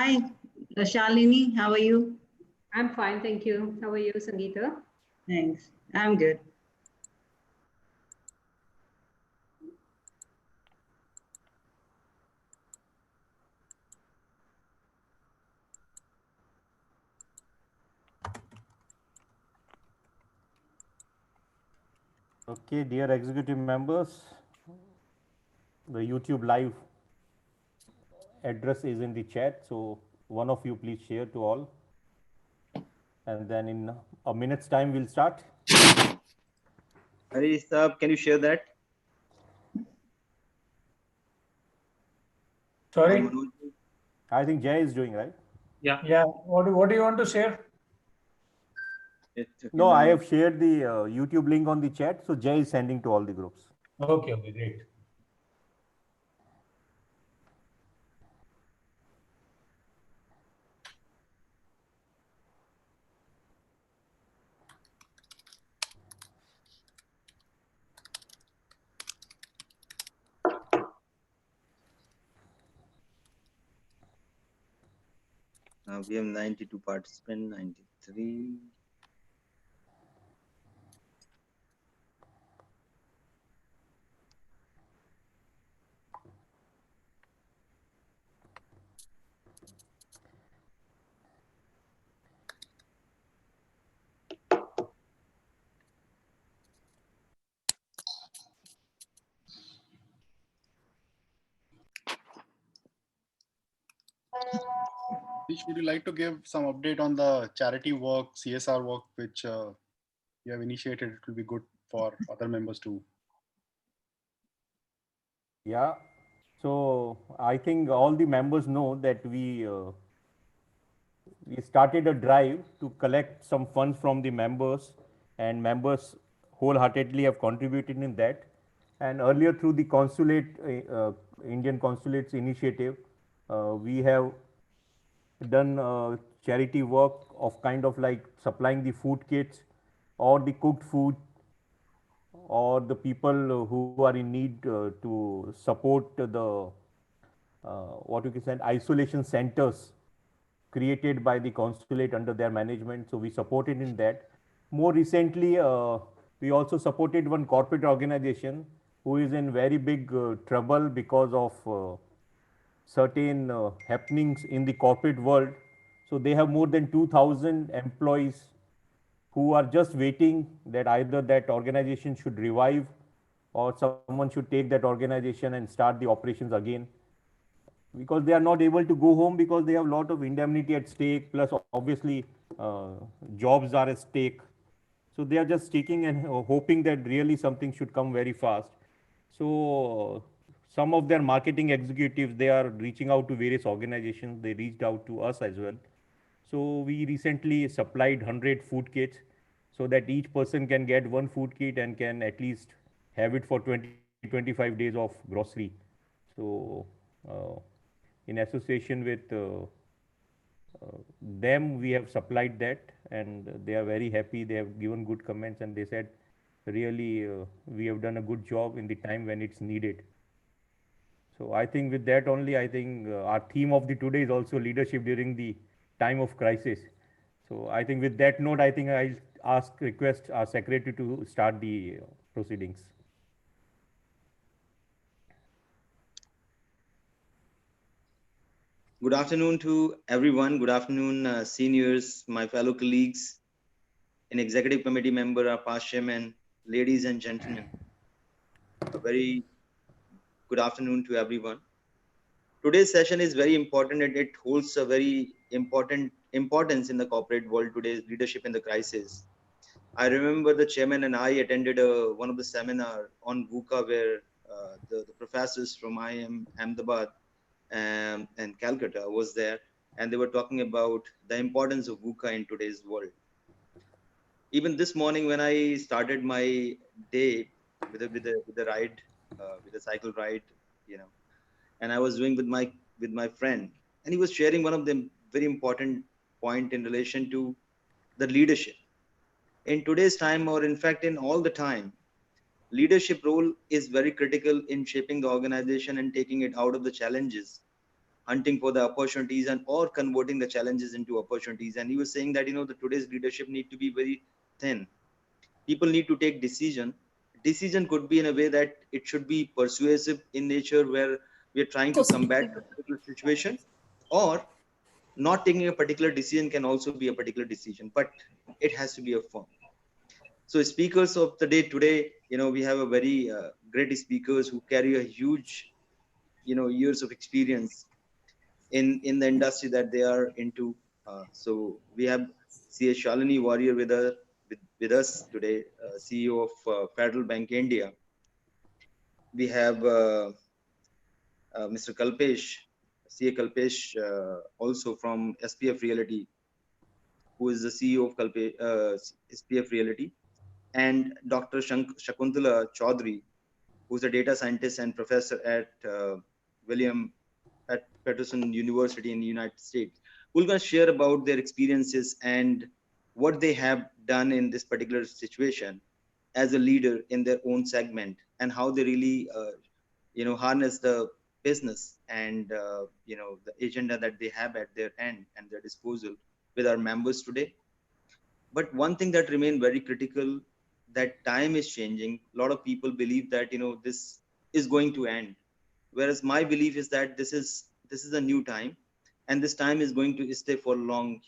Hi, Shalini. How are you? I'm fine, thank you. How are you, Sangeeta? Thanks. I'm good. Okay, dear executive members, the YouTube live address is in the chat, so one of you please share to all. And then in a minute's time, we'll start. Hari Saab, can you share that? Sorry? I think Jay is doing, right? Yeah. Yeah. What do you want to share? No, I have shared the YouTube link on the chat, so Jay is sending to all the groups. Okay, great. We have 92 participants, 93. Would you like to give some update on the charity work, CSR work, which you have initiated? It will be good for other members too. Yeah. So I think all the members know that we started a drive to collect some funds from the members, and members wholeheartedly have contributed in that. And earlier through the Indian Consulates initiative, we have done charity work of kind of like supplying the food kits or the cooked food or the people who are in need to support the what you can say isolation centers created by the consulate under their management. So we supported in that. More recently, we also supported one corporate organization who is in very big trouble because of certain happenings in the corporate world. So they have more than 2,000 employees who are just waiting that either that organization should revive or someone should take that organization and start the operations again, because they are not able to go home because they have a lot of indemnity at stake, plus obviously jobs are at stake. So they are just taking and hoping that really something should come very fast. So some of their marketing executives, they are reaching out to various organizations. They reached out to us as well. So we recently supplied 100 food kits so that each person can get one food kit and can at least have it for 20-25 days of grocery. So in association with them, we have supplied that, and they are very happy. They have given good comments, and they said, really, we have done a good job in the time when it's needed. So I think with that only, I think our theme of the today is also leadership during the time of crisis. So I think with that note, I think I'll request our secretary to start the proceedings. Good afternoon to everyone. Good afternoon, seniors, my fellow colleagues, and executive committee member, our past chairman, ladies and gentlemen. A very good afternoon to everyone. Today's session is very important, and it holds a very important importance in the corporate world today, leadership in the crisis. I remember the chairman and I attended one of the seminar on VUCA where the professors from IIM Ahmedabad and Calcutta was there, and they were talking about the importance of VUCA in today's world. Even this morning, when I started my day with a ride, with a cycle ride, and I was doing with my friend, and he was sharing one of the very important point in relation to the leadership in today's time, or in fact in all the time. Leadership role is very critical in shaping the organization and taking it out of the challenges hunting for the opportunities and or converting the challenges into opportunities. And he was saying that, the today's leadership need to be very thin. People need to take decision could be in a way that it should be persuasive in nature, where we are trying to combat a particular situation, or not taking a particular decision can also be a particular decision, but it has to be a firm. So speakers of the day today, we have a very great speakers who carry a huge, years of experience in the industry that they are into. So we have CS Shalini Warrior with us today, CEO of Federal Bank India. We have Mr. Kalpesh, CA Kalpesh, also from SPF Realty, who is the CEO of SPF Realty, and Dr. Shakuntala Chaudhary, who's a data scientist and professor at William at Peterson University in the United States, who are going to share about their experiences and what they have done in this particular situation as a leader in their own segment, and how they really, harness the business and, the agenda that they have at their end and their disposal with our members today. But one thing that remained very critical, that time is changing. A lot of people believe that, this is going to end, whereas my belief is that this is a new time, and this time is going to stay for long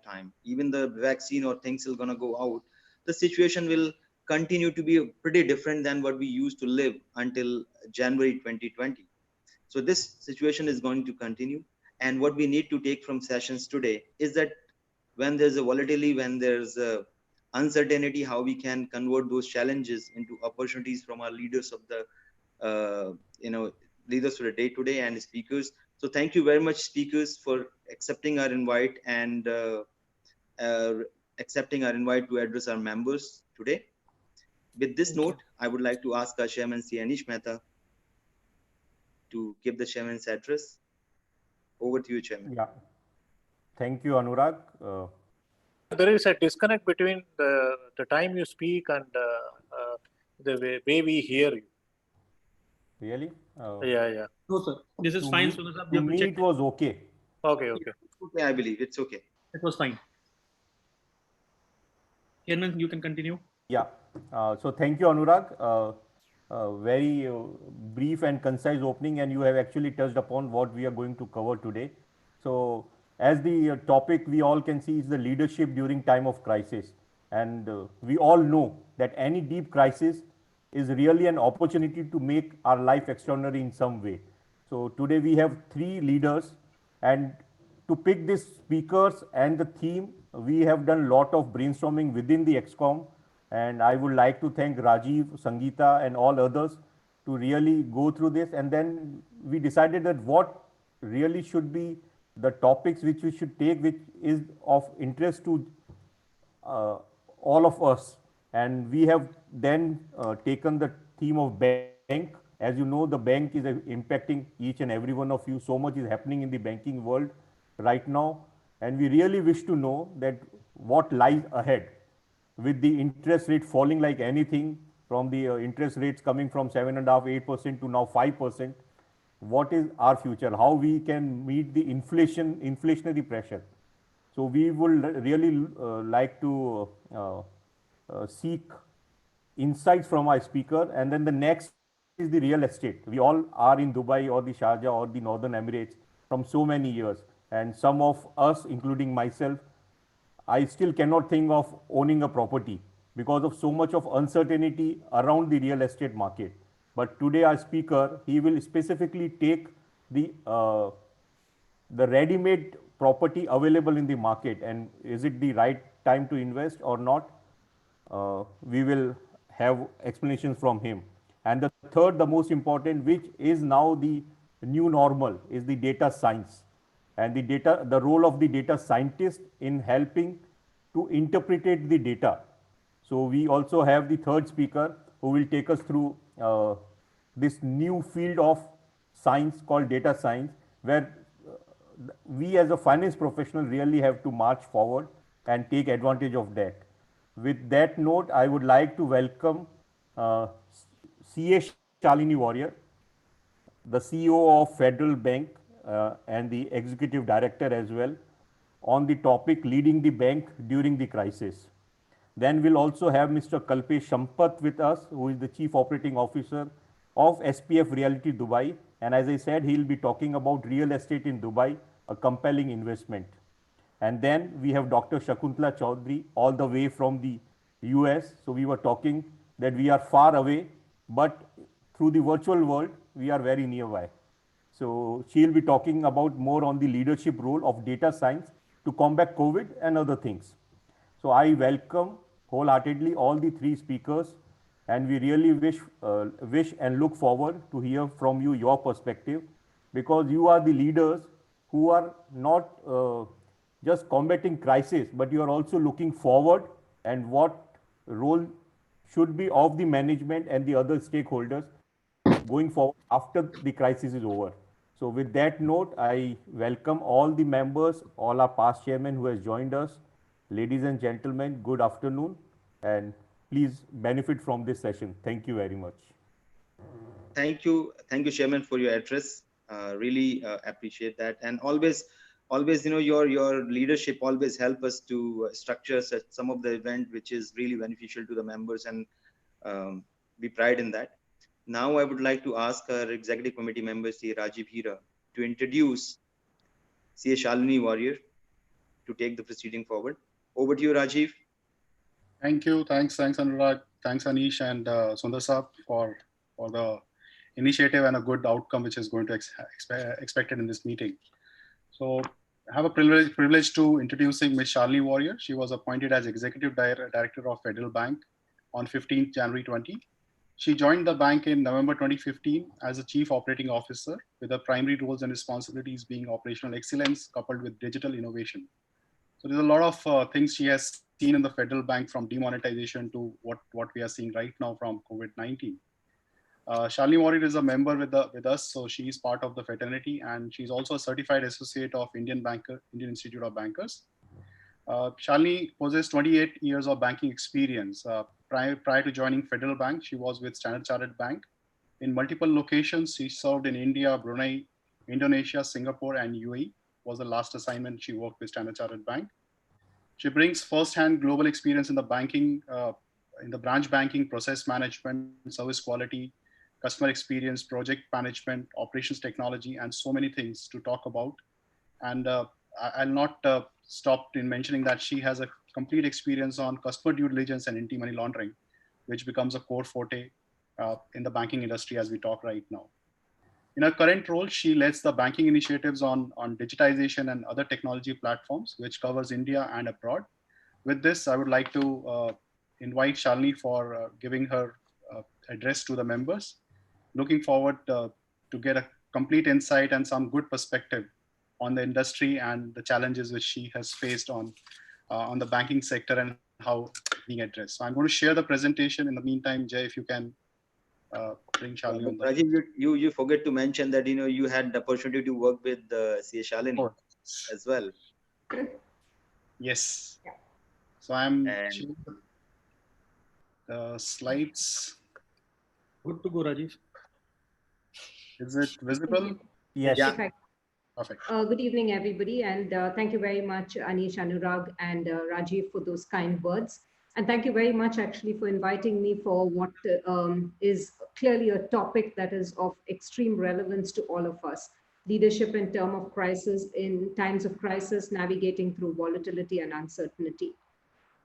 time. Even the vaccine or things are going to go out, the situation will continue to be pretty different than what we used to live until January 2020. So this situation is going to continue, and what we need to take from sessions today is that when there's a volatility, when there's a uncertainty, how we can convert those challenges into opportunities from our leaders of the leaders for the day today and speakers. So thank you very much, speakers, for accepting our invite and accepting our invite to address our members today. With this note, I would like to ask our chairman, C. Anish Mehta, to give the chairman's address. Over to you, chairman. Yeah. Thank you, Anurag. There is a disconnect between the time you speak and the way we hear you. Really? Yeah. No, sir. This is To fine. me- So, sir, To we have to me, check. it was okay. Okay. Okay, I believe it's okay. It was fine. Chairman, you can continue. Yeah. So thank you, Anurag. Very brief and concise opening, and you have actually touched upon what we are going to cover today. So, as the topic we all can see is the leadership during time of crisis, and we all know that any deep crisis is really an opportunity to make our life extraordinary in some way. So today we have three leaders, and to pick these speakers and the theme, we have done a lot of brainstorming within the XCOM, and I would like to thank Rajiv, Sangeeta, and all others to really go through this. And then we decided that what really should be the topics which we should take, which is of interest to all of us. And we have then taken the theme of bank. As you know, the bank is impacting each and every one of you. So much is happening in the banking world right now. And we really wish to know that what lies ahead with the interest rate falling like anything, from the interest rates coming from 7.5%, 8% to now 5%. What is our future? How we can meet the inflationary pressure? So we would really like to seek insights from our speaker. And then the next is the real estate. We all are in Dubai or the Sharjah or the Northern Emirates from so many years. And some of us, including myself, I still cannot think of owning a property because of so much of uncertainty around the real estate market. But today our speaker, he will specifically take the ready-made property available in the market, and is it the right time to invest or not? We will have explanations from him. And the third, the most important, which is now the new normal, is the data science, and the role of the data scientist in helping to interpret the data. So we also have the third speaker who will take us through this new field of science called data science, where we as a finance professional really have to march forward and take advantage of that. With that note, I would like to welcome CA Shalini Warrior, the CEO of Federal Bank, and the executive director as well on the topic leading the bank during the crisis. Then we'll also have Mr. Kalpesh Sampath with us, who is the Chief Operating Officer of SPF Realty Dubai. And as I said, he'll be talking about real estate in Dubai, a compelling investment. And then we have Dr. Shakuntala Chaudhary, all the way from the US. So we were talking that we are far away, but through the virtual world, we are very nearby. So she'll be talking about more on the leadership role of data science to combat COVID and other things. So I welcome wholeheartedly all the three speakers, and we really wish and look forward to hear from you your perspective, because you are the leaders who are not just combating crisis, but you are also looking forward and what role should be of the management and the other stakeholders going forward after the crisis is over. So with that note, I welcome all the members, all our past chairmen who has joined us. Ladies and gentlemen, good afternoon, and please benefit from this session. Thank you very much. Thank you, Chairman, for your address. Really appreciate that, and always, your leadership always help us to structure some of the event which is really beneficial to the members, and we pride in that. Now, I would like to ask our executive committee member, C. Rajiv Hira, to introduce C. Shalini Warrior to take the proceeding forward. Over to you, Rajiv. Thank you. Thanks, Anurag. Thanks, Anish and Sundar Saab for the initiative and a good outcome which is going to expected in this meeting. So I have a privilege to introducing Ms. Shalini Warrior. She was appointed as Executive Director of Federal Bank on 15th January 20. She joined the bank in November 2015 as a Chief Operating Officer, with her primary roles and responsibilities being operational excellence coupled with digital innovation. So there's a lot of things she has seen in the Federal Bank, from demonetization to what we are seeing right now from COVID-19. Shalini Warrior is a member with us, so she is part of the fraternity, and she's also a certified associate of Indian Institute of Bankers. Shalini possesses 28 years of banking experience. Prior to joining Federal Bank, she was with Standard Chartered Bank. In multiple locations, she served in India, Brunei, Indonesia, Singapore, and UAE. Was the last assignment she worked with Standard Chartered Bank. She brings first-hand global experience in the banking, in the branch banking, process management, service quality, customer experience, project management, operations technology, and so many things to talk about. And I'll not stop in mentioning that she has a complete experience on customer due diligence and anti-money laundering, which becomes a core forte in the banking industry as we talk right now. In her current role, she leads the banking initiatives on digitization and other technology platforms, which covers India and abroad. With this, I would like to invite Shalini for giving her address to the members. Looking forward to get a complete insight and some good perspective on the industry and the challenges which she has faced on the banking sector and how being addressed. So I'm going to share the presentation. In the meantime, Jay, if you can bring Shalini on. Rajiv, you forget to mention that you had the opportunity to work with C. Shalini as well. Yes. Yeah. So I'm sharing the slides. Good to go, Rajiv. Is it visible? Yes. Yeah. Perfect. Good evening, everybody, and thank you very much, Anish, Anurag, and Rajiv, for those kind words. And thank you very much, actually, for inviting me for what is clearly a topic that is of extreme relevance to all of us. Leadership in terms of crisis, in times of crisis, navigating through volatility and uncertainty.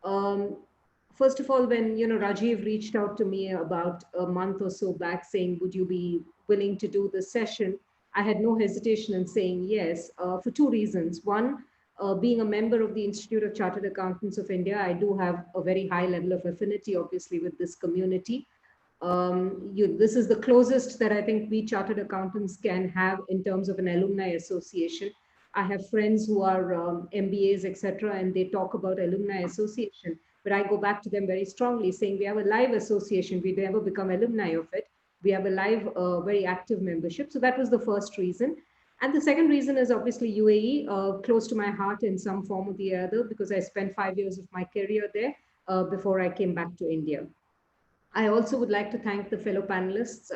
First of all, when Rajiv reached out to me about a month or so back saying, would you be willing to do this session? I had no hesitation in saying yes, for two reasons. One, being a member of the Institute of Chartered Accountants of India, I do have a very high level of affinity, obviously, with this community. This is the closest that I think we chartered accountants can have in terms of an alumni association. I have friends who are MBAs, etc., and they talk about alumni association. But I go back to them very strongly, saying we have a live association. We never become alumni of it. We have a live, very active membership. So that was the first reason. And the second reason is obviously UAE, close to my heart in some form or the other, because I spent 5 years of my career there before I came back to India. I also would like to thank the fellow panelists.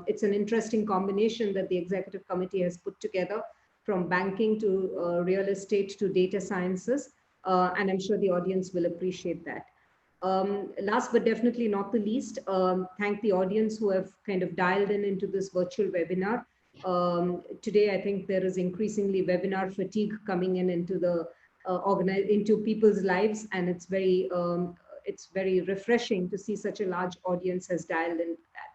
It's an interesting combination that the executive committee has put together. from banking to real estate to data sciences. And I'm sure the audience will appreciate that. Last but definitely not the least, thank the audience who have kind of dialed in into this virtual webinar. Today, I think there is increasingly webinar fatigue coming in into the into people's lives, and it's very refreshing to see such a large audience has dialed in that.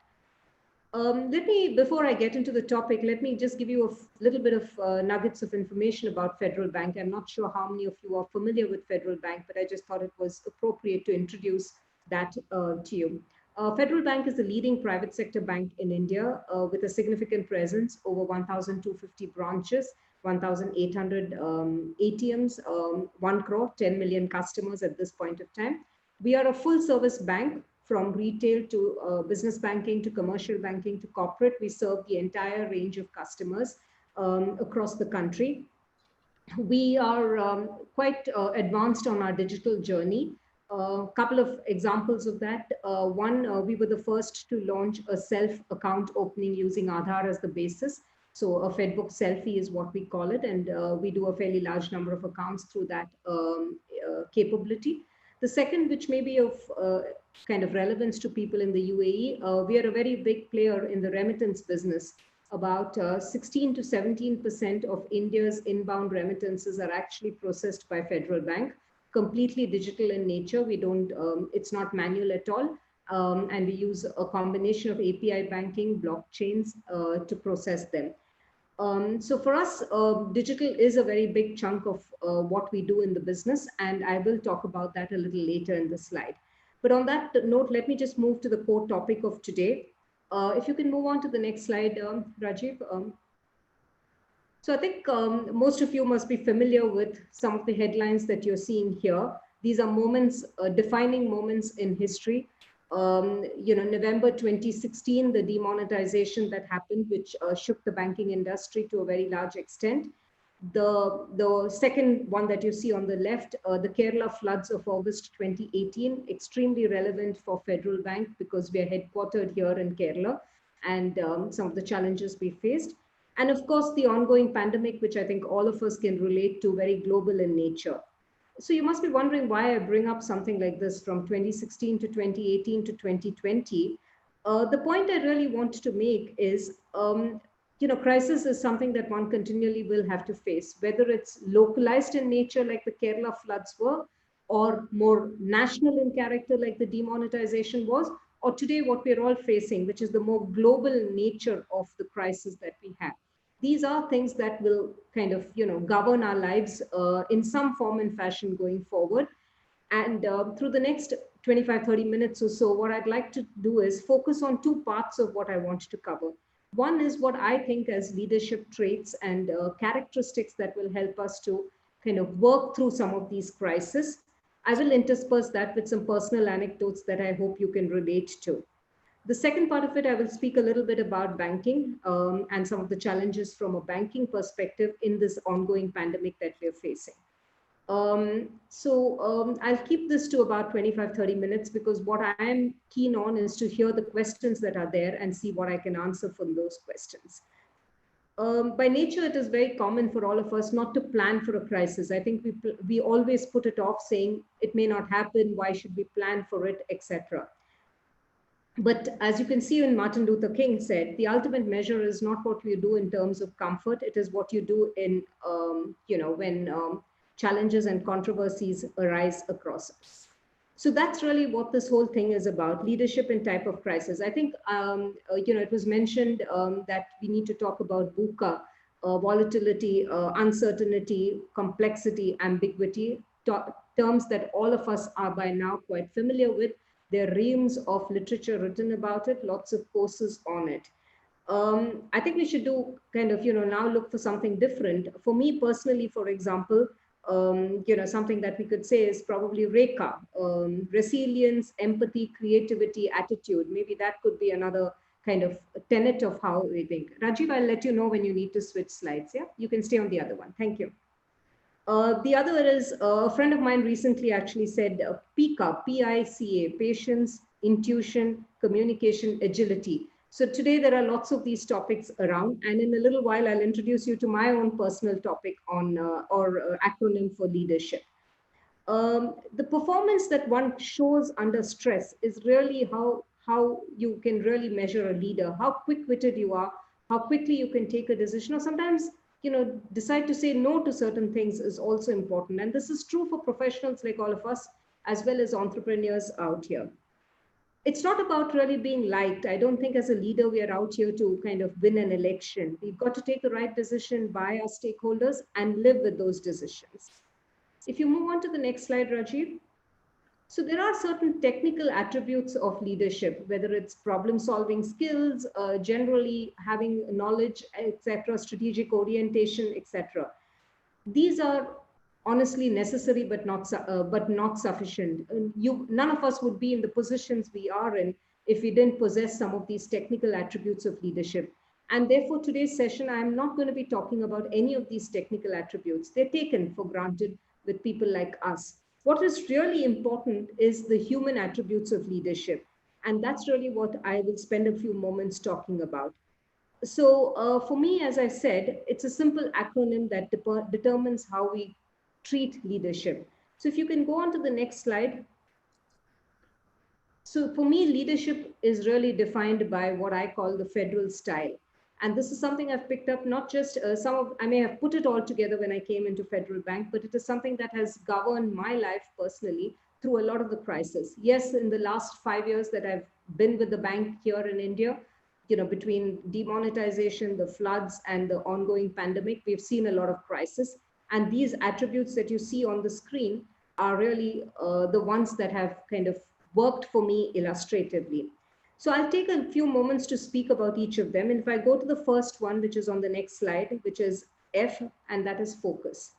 Before I get into the topic, let me just give you a little bit of nuggets of information about Federal Bank. I'm not sure how many of you are familiar with Federal Bank, but I just thought it was appropriate to introduce that to you. Federal Bank is the leading private sector bank in India with a significant presence, over 1,250 branches, 1,800 ATMs, 1 crore, 10 million customers at this point of time. We are a full service bank from retail to business banking to commercial banking to corporate. We serve the entire range of customers across the country. We are quite advanced on our digital journey. A couple of examples of that. One, we were the first to launch a self-account opening using Aadhaar as the basis. So a Fedbook selfie is what we call it. And we do a fairly large number of accounts through that capability. The second, which may be of kind of relevance to people in the UAE, we are a very big player in the remittance business. About 16 to 17% of India's inbound remittances are actually processed by Federal Bank, completely digital in nature. We don't, it's not manual at all. And we use a combination of API banking, blockchains to process them. So for us, digital is a very big chunk of what we do in the business, and I will talk about that a little later in the slide. But on that note, let me just move to the core topic of today. If you can move on to the next slide, Rajiv. So I think most of you must be familiar with some of the headlines that you're seeing here. These are moments, defining moments in history. November 2016, the demonetization that happened, which shook the banking industry to a very large extent. The second one that you see on the left, the Kerala floods of August 2018, extremely relevant for Federal Bank because we are headquartered here in Kerala and some of the challenges we faced. And of course, the ongoing pandemic, which I think all of us can relate to, very global in nature. So you must be wondering why I bring up something like this from 2016 to 2018 to 2020. The point I really want to make is, crisis is something that one continually will have to face, whether it's localized in nature like the Kerala floods were, or more national in character like the demonetization was, or today what we're all facing, which is the more global nature of the crisis that we have. These are things that will kind of, govern our lives in some form and fashion going forward. And through the next 25, 30 minutes or so, what I'd like to do is focus on two parts of what I want to cover. One is what I think as leadership traits and characteristics that will help us to kind of work through some of these crises. I will intersperse that with some personal anecdotes that I hope you can relate to. The second part of it, I will speak a little bit about banking and some of the challenges from a banking perspective in this ongoing pandemic that we're facing. I'll keep this to about 25, 30 minutes because what I am keen on is to hear the questions that are there and see what I can answer from those questions. By nature, it is very common for all of us not to plan for a crisis. I think we always put it off saying it may not happen, why should we plan for it, etc. But as you can see when Martin Luther King said, the ultimate measure is not what you do in terms of comfort, it is what you do in, when challenges and controversies arise across us. So that's really what this whole thing is about, leadership in type of crisis. I think, it was mentioned that we need to talk about VUCA, volatility, uncertainty, complexity, ambiguity, terms that all of us are by now quite familiar with. There are reams of literature written about it, lots of courses on it. I think we should do kind of, now look for something different. For me personally, for example, something that we could say is probably RECA, resilience, empathy, creativity, attitude. Maybe that could be another kind of tenet of how we think. Rajiv, I'll let you know when you need to switch slides. Yeah, you can stay on the other one. Thank you. The other is a friend of mine recently actually said PICA, P-I-C-A, patience, intuition, communication, agility. So today there are lots of these topics around, and in a little while I'll introduce you to my own personal topic on acronym for leadership. The performance that one shows under stress is really how you can really measure a leader, how quick-witted you are, how quickly you can take a decision, or sometimes decide to say no to certain things is also important. And this is true for professionals like all of us, as well as entrepreneurs out here. It's not about really being liked. I don't think as a leader we are out here to kind of win an election. We've got to take the right decision by our stakeholders and live with those decisions. If you move on to the next slide, Rajiv. So there are certain technical attributes of leadership, whether it's problem solving skills, generally having knowledge, etc., strategic orientation, etc. These are honestly necessary, but not sufficient. None of us would be in the positions we are in if we didn't possess some of these technical attributes of leadership. And therefore, today's session, I'm not going to be talking about any of these technical attributes. They're taken for granted with people like us. What is really important is the human attributes of leadership. And that's really what I will spend a few moments talking about. So for me, as I said, it's a simple acronym that determines how we treat leadership. So if you can go on to the next slide. So for me, leadership is really defined by what I call the federal style. And this is something I've picked up, not just I may have put it all together when I came into Federal Bank, but it is something that has governed my life personally through a lot of the crisis. Yes, in the last 5 years that I've been with the bank here in India, between demonetization, the floods, and the ongoing pandemic, we've seen a lot of crisis. And these attributes that you see on the screen are really the ones that have kind of worked for me illustratively. So I'll take a few moments to speak about each of them. And if I go to the first one, which is on the next slide, which is F, and that is focus.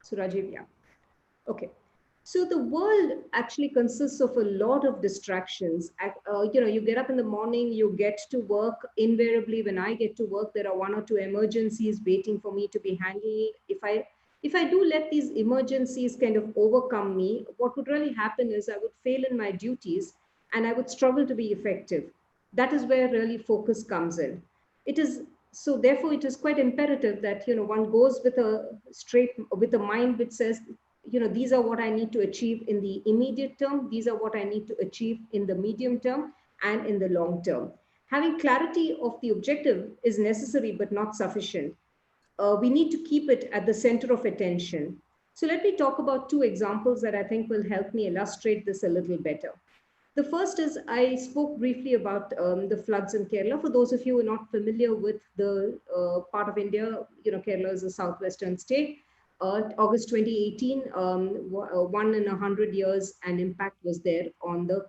So Rajiv, yeah. Okay. So the world actually consists of a lot of distractions. You get up in the morning, you get to work. Invariably, when I get to work, there are 1 or 2 emergencies waiting for me to be handled. If I do let these emergencies kind of overcome me, what would really happen is I would fail in my duties and I would struggle to be effective. That is where really focus comes in. So therefore, it is quite imperative that one goes with a mind which says, these are what I need to achieve in the immediate term. These are what I need to achieve in the medium term and in the long term. Having clarity of the objective is necessary, but not sufficient. We need to keep it at the center of attention. So let me talk about 2 examples that I think will help me illustrate this a little better. The first is I spoke briefly about the floods in Kerala. For those of you who are not familiar with the part of India, Kerala is a southwestern state. August 2018, 1 in 100 years, an impact was there on the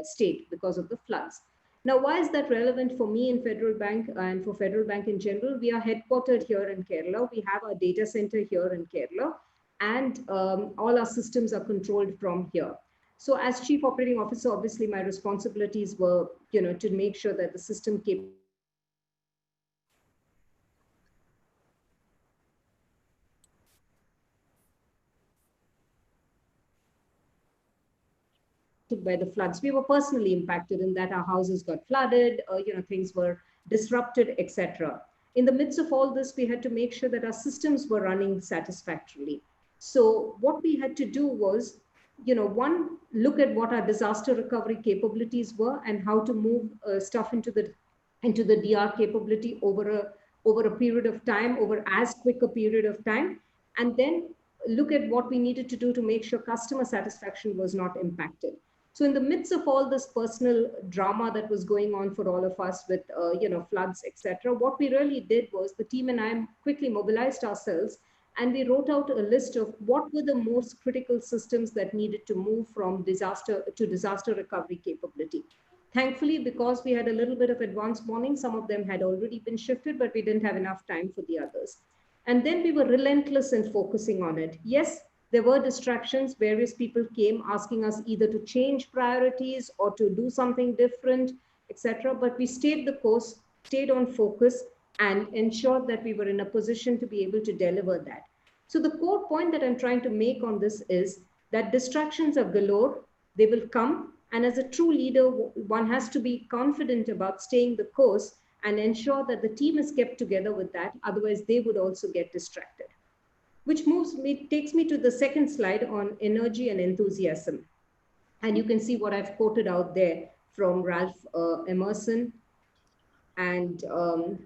state because of the floods. Now, why is that relevant for me in Federal Bank and for Federal Bank in general? We are headquartered here in Kerala. We have our data center here in Kerala, and all our systems are controlled from here. So as Chief Operating Officer, obviously my responsibilities were, to make sure that the system by the floods. We were personally impacted in that our houses got flooded, things were disrupted, etc. In the midst of all this, we had to make sure that our systems were running satisfactorily. So what we had to do was, one, look at what our disaster recovery capabilities were and how to move stuff into the DR capability over a period of time, over as quick a period of time, and then look at what we needed to do to make sure customer satisfaction was not impacted. So in the midst of all this personal drama that was going on for all of us with, floods, etc., what we really did was the team and I quickly mobilized ourselves and we wrote out a list of what were the most critical systems that needed to move from disaster to disaster recovery capability. Thankfully, because we had a little bit of advance warning, some of them had already been shifted, but we didn't have enough time for the others. And then we were relentless in focusing on it. Yes, there were distractions. Various people came asking us either to change priorities or to do something different, etc. But we stayed the course, stayed on focus, and ensured that we were in a position to be able to deliver that. So the core point that I'm trying to make on this is that distractions are galore. They will come. And as a true leader, one has to be confident about staying the course and ensure that the team is kept together with that. Otherwise, they would also get distracted. Which takes me to the second slide on energy and enthusiasm. And you can see what I've quoted out there from Ralph Emerson and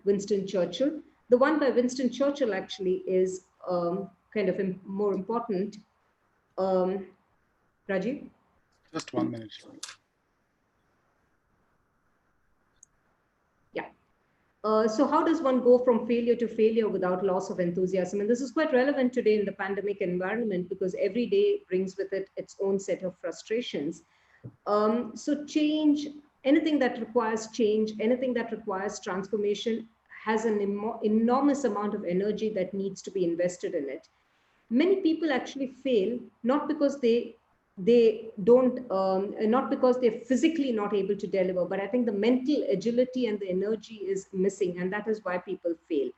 Winston Churchill. The one by Winston Churchill actually is kind of more important. Rajiv? Just 1 minute. Yeah. So how does one go from failure to failure without loss of enthusiasm? And this is quite relevant today in the pandemic environment because every day brings with it its own set of frustrations. So change, anything that requires change, anything that requires transformation has an enormous amount of energy that needs to be invested in it. Many people actually fail not because they don't not because they're physically not able to deliver, but I think the mental agility and the energy is missing, and that is why people fail.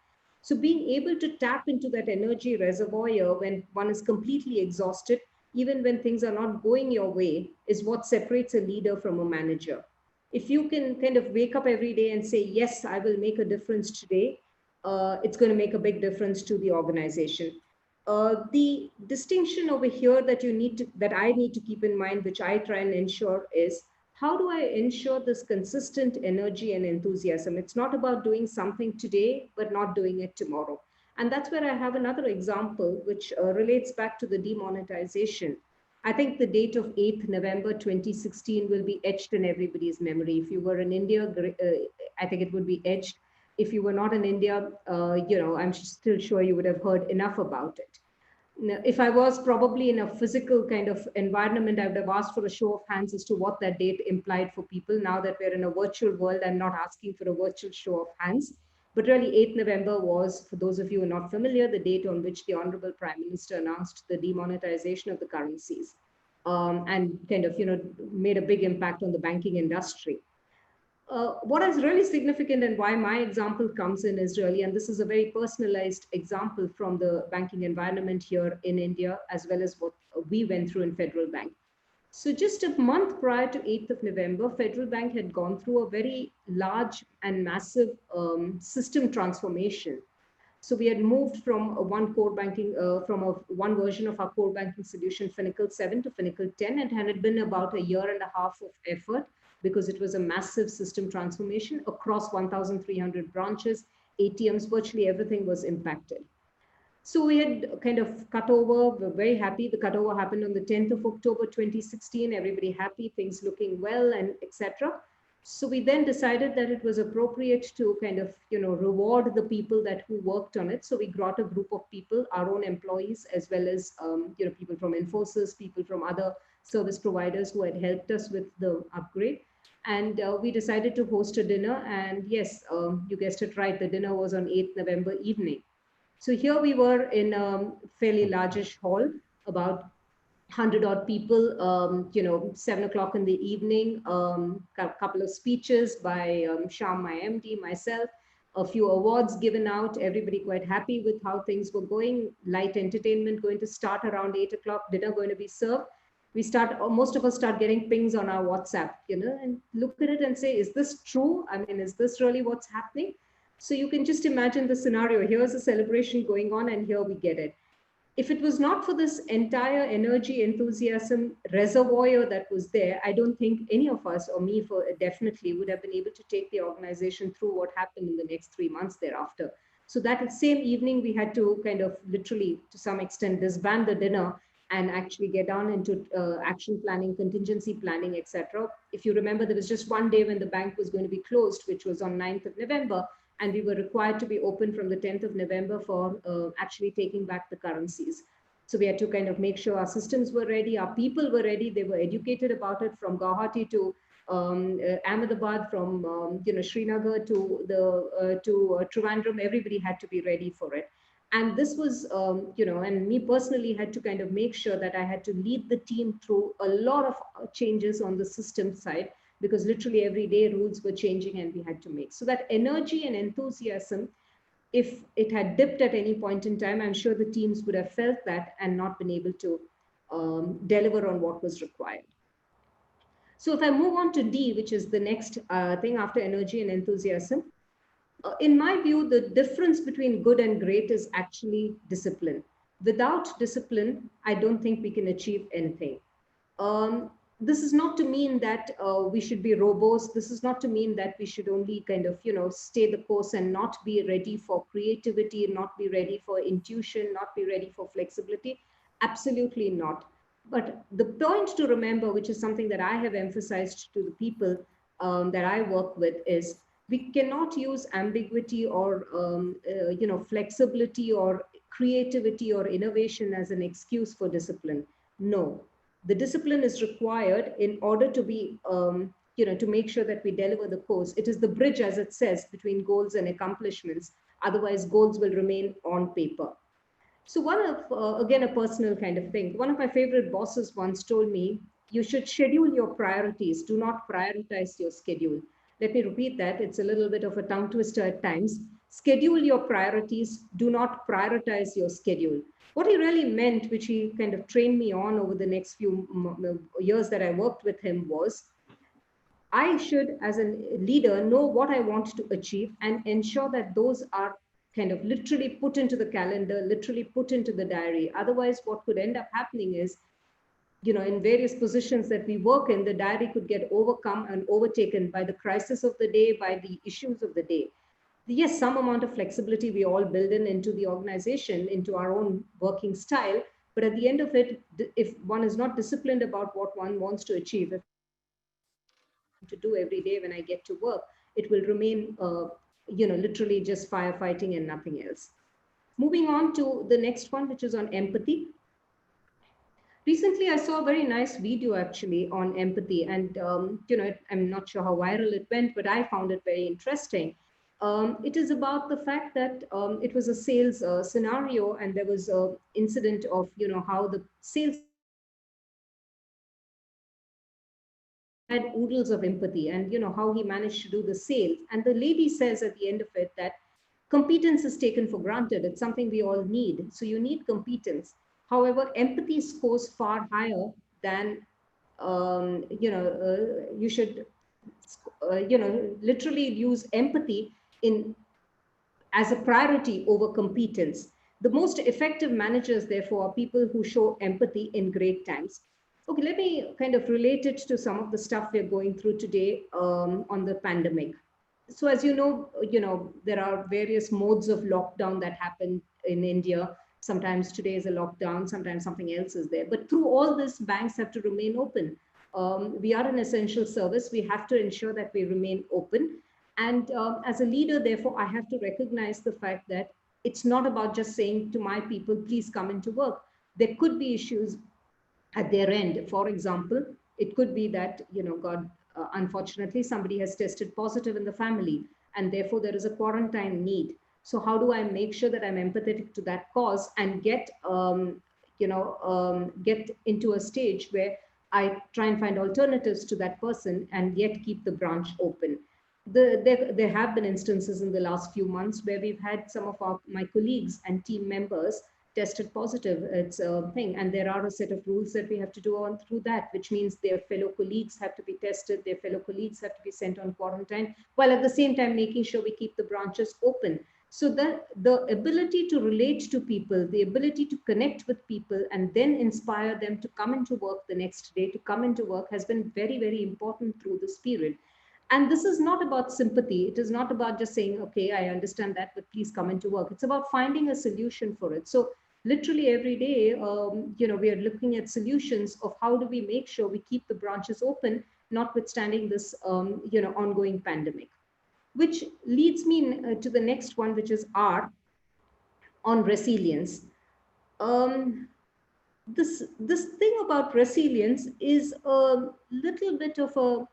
So being able to tap into that energy reservoir when one is completely exhausted, even when things are not going your way, is what separates a leader from a manager. If you can kind of wake up every day and say, yes, I will make a difference today, it's going to make a big difference to the organization. The distinction over here that I need to keep in mind, which I try and ensure, is how do I ensure this consistent energy and enthusiasm? It's not about doing something today, but not doing it tomorrow. And that's where I have another example, which relates back to the demonetization. I think the date of 8th November 2016 will be etched in everybody's memory. If you were in India, I think it would be etched. If you were not in India, I'm still sure you would have heard enough about it. Now, if I was probably in a physical kind of environment, I would have asked for a show of hands as to what that date implied for people. Now that we're in a virtual world, I'm not asking for a virtual show of hands. But really, 8th November was, for those of you who are not familiar, the date on which the Honorable Prime Minister announced the demonetization of the currencies and kind of, made a big impact on the banking industry. What is really significant and why my example comes in is really, and this is a very personalized example from the banking environment here in India, as well as what we went through in Federal Bank. So just a month prior to 8th of November, Federal Bank had gone through a very large and massive system transformation. So we had moved from one core banking, one version of our core banking solution, Finacle 7 to Finacle 10, and it had been about a year and a half of effort because it was a massive system transformation across 1,300 branches, ATMs, virtually everything was impacted. So we had kind of cut over, we're very happy. The cutover happened on the 10th of October, 2016, everybody happy, things looking well, and etc. So we then decided that it was appropriate to kind of, reward the people who worked on it. So we brought a group of people, our own employees, as well as, people from Infosys, people from other service providers who had helped us with the upgrade. And we decided to host a dinner. And yes, you guessed it right, the dinner was on 8th November evening. So here we were in a fairly largish hall, about 100 odd people, 7 o'clock in the evening, a couple of speeches by Sham, my MD, myself, a few awards given out, everybody quite happy with how things were going, light entertainment going to start around 8 o'clock, dinner going to be served. Most of us start getting pings on our WhatsApp, and look at it and say, is this true? I mean, is this really what's happening? So you can just imagine the scenario. Here's a celebration going on, and here we get it. If it was not for this entire energy, enthusiasm reservoir that was there, I don't think any of us, or me definitely, would have been able to take the organization through what happened in the next 3 months thereafter. So that same evening, we had to kind of literally, to some extent, disband the dinner and actually get down into action planning, contingency planning, etc. If you remember, there was just one day when the bank was going to be closed, which was on 9th of November. And we were required to be open from the 10th of November for actually taking back the currencies. So we had to kind of make sure our systems were ready, our people were ready, they were educated about it, from Guwahati to Ahmedabad, from Srinagar to Trivandrum. Everybody had to be ready for it. And this was, and me personally had to kind of make sure that I had to lead the team through a lot of changes on the system side, because literally every day rules were changing and we had to make. So that energy and enthusiasm, if it had dipped at any point in time, I'm sure the teams would have felt that and not been able to deliver on what was required. So if I move on to D, which is the next thing after energy and enthusiasm, in my view, the difference between good and great is actually discipline. Without discipline, I don't think we can achieve anything. This is not to mean that we should be robust. This is not to mean that we should only kind of, stay the course and not be ready for creativity, not be ready for intuition, not be ready for flexibility. Absolutely not. But the point to remember, which is something that I have emphasized to the people that I work with, is we cannot use ambiguity or flexibility or creativity or innovation as an excuse for discipline. No, the discipline is required in order to be to make sure that we deliver the course. It is the bridge, as it says, between goals and accomplishments. Otherwise, goals will remain on paper. So one of, again, a personal kind of thing. One of my favorite bosses once told me, you should schedule your priorities. Do not prioritize your schedule. Let me repeat that. It's a little bit of a tongue twister at times. Schedule your priorities. Do not prioritize your schedule. What he really meant, which he kind of trained me on over the next few years that I worked with him, was I should, as a leader, know what I want to achieve and ensure that those are kind of literally put into the calendar, literally put into the diary. Otherwise, what could end up happening is, in various positions that we work in, the diary could get overcome and overtaken by the crisis of the day, by the issues of the day. Yes, some amount of flexibility we all build in into the organization, into our own working style. But at the end of it, if one is not disciplined about what one wants to achieve, to do every day when I get to work, it will remain, literally just firefighting and nothing else. Moving on to the next one, which is on empathy. Recently, I saw a very nice video actually on empathy, and I'm not sure how viral it went, but I found it very interesting. It is about the fact that it was a sales scenario, and there was an incident of how the sales had oodles of empathy, and how he managed to do the sale. And the lady says at the end of it that competence is taken for granted. It's something we all need. So you need competence. However, empathy scores far higher than you should literally use empathy in as a priority over competence. The most effective managers, therefore, are people who show empathy in great times. Okay, let me kind of relate it to some of the stuff we're going through today on the pandemic. So as you know, there are various modes of lockdown that happen in India. Sometimes today is a lockdown, sometimes something else is there. But through all this, banks have to remain open. We are an essential service. We have to ensure that we remain open. And as a leader, therefore, I have to recognize the fact that it's not about just saying to my people, please come into work. There could be issues at their end. For example, it could be that, unfortunately, somebody has tested positive in the family, and therefore there is a quarantine need. So how do I make sure that I'm empathetic to that cause and get into a stage where I try and find alternatives to that person and yet keep the branch open? There have been instances in the last few months where we've had some of my colleagues and team members tested positive. It's a thing, and there are a set of rules that we have to do on through that, which means their fellow colleagues have to be tested, their fellow colleagues have to be sent on quarantine, while at the same time making sure we keep the branches open. So the ability to relate to people, the ability to connect with people and then inspire them to come into work the next day, to come into work, has been very, very important through this period. And this is not about sympathy. It is not about just saying, okay, I understand that, but please come into work. It's about finding a solution for it. So literally every day, we are looking at solutions of how do we make sure we keep the branches open, notwithstanding this, ongoing pandemic. Which leads me to the next one, which is R, on resilience. This thing about resilience is a little bit of a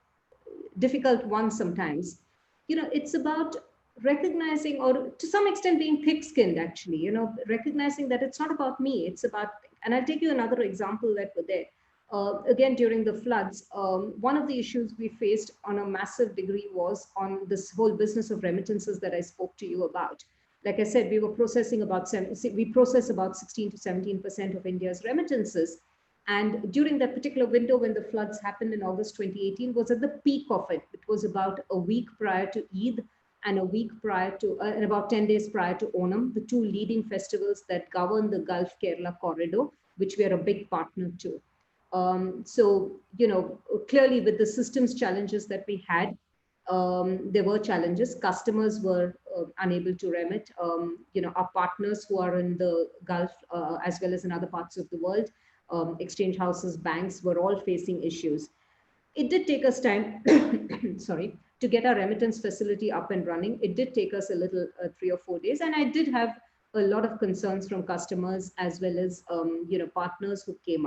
difficult one sometimes. It's about recognizing, or to some extent being thick-skinned, actually, recognizing that it's not about me, it's about, and I'll take you another example that were there. Again, during the floods, one of the issues we faced on a massive degree was on this whole business of remittances that I spoke to you about. Like I said, we process about 16 to 17% of India's remittances. And during that particular window when the floods happened in August 2018 was at the peak of it. It was about a week prior to Eid and a week prior to, and about 10 days prior to Onam, the two leading festivals that govern the Gulf Kerala corridor, which we are a big partner to. So, clearly with the systems challenges that we had, there were challenges. Customers were unable to remit. Our partners who are in the Gulf, as well as in other parts of the world, exchange houses, banks were all facing issues. It did take us time, sorry, to get our remittance facility up and running. It did take us a little 3 or 4 days, and I did have a lot of concerns from customers as well as partners who came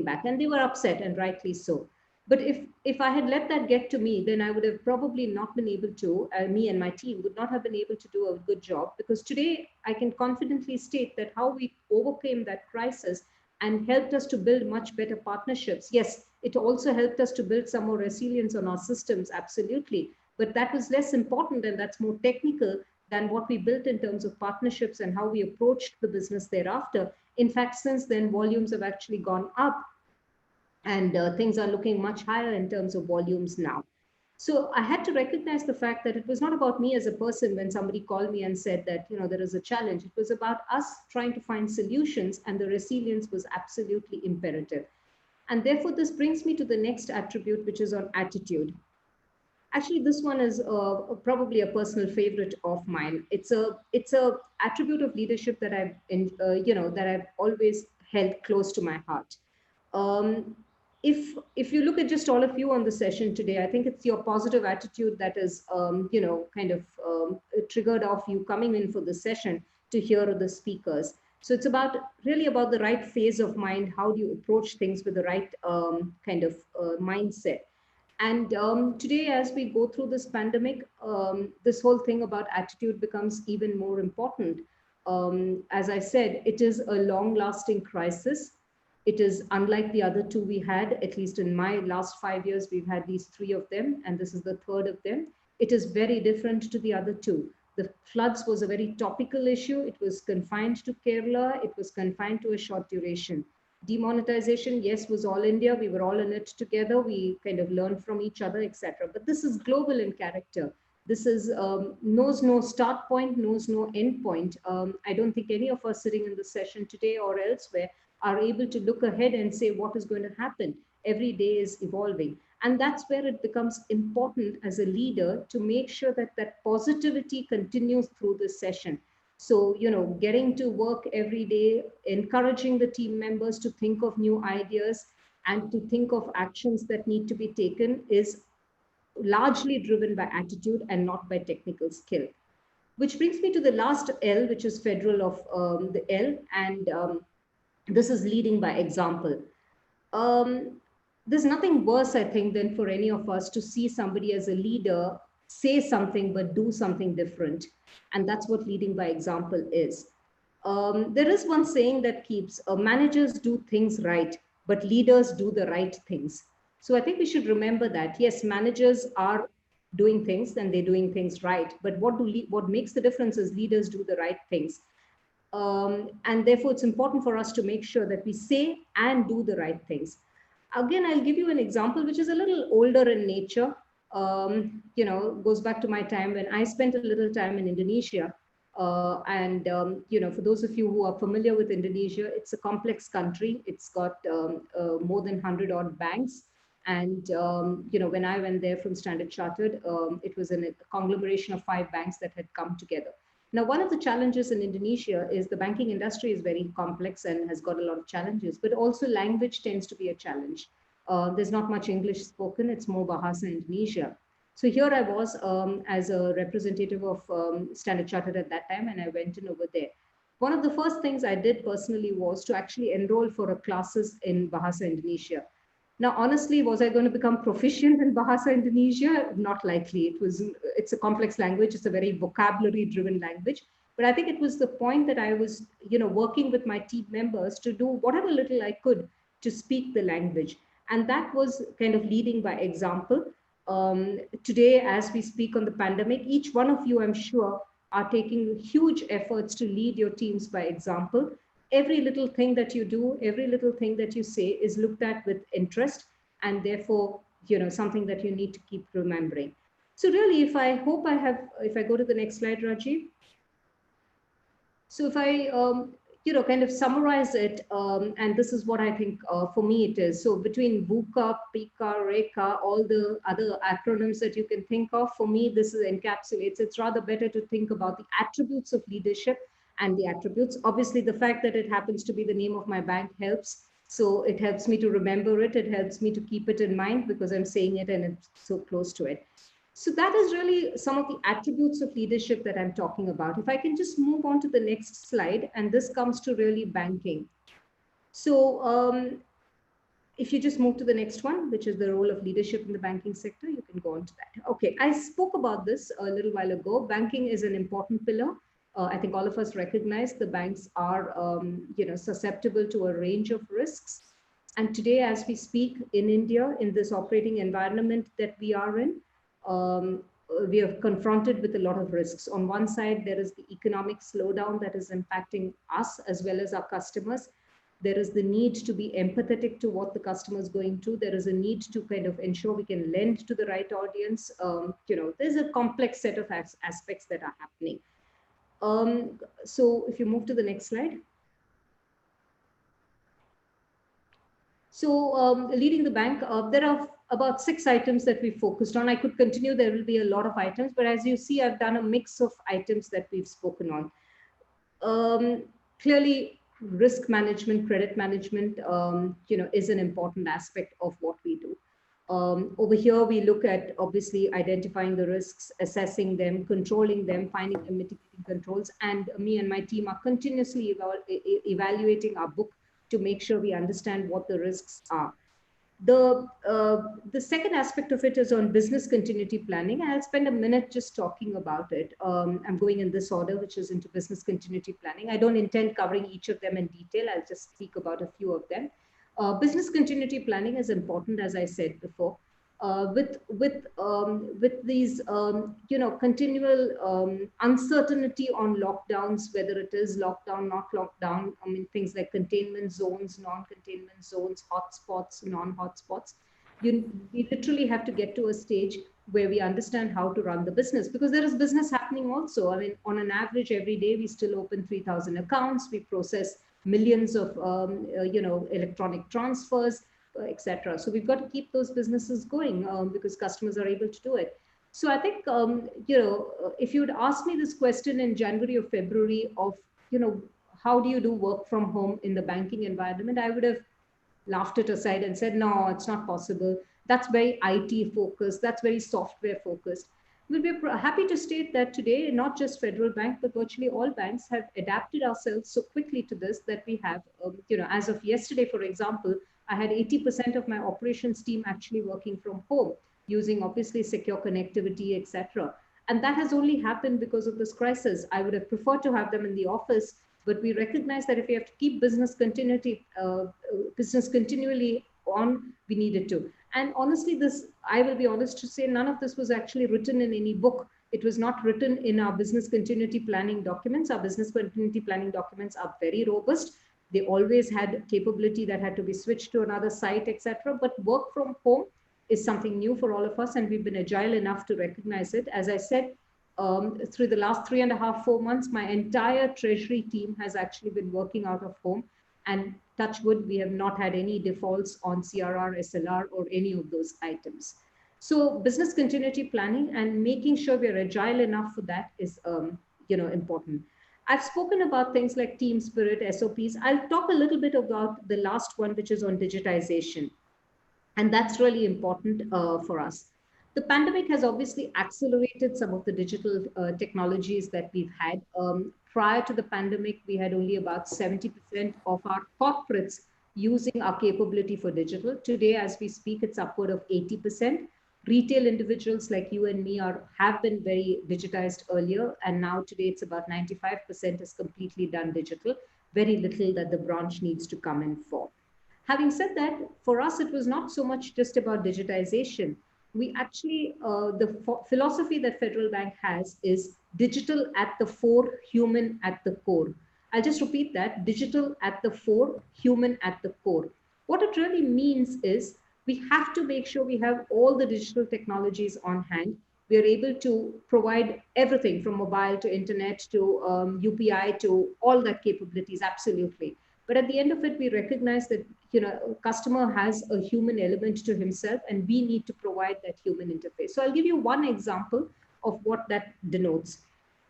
back, and they were upset, and rightly so. But if I had let that get to me, then I would have probably not been able to, me and my team would not have been able to do a good job, because today I can confidently state that how we overcame that crisis and helped us to build much better partnerships. Yes, it also helped us to build some more resilience on our systems, absolutely. But that was less important, and that's more technical than what we built in terms of partnerships and how we approached the business thereafter. In fact, since then, volumes have actually gone up, and things are looking much higher in terms of volumes now. So I had to recognize the fact that it was not about me as a person when somebody called me and said that, there is a challenge. It was about us trying to find solutions, and the resilience was absolutely imperative. And therefore, this brings me to the next attribute, which is on attitude. Actually, this one is probably a personal favorite of mine. It's a attribute of leadership that I've always held close to my heart. If you look at just all of you on the session today, I think it's your positive attitude that is, triggered off you coming in for the session to hear the speakers. So it's really about the right phase of mind. How do you approach things with the right mindset? And today, as we go through this pandemic, this whole thing about attitude becomes even more important. As I said, it is a long-lasting crisis. It is unlike the other two we had. At least in my last 5 years, we've had these 3 of them, and this is the 3rd of them. It is very different to the other two. The floods was a very topical issue. It was confined to Kerala. It was confined to a short duration. Demonetization, yes, was all India. We were all in it together. We kind of learned from each other, etc. But this is global in character. This is knows no start point, knows no end point. I don't think any of us sitting in the session today or elsewhere are able to look ahead and say what is going to happen. Every day is evolving. And that's where it becomes important as a leader to make sure that that positivity continues through this session. So, getting to work every day, encouraging the team members to think of new ideas and to think of actions that need to be taken is largely driven by attitude and not by technical skill. Which brings me to the last L, which is federal of the L. And this is leading by example. There's nothing worse, I think, than for any of us to see somebody as a leader say something but do something different. And that's what leading by example is. There is one saying that keeps, managers do things right, but leaders do the right things. So I think we should remember that. Yes, managers are doing things and they're doing things right. But what makes the difference is leaders do the right things. And therefore, it's important for us to make sure that we say and do the right things. Again, I'll give you an example, which is a little older in nature. Goes back to my time when I spent a little time in Indonesia. For those of you who are familiar with Indonesia, it's a complex country. It's got more than 100 odd banks. And, when I went there from Standard Chartered, it was a conglomeration of 5 banks that had come together. Now, one of the challenges in Indonesia is the banking industry is very complex and has got a lot of challenges, but also language tends to be a challenge. There's not much English spoken, it's more Bahasa Indonesia. So here I was as a representative of Standard Chartered at that time, and I went in over there. One of the first things I did personally was to actually enroll for a classes in Bahasa Indonesia. Now, honestly, was I going to become proficient in Bahasa Indonesia? Not likely. It's a complex language. It's a very vocabulary-driven language. But I think it was the point that I was, working with my team members to do whatever little I could to speak the language. And that was kind of leading by example. Today, as we speak on the pandemic, each one of you, I'm sure, are taking huge efforts to lead your teams by example. every little thing that you do, every little thing that you say is looked at with interest, and therefore, something that you need to keep remembering. So really, if I go to the next slide, Rajiv. So if I, kind of summarize it, and this is what I think for me it is. So between VUCA, PICA, RECA, all the other acronyms that you can think of, for me, this is encapsulates. It's rather better to think about the attributes of leadership and the attributes. Obviously, the fact that it happens to be the name of my bank helps. So it helps me to remember it. It helps me to keep it in mind because I'm saying it and it's so close to it. So that is really some of the attributes of leadership that I'm talking about. If I can just move on to the next slide, and this comes to really banking. So if you just move to the next one, which is the role of leadership in the banking sector, you can go on to that. Okay, I spoke about this a little while ago. Banking is an important pillar. I think all of us recognize the banks are, susceptible to a range of risks. And today, as we speak in India, in this operating environment that we are in, we are confronted with a lot of risks. On one side, there is the economic slowdown that is impacting us as well as our customers. There is the need to be empathetic to what the customer is going through. There is a need to kind of ensure we can lend to the right audience. There's a complex set of aspects that are happening. So if you move to the next slide. So leading the bank, there are about 6 items that we focused on. I could continue, there will be a lot of items, but as you see, I've done a mix of items that we've spoken on. Clearly, risk management, credit management, is an important aspect of what we do. Over here, we look at obviously identifying the risks, assessing them, controlling them, finding the mitigating controls, and me and my team are continuously evaluating our book to make sure we understand what the risks are. The second aspect of it is on business continuity planning. I'll spend a minute just talking about it. I'm going in this order, which is into business continuity planning. I don't intend covering each of them in detail. I'll just speak about a few of them. Business continuity planning is important, as I said before. With these continual uncertainty on lockdowns, whether it is lockdown, not lockdown, I mean things like containment zones, non-containment zones, hotspots, non-hotspots, we literally have to get to a stage where we understand how to run the business, because there is business happening also. I mean, on an average, every day we still open 3,000 accounts, we process millions of electronic transfers, etc. So we've got to keep those businesses going because customers are able to do it. So I think, if you'd asked me this question in January or February of, how do you do work from home in the banking environment, I would have laughed it aside and said, no, it's not possible. That's very IT focused. That's very software focused. But we're happy to state that today, not just Federal Bank, but virtually all banks have adapted ourselves so quickly to this that we have, as of yesterday, for example, I had 80% of my operations team actually working from home, using obviously secure connectivity, etc. And that has only happened because of this crisis. I would have preferred to have them in the office, but we recognize that if we have to keep business continually on, we needed to. And honestly, I will be honest to say, none of this was actually written in any book. It was not written in our business continuity planning documents. Our business continuity planning documents are very robust. They always had capability that had to be switched to another site, etc. But work from home is something new for all of us, and we've been agile enough to recognize it. As I said, through the last 3.5, 4 months, my entire treasury team has actually been working out of home. And touch wood, we have not had any defaults on CRR, SLR, or any of those items. So business continuity planning and making sure we're agile enough for that is important. I've spoken about things like team spirit, SOPs. I'll talk a little bit about the last one, which is on digitization. And that's really important for us. The pandemic has obviously accelerated some of the digital technologies that we've had. Prior to the pandemic, we had only about 70% of our corporates using our capability for digital. Today, as we speak, it's upward of 80%. Retail individuals like you and me have been very digitized earlier, and now today it's about 95% is completely done digital. Very little that the branch needs to come in for. Having said that, for us, it was not so much just about digitization. We actually, the philosophy that Federal Bank has is digital at the fore, human at the core. I'll just repeat that: digital at the fore, human at the core. What it really means is we have to make sure we have all the digital technologies on hand. We are able to provide everything from mobile to internet to UPI to all that capabilities, absolutely. But at the end of it, we recognize that a customer has a human element to himself, and we need to provide that human interface. So I'll give you one example of what that denotes.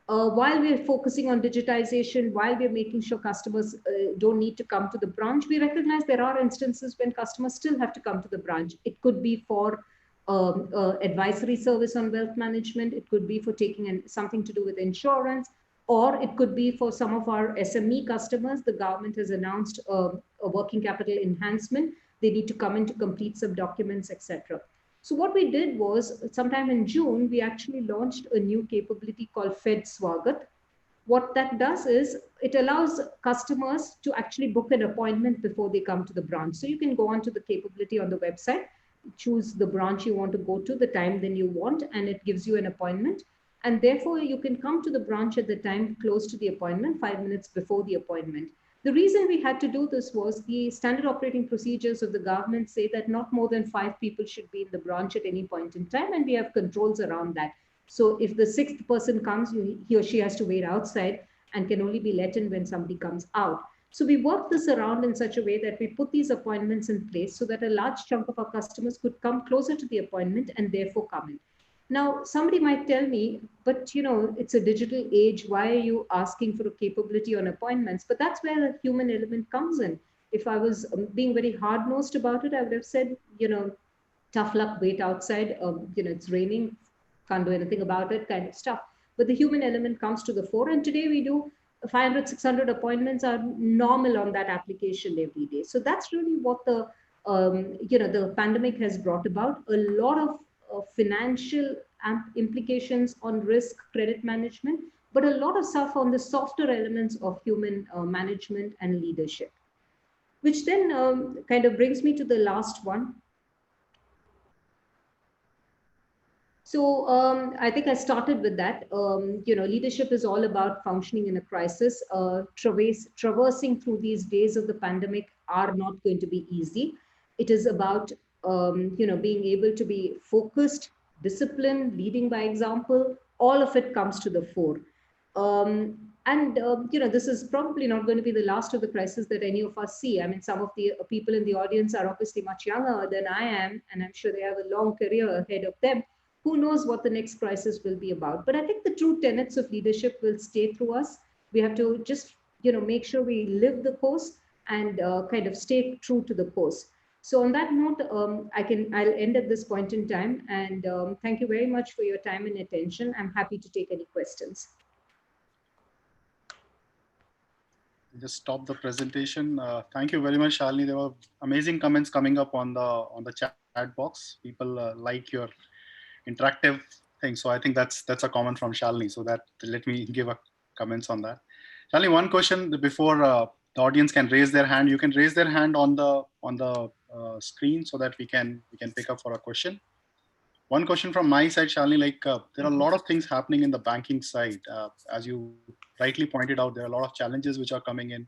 While we're focusing on digitization, while we're making sure customers don't need to come to the branch, we recognize there are instances when customers still have to come to the branch. It could be for advisory service on wealth management. It could be for taking something to do with insurance, or it could be for some of our SME customers. The government has announced a working capital enhancement. They need to come in to complete some documents, etc. So what we did was, sometime in June, we actually launched a new capability called Fed Swagat. What that does is it allows customers to actually book an appointment before they come to the branch. So you can go onto the capability on the website, choose the branch you want to go to, the time then you want, and it gives you an appointment. And therefore, you can come to the branch at the time close to the appointment, 5 minutes before the appointment. The reason we had to do this was the standard operating procedures of the government say that not more than 5 people should be in the branch at any point in time, and we have controls around that. So if the 6th person comes, he or she has to wait outside and can only be let in when somebody comes out. So we worked this around in such a way that we put these appointments in place so that a large chunk of our customers could come closer to the appointment and therefore come in. Now, somebody might tell me, but it's a digital age. Why are you asking for a capability on appointments? But that's where the human element comes in. If I was being very hard-nosed about it, I would have said, tough luck, wait outside. It's raining, can't do anything about it, kind of stuff. But the human element comes to the fore. And today we do 500, 600 appointments are normal on that application every day. So that's really what the pandemic has brought about. A lot of financial implications on risk, credit management, but a lot of stuff on the softer elements of human management and leadership, which then kind of brings me to the last one. So I think I started with that. Leadership is all about functioning in a crisis. Traversing through these days of the pandemic are not going to be easy. It is about being able to be focused, disciplined, leading by example. All of it comes to the fore. This is probably not going to be the last of the crisis that any of us see. I mean, some of the people in the audience are obviously much younger than I am, and I'm sure they have a long career ahead of them. Who knows what the next crisis will be about? But I think the true tenets of leadership will stay through us. We have to just, make sure we live the course and kind of stay true to the course. So on that note, I'll end at this point in time. And thank you very much for your time and attention. I'm happy to take any questions. Just stop the presentation. Thank you very much, Shalini. There were amazing comments coming up on the chat box. People like your interactive thing. So I think that's a comment from Shalini. So that let me give a comments on that. Shalini, one question before the audience can raise their hand. You can raise their hand on the screen so that we can pick up for a question. One question from my side, Shalini, there are a lot of things happening in the banking side. As you rightly pointed out, there are a lot of challenges which are coming in.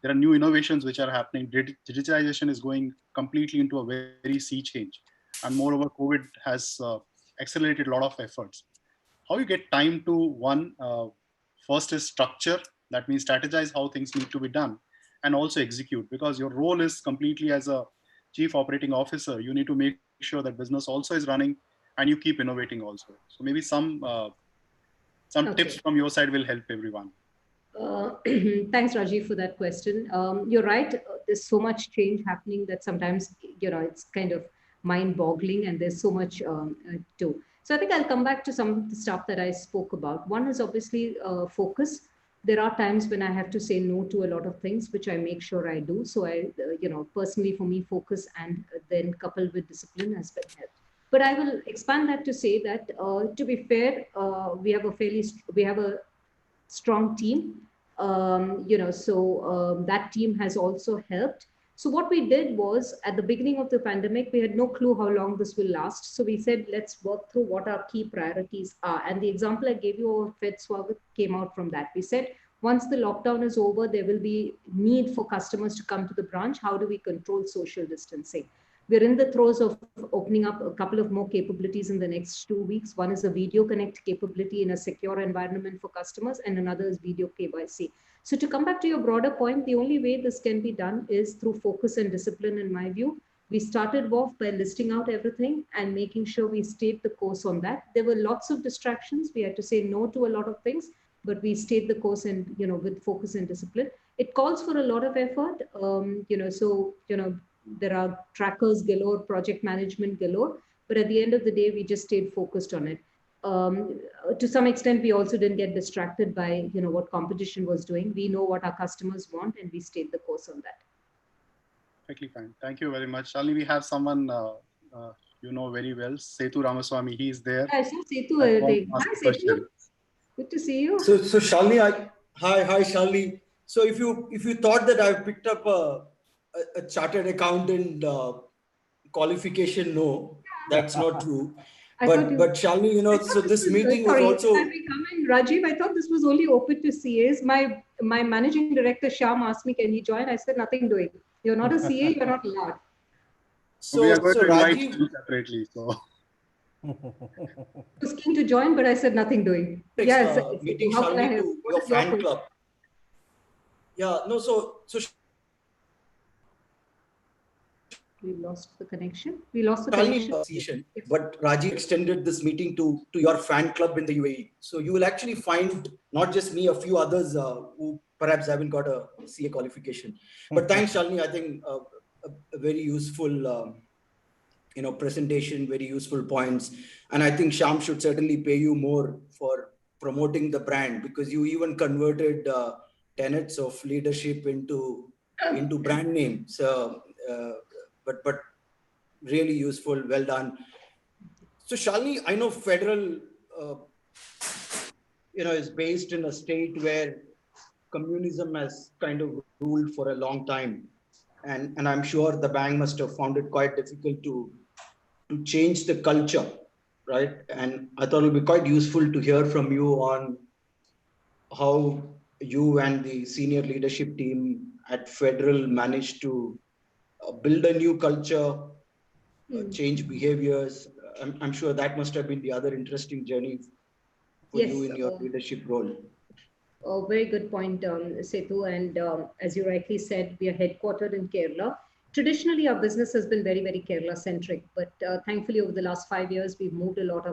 There are new innovations which are happening. Digitalization is going completely into a very sea change. And moreover, COVID has accelerated a lot of efforts. How you get time to one, first is structure. That means strategize how things need to be done and also execute, because your role is completely as a chief operating officer. You need to make sure that business also is running and you keep innovating also. So maybe some tips from your side will help everyone. Thanks, Rajiv, for that question. You're right. There's so much change happening that sometimes, it's kind of mind-boggling, and there's so much too. So I think I'll come back to some of the stuff that I spoke about. One is obviously focus. There are times when I have to say no to a lot of things, which I make sure I do. So I, personally for me, focus and then coupled with discipline has been helped. But I will expand that to say that, to be fair, we have a strong team, that team has also helped. So what we did was, at the beginning of the pandemic, we had no clue how long this will last. So we said, let's work through what our key priorities are. And the example I gave you of Fed Swagat came out from that. We said, Once the lockdown is over, there will be need for customers to come to the branch. How do we control social distancing? We're in the throes of opening up a couple of more capabilities in the next 2 weeks. One is a video connect capability in a secure environment for customers, and another is video KYC. So to come back to your broader point, the only way this can be done is through focus and discipline, in my view. We started off by listing out everything and making sure we stayed the course on that. There were lots of distractions. We had to say no to a lot of things, but we stayed the course and, with focus and discipline. It calls for a lot of effort, there are trackers galore, project management galore, but at the end of the day, we just stayed focused on it. To some extent, we also didn't get distracted by, what competition was doing. We know what our customers want, and we stayed the course on that. Perfectly fine. Thank you very much. Shalini, we have someone you know very well, Setu Ramaswamy. He is there. I saw Setu. Ask Hi, a question. Setu. Good to see you. So Shalini, hi Shalini. So if you thought that I picked up a chartered accountant qualification, no, that's not true. But Shalini, so this meeting was also. Can we come in, Rajiv? I thought this was only open to CAs. My managing director Shyam asked me, can he join? I said, nothing doing. You're not a CA, you're not allowed. So we are going to invite Rajiv, you separately. So. I was keen to join, but I said nothing doing. Yes, meeting Shalini to your fan club. Yeah, no, so we lost the connection. We lost the connection. But Rajiv extended this meeting to your fan club in the UAE. So you will actually find not just me, a few others who perhaps haven't got a CA qualification. But thanks, Shalini. I think a very useful, presentation, very useful points. And I think Shyam should certainly pay you more for promoting the brand, because you even converted tenets of leadership into brand names. But really useful, well done. So Shalini, I know Federal, is based in a state where communism has kind of ruled for a long time. And I'm sure the bank must have found it quite difficult to change the culture, right? And I thought it would be quite useful to hear from you on how you and the senior leadership team at Federal managed to build a new culture, change behaviors. I'm sure that must have been the other interesting journey for you in your leadership role. A very good point, Setu. And as you rightly said, we are headquartered in Kerala. Traditionally, our business has been very, very Kerala-centric. But thankfully, over the last 5 years, we've moved a lot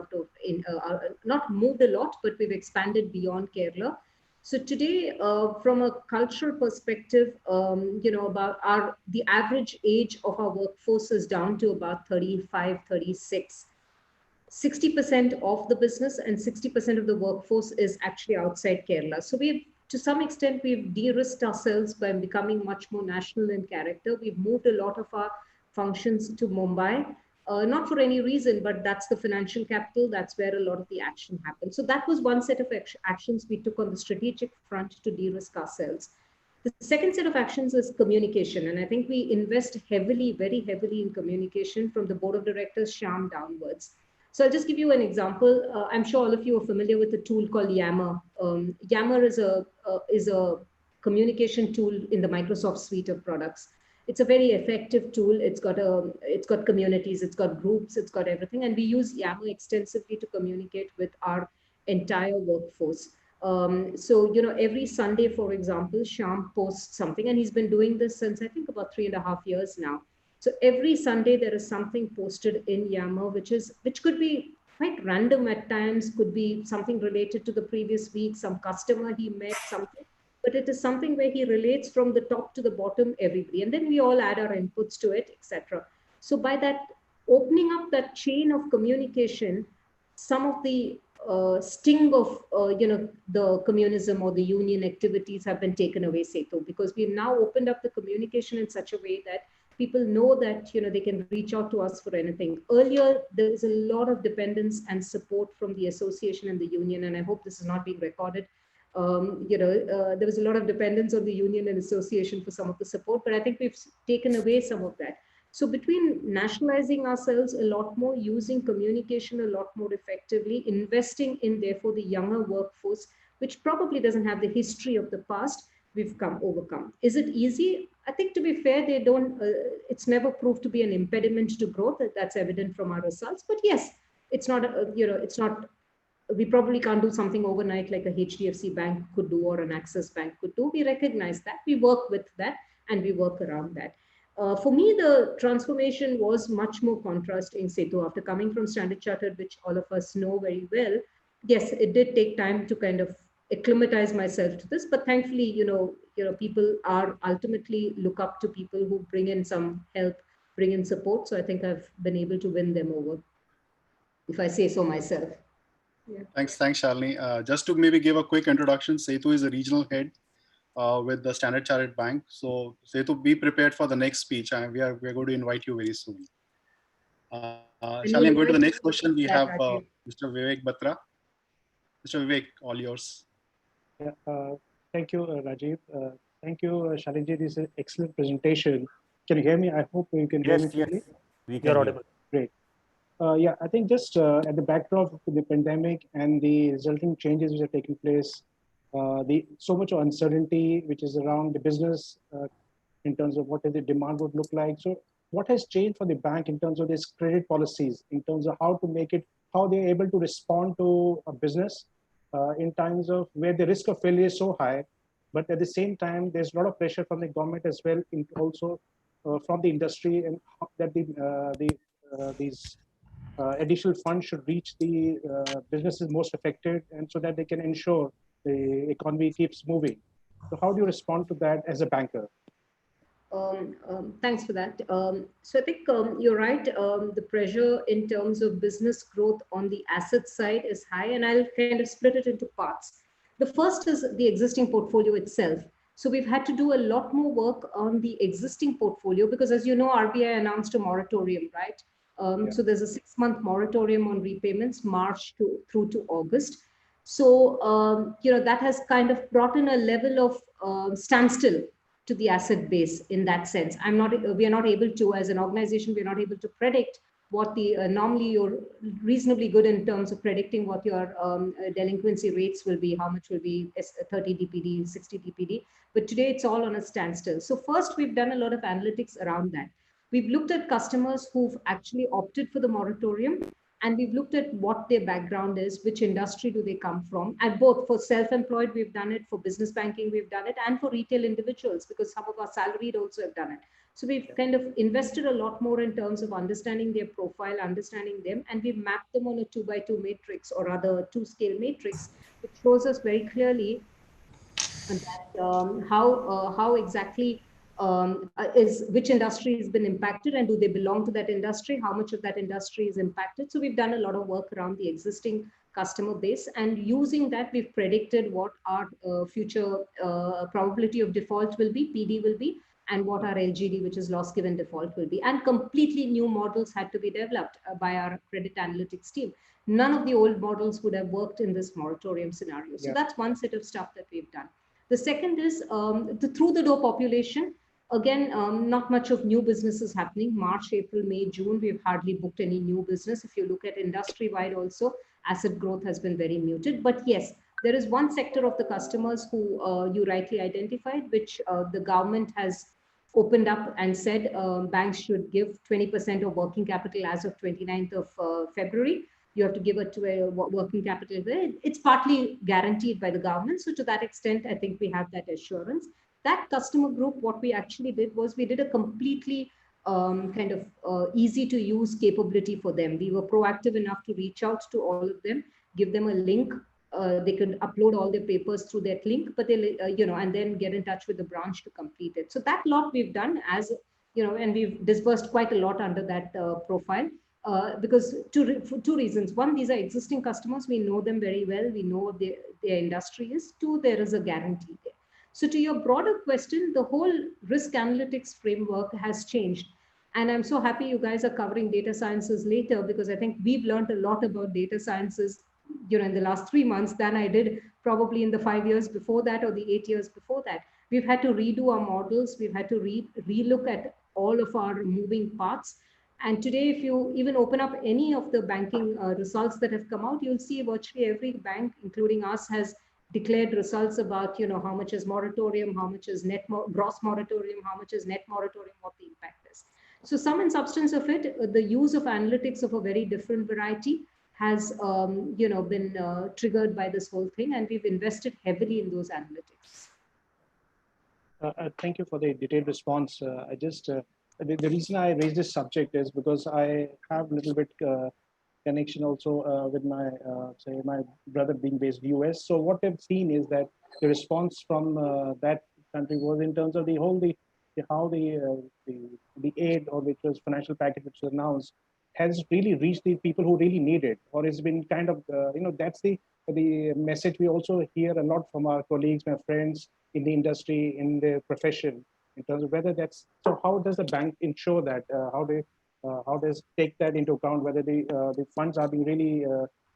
not moved a lot, but we've expanded beyond Kerala. So today, from a cultural perspective, the average age of our workforce is down to about 35, 36. 60% of the business and 60% of the workforce is actually outside Kerala. So to some extent, we've de-risked ourselves by becoming much more national in character. We've moved a lot of our functions to Mumbai, not for any reason, but that's the financial capital. That's where a lot of the action happens. So that was one set of actions we took on the strategic front to de-risk ourselves. The second set of actions is communication. And I think we invest heavily, very heavily in communication from the board of directors, Shyam downwards. So I'll just give you an example. I'm sure all of you are familiar with a tool called Yammer. Yammer is a communication tool in the Microsoft suite of products. It's a very effective tool. It's got communities, it's got groups, it's got everything. And we use Yammer extensively to communicate with our entire workforce. So, every Sunday, for example, Shyam posts something, and he's been doing this since I think about 3.5 years now. So every Sunday there is something posted in Yammer, which could be quite random at times, could be something related to the previous week, some customer he met, something, but it is something where he relates from the top to the bottom, everybody. And then we all add our inputs to it, etc. So by that, opening up that chain of communication, some of the sting of, the communism or the union activities have been taken away, Setu, because we've now opened up the communication in such a way that people know that, they can reach out to us for anything. Earlier, there was a lot of dependence and support from the association and the union, and I hope this is not being recorded. There was a lot of dependence on the union and association for some of the support, but I think we've taken away some of that. So between nationalizing ourselves a lot more, using communication a lot more effectively, investing in, therefore, the younger workforce, which probably doesn't have the history of the past, we've overcome. Is it easy? I think, to be fair, they don't. It's never proved to be an impediment to growth. That's evident from our results. But yes, it's not. It's not. We probably can't do something overnight like a HDFC bank could do or an Axis bank could do. We recognize that. We work with that and we work around that. For me, the transformation was much more contrasting, Setu, after coming from Standard Chartered, which all of us know very well. Yes, it did take time to kind of acclimatize myself to this, but thankfully, people are ultimately look up to people who bring in some help, bring in support. So I think I've been able to win them over, if I say so myself. Yeah. Thanks, Shalini. Just to maybe give a quick introduction, Setu is a regional head with the Standard Chartered Bank. So Setu, be prepared for the next speech. We are going to invite you very soon. Shalini, I'm going to the next question. We have Mr. Vivek Batra. Mr. Vivek, all yours. Yeah, thank you, Rajiv. Thank you, Shalini. This is an excellent presentation. Can you hear me? I hope you can hear me clearly. We can You're hear. audible. Great. Yeah, I think just at the backdrop of the pandemic and the resulting changes which are taking place, so much uncertainty which is around the business in terms of what the demand would look like. So what has changed for the bank in terms of these credit policies, in terms of how to make it, how they're able to respond to a business in times of where the risk of failure is so high, but at the same time, there's a lot of pressure from the government as well, also from the industry, and that these additional funds should reach the businesses most affected, and so that they can ensure the economy keeps moving. So how do you respond to that as a banker? Thanks for that. So I think you're right. The pressure in terms of business growth on the asset side is high, and I'll kind of split it into parts. The first is the existing portfolio itself. So we've had to do a lot more work on the existing portfolio because, as you know, RBI announced a moratorium, right? So there's a 6-month moratorium on repayments, March through to August. So, that has kind of brought in a level of standstill to the asset base in that sense. We are not able to, as an organization, we're not able to predict what the, normally you're reasonably good in terms of predicting what your delinquency rates will be, how much will be 30 DPD, 60 DPD, but today it's all on a standstill. So first, we've done a lot of analytics around that. We've looked at customers who've actually opted for the moratorium, and we've looked at what their background is, which industry do they come from, and both for self-employed, we've done it, for business banking, we've done it, and for retail individuals, because some of our salaried also have done it. So we've kind of invested a lot more in terms of understanding their profile, understanding them, and we've mapped them on a 2x2 matrix, or rather 2-scale matrix, which shows us very clearly that how exactly which industry has been impacted, and do they belong to that industry, how much of that industry is impacted. So we've done a lot of work around the existing customer base, and using that, we've predicted what our future probability of default will be, PD will be, and what our LGD, which is loss given default, will be. And completely new models had to be developed by our credit analytics team. None of the old models would have worked in this moratorium scenario. So that's one set of stuff that we've done. The second is the through-the-door population. Again, not much of new businesses happening. March, April, May, June, we've hardly booked any new business. If you look at industry-wide also, asset growth has been very muted. But yes, there is one sector of the customers who you rightly identified, which the government has opened up and said banks should give 20% of working capital as of 29th of February. You have to give it to a working capital. It's partly guaranteed by the government. So to that extent, I think we have that assurance. That customer group, what we actually did was we did a completely kind of easy to use capability for them. We were proactive enough to reach out to all of them, give them a link. They could upload all their papers through that link, but they, and then get in touch with the branch to complete it. So that lot we've done as, and we've disbursed quite a lot under that profile. Because for two reasons. One, these are existing customers. We know them very well. We know what their industry is. Two, there is a guarantee there. So to your broader question, the whole risk analytics framework has changed. And I'm so happy you guys are covering data sciences later, because I think we've learned a lot about data sciences in the last 3 months than I did probably in the 5 years before that, or the 8 years before that. We've had to redo our models. We've had to relook at all of our moving parts. And today, if you even open up any of the banking results that have come out, you'll see virtually every bank, including us, has declared results about, how much is moratorium, how much is gross moratorium, how much is net moratorium, what the impact is. So sum and substance of it, the use of analytics of a very different variety has, been triggered by this whole thing, and we've invested heavily in those analytics. Thank you for the detailed response. The reason I raised this subject is because I have a little bit connection also with my brother being based in the US. So what I've seen is that the response from that country was in terms of how the aid, or which was financial package which was announced, has really reached the people who really need it, or has been kind of that's the message we also hear a lot from our colleagues, my friends in the industry, in the profession, in terms of whether that's so. How does the bank ensure that? How does take that into account, whether the funds are being really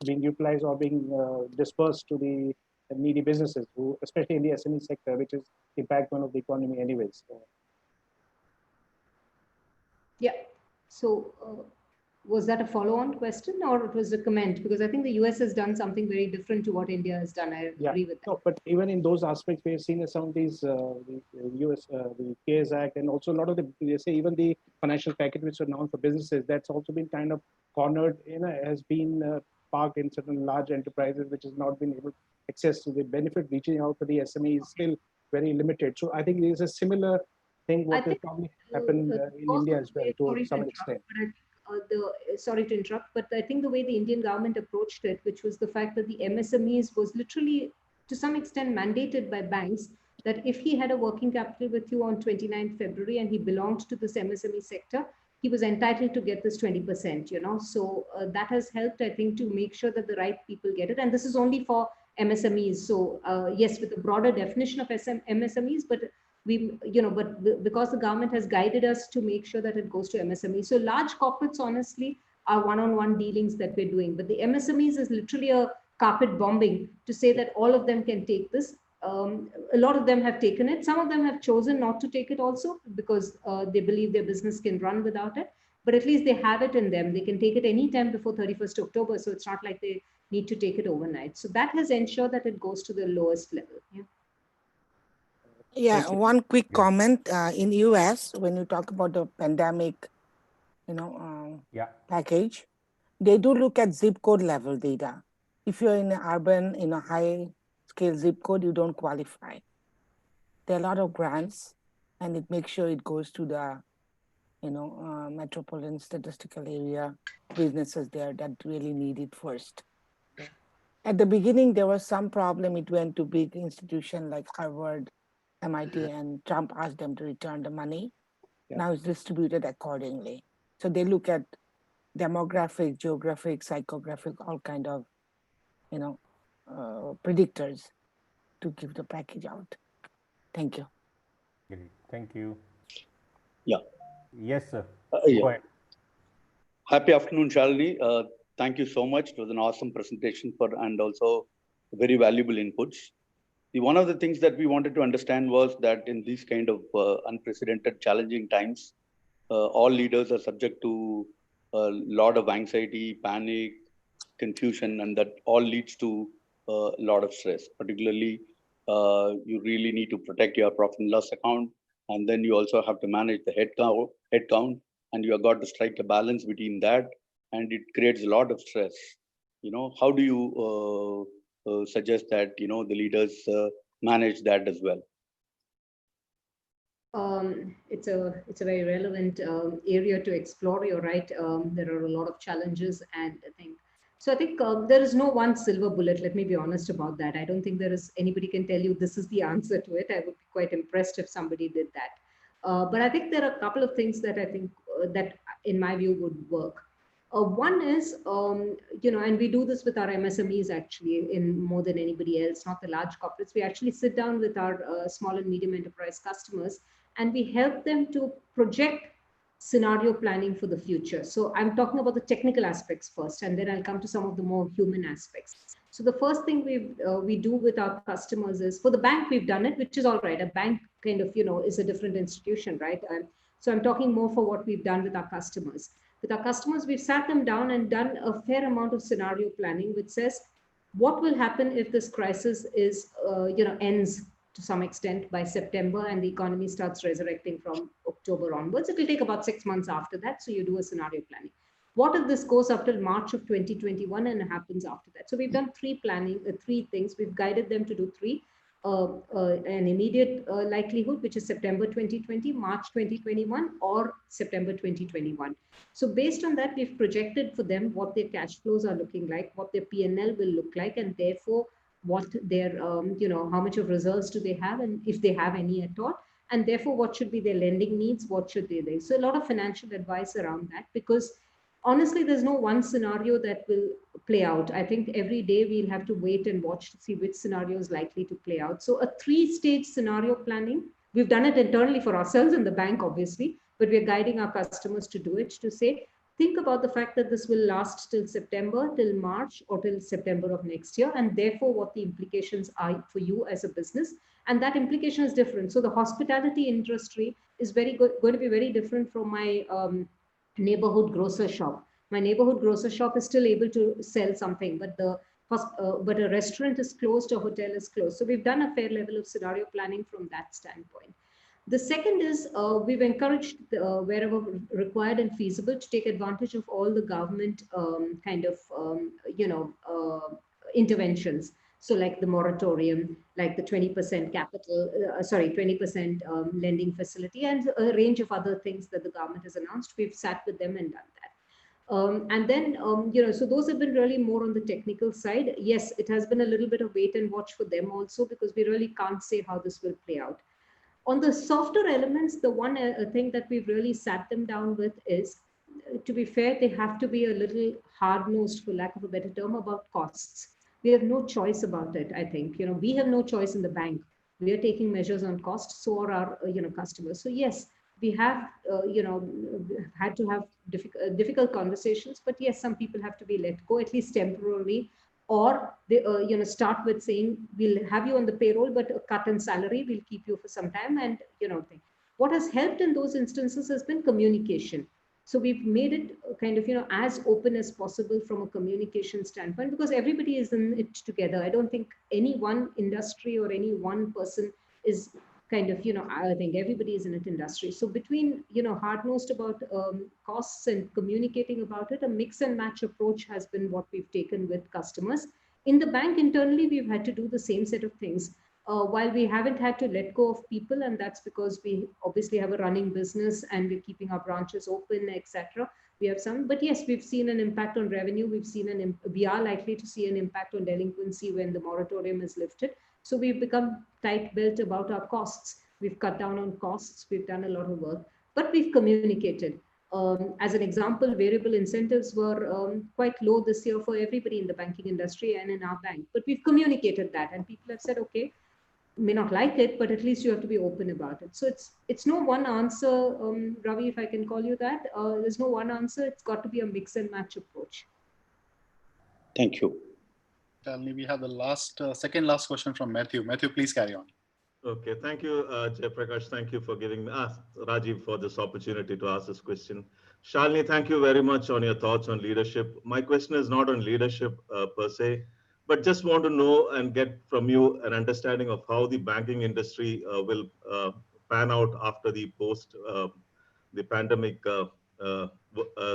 being utilized or being dispersed to the needy businesses, who, especially in the SME sector, which is the backbone of the economy anyways. Yeah. So was that a follow-on question, or it was a comment? Because I think the US has done something very different to what India has done. I agree with that. No, but even in those aspects, we've seen some of these, the US, the CARES Act, and also a lot of even the financial package which are announced for businesses, that's also been kind of cornered, has been parked in certain large enterprises, which has not been able to access to the benefit. Reaching out to the SME is still very limited. So I think there's a similar thing what will probably happen in India as well, to some extent. Sorry to interrupt, but I think the way the Indian government approached it, which was the fact that the MSMEs was literally to some extent mandated by banks, that if he had a working capital with you on 29th February and he belonged to this MSME sector, he was entitled to get this 20%, So that has helped, I think, to make sure that the right people get it. And this is only for MSMEs. So yes, with a broader definition of MSMEs, but because the government has guided us to make sure that it goes to MSME. So large corporates, honestly, are one-on-one dealings that we're doing. But the MSMEs is literally a carpet bombing to say that all of them can take this. A lot of them have taken it. Some of them have chosen not to take it also because they believe their business can run without it. But at least they have it in them. They can take it anytime before 31st October. So it's not like they need to take it overnight. So that has ensured that it goes to the lowest level. Yeah. Yeah, one quick comment. In US, when you talk about the pandemic, package, they do look at zip code level data. If you're in an urban, in a high scale zip code, you don't qualify. There are a lot of grants, and it makes sure it goes to the, metropolitan statistical area businesses there that really need it first. At the beginning, there was some problem. It went to big institutions like Harvard, MIT, and Trump asked them to return the money. Yeah. Now it's distributed accordingly. So they look at demographic, geographic, psychographic, all kind of, predictors to give the package out. Thank you. Great. Thank you. Yeah. Yes, sir. Yeah. Go ahead. Happy afternoon, Shalini. Thank you so much. It was an awesome presentation and also very valuable inputs. One of the things that we wanted to understand was that in these kind of unprecedented, challenging times, all leaders are subject to a lot of anxiety, panic, confusion, and that all leads to a lot of stress. Particularly, you really need to protect your profit and loss account, and then you also have to manage the headcount, and you have got to strike a balance between that, and it creates a lot of stress. How do you suggest that the leaders manage that as well? It's a very relevant area to explore. You're right. There are a lot of challenges, and I think there is no one silver bullet. Let me be honest about that. I don't think there is anybody can tell you this is the answer to it. I would be quite impressed if somebody did that. But I think there are a couple of things that I think that, in my view, would work. One is, and we do this with our MSMEs actually in more than anybody else, not the large corporates. We actually sit down with our small and medium enterprise customers, and we help them to project scenario planning for the future. So I'm talking about the technical aspects first, and then I'll come to some of the more human aspects. So the first thing we do with our customers is, for the bank, we've done it, which is all right. A bank kind of, is a different institution, right? So I'm talking more for what we've done with our customers. With our customers, we've sat them down and done a fair amount of scenario planning, which says, What will happen if this crisis is, ends to some extent by September and the economy starts resurrecting from October onwards? It will take about 6 months after that. So you do a scenario planning. What if this goes up till March of 2021 and happens after that? So we've done three things. We've guided them to do three. An immediate likelihood, which is September 2020, March 2021, or September 2021. So based on that, we've projected for them what their cash flows are looking like, what their P&L will look like, and therefore what their, how much of reserves do they have, and if they have any at all, and therefore what should be their lending needs, what should they. So a lot of financial advice around that, because honestly, there's no one scenario that will play out. I think every day we'll have to wait and watch to see which scenario is likely to play out. So a three-stage scenario planning, we've done it internally for ourselves in the bank, obviously, but we're guiding our customers to do it, to say, think about the fact that this will last till September, till March, or till September of next year, and therefore what the implications are for you as a business. And that implication is different. So the hospitality industry is going to be very different from my neighborhood grocer shop. My neighborhood grocer shop is still able to sell something, but but a restaurant is closed, a hotel is closed. So we've done a fair level of scenario planning from that standpoint. The second is we've encouraged wherever required and feasible to take advantage of all the government interventions. So like the moratorium, like the 20% capital, 20% lending facility, and a range of other things that the government has announced. We've sat with them and done that. And then, so those have been really more on the technical side. Yes, it has been a little bit of wait and watch for them also, because we really can't say how this will play out. On the softer elements, the one thing that we've really sat them down with is, to be fair, they have to be a little hard-nosed, for lack of a better term, about costs. We have no choice about it, I think. We have no choice in the bank. We are taking measures on costs, so are our customers. So yes, we have had to have difficult conversations, but yes, some people have to be let go, at least temporarily, or they start with saying, we'll have you on the payroll, but a cut in salary, we'll keep you for some time. And what has helped in those instances has been communication. So we've made it kind of as open as possible from a communication standpoint, because everybody is in it together. I don't think any one industry or any one person is kind of I think everybody is in it industry. So between hard-nosed about costs and communicating about it, a mix and match approach has been what we've taken with customers. In the bank internally, we've had to do the same set of things. While we haven't had to let go of people, and that's because we obviously have a running business and we're keeping our branches open, etc. We have some, but yes, we've seen an impact on revenue. We are likely to see an impact on delinquency when the moratorium is lifted. So we've become tight-built about our costs. We've cut down on costs. We've done a lot of work, but we've communicated. As an example, variable incentives were quite low this year for everybody in the banking industry and in our bank, but we've communicated that, and people have said, okay, may not like it, but at least you have to be open about it. So it's no one answer, Ravi, if I can call you that. There's no one answer. It's got to be a mix and match approach. Thank you. Shalini, we have the second last question from Matthew. Matthew, please carry on. Okay, thank you, Jaiprakash. Thank you for giving me, Rajiv, for this opportunity to ask this question. Shalini, thank you very much on your thoughts on leadership. My question is not on leadership per se, but just want to know and get from you an understanding of how the banking industry will pan out after the the pandemic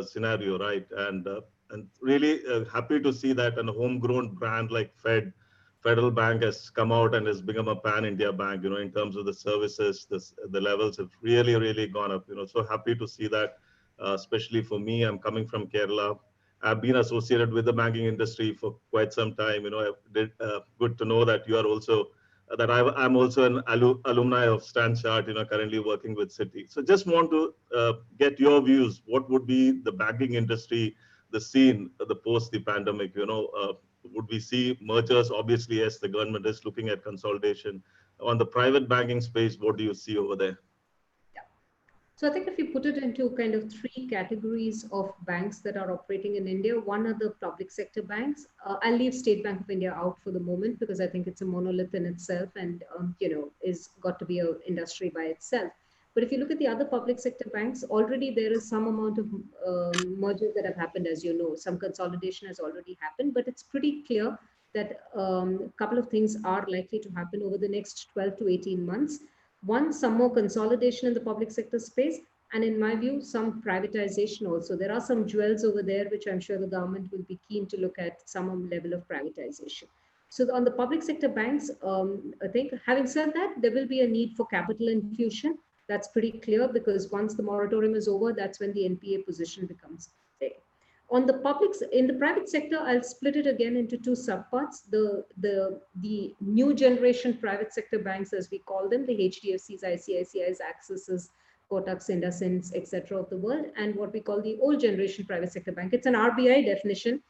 scenario, right? And really happy to see that a homegrown brand like Federal Bank has come out and has become a pan-India bank, in terms of the services, the levels have really, really gone up, so happy to see that, especially for me. I'm coming from Kerala. I've been associated with the banking industry for quite some time. Good to know that you are also, that I'm also an alumni of Stan Chart, currently working with Citi. So just want to get your views. What would be the banking industry, the scene, the post the pandemic, would we see mergers? Obviously, yes, the government is looking at consolidation. On the private banking space, what do you see over there? Yeah. So I think if you put it into kind of three categories of banks that are operating in India, one are the public sector banks. I'll leave State Bank of India out for the moment because I think it's a monolith in itself and, is got to be an industry by itself. But if you look at the other public sector banks, already there is some amount of mergers that have happened, as you know. Some consolidation has already happened, but it's pretty clear that a couple of things are likely to happen over the next 12 to 18 months. One, some more consolidation in the public sector space, and in my view, some privatization also. There are some jewels over there, which I'm sure the government will be keen to look at some level of privatization. So on the public sector banks, I think, having said that, there will be a need for capital infusion. That's pretty clear, because once the moratorium is over, that's when the NPA position becomes there. On the in the private sector, I'll split it again into two subparts. The new generation private sector banks, as we call them, the HDFCs, ICICIs, Axis, Kotaks, IndusInds, etc. of the world, and what we call the old generation private sector bank. It's an RBI definition,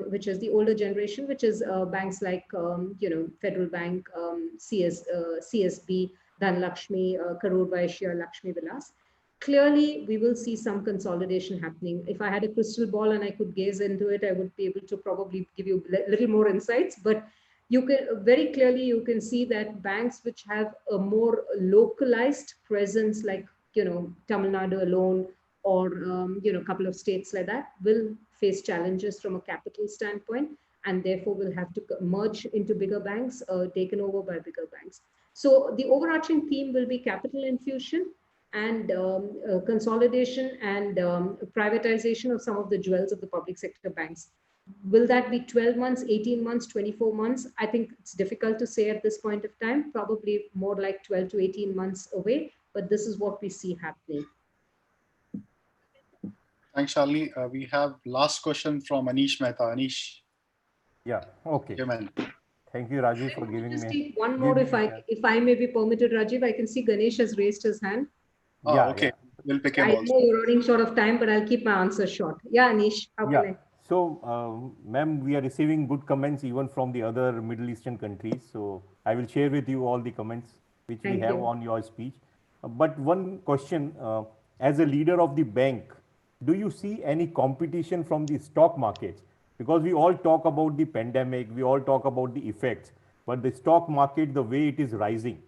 which is the older generation, which is banks like Federal Bank, CSB, Dhanlakshmi, Karur Vaishya, Lakshmi Vilas. Clearly, we will see some consolidation happening. If I had a crystal ball and I could gaze into it, I would be able to probably give you a little more insights. But you can very clearly, you can see that banks which have a more localized presence, like Tamil Nadu alone, or a couple of states like that, will face challenges from a capital standpoint, and therefore will have to merge into bigger banks, taken over by bigger banks. So the overarching theme will be capital infusion and consolidation and privatization of some of the jewels of the public sector banks. Will that be 12 months, 18 months, 24 months? I think it's difficult to say at this point of time, probably more like 12 to 18 months away, but this is what we see happening. Thanks, Shalini. We have last question from Anish Mehta. Anish. Yeah, okay. Thank you, Rajiv, for giving Just me. take one more, if I may be permitted, Rajiv. I can see Ganesh has raised his hand. Yeah, okay. Yeah. We'll pick him I also. know you're running short of time, but I'll keep my answer short. Yeah, Anish, how can I? So, ma'am, we are receiving good comments even from the other Middle Eastern countries. So, I will share with you all the comments which we have on your speech. But one question, as a leader of the bank, do you see any competition from the stock markets? Because we all talk about the pandemic, we all talk about the effects, but the stock market, the way it is rising,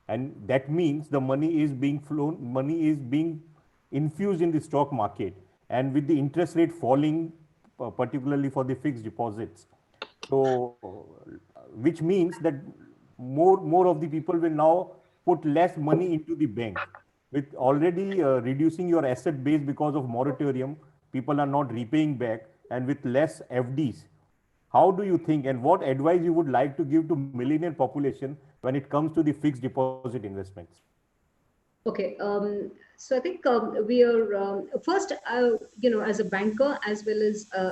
and that means the money is being flown, money is being infused in the stock market, and with the interest rate falling, particularly for the fixed deposits, so which means that more of the people will now put less money into the bank, with already reducing your asset base because of moratorium. People are not repaying back, and with less FDs. How do you think, and what advice you would like to give to millennial population when it comes to the fixed deposit investments? Okay, so I think we are first, as a banker, as well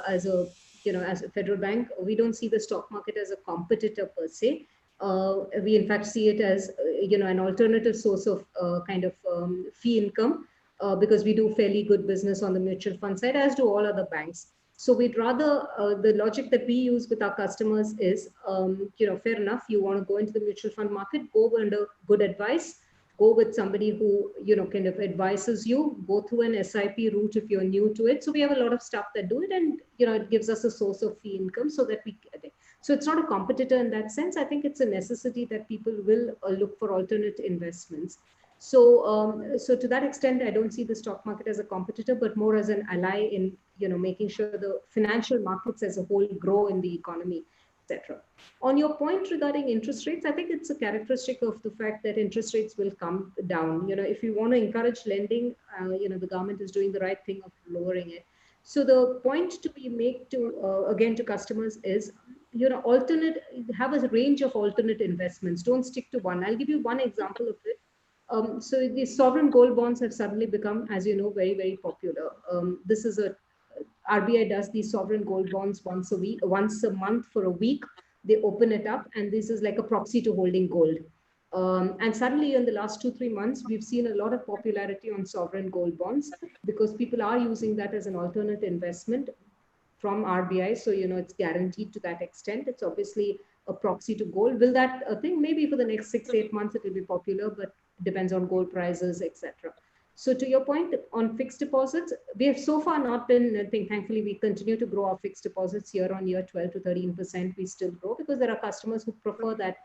as a federal bank, we don't see the stock market as a competitor per se. We in fact see it as an alternative source of kind of fee income, because we do fairly good business on the mutual fund side, as do all other banks. So we'd rather, the logic that we use with our customers is, fair enough, you want to go into the mutual fund market, go under good advice, go with somebody who, kind of advises you, go through an SIP route if you're new to it. So we have a lot of stuff that do it, and, it gives us a source of fee income so that we get it. So it's not a competitor in that sense. I think it's a necessity that people will look for alternate investments. So, so to that extent, I don't see the stock market as a competitor, but more as an ally in, making sure the financial markets as a whole grow in the economy, etc. On your point regarding interest rates, I think it's a characteristic of the fact that interest rates will come down. If you want to encourage lending, the government is doing the right thing of lowering it. So the point to be made to, again, to customers is, have a range of alternate investments. Don't stick to one. I'll give you one example of it. So the sovereign gold bonds have suddenly become, as you know, very, very popular. This is RBI does these sovereign gold bonds once a month for a week. They open it up, and this is like a proxy to holding gold. And suddenly in the last 2-3 months, we've seen a lot of popularity on sovereign gold bonds, because people are using that as an alternate investment from RBI. So, it's guaranteed to that extent. It's obviously a proxy to gold. Will that thing, maybe for the next 6-8 months, it will be popular, but it depends on gold prices, etc. So to your point on fixed deposits, we have so far not been, I think, thankfully, we continue to grow our fixed deposits year on year, 12 to 13%. We still grow because there are customers who prefer that,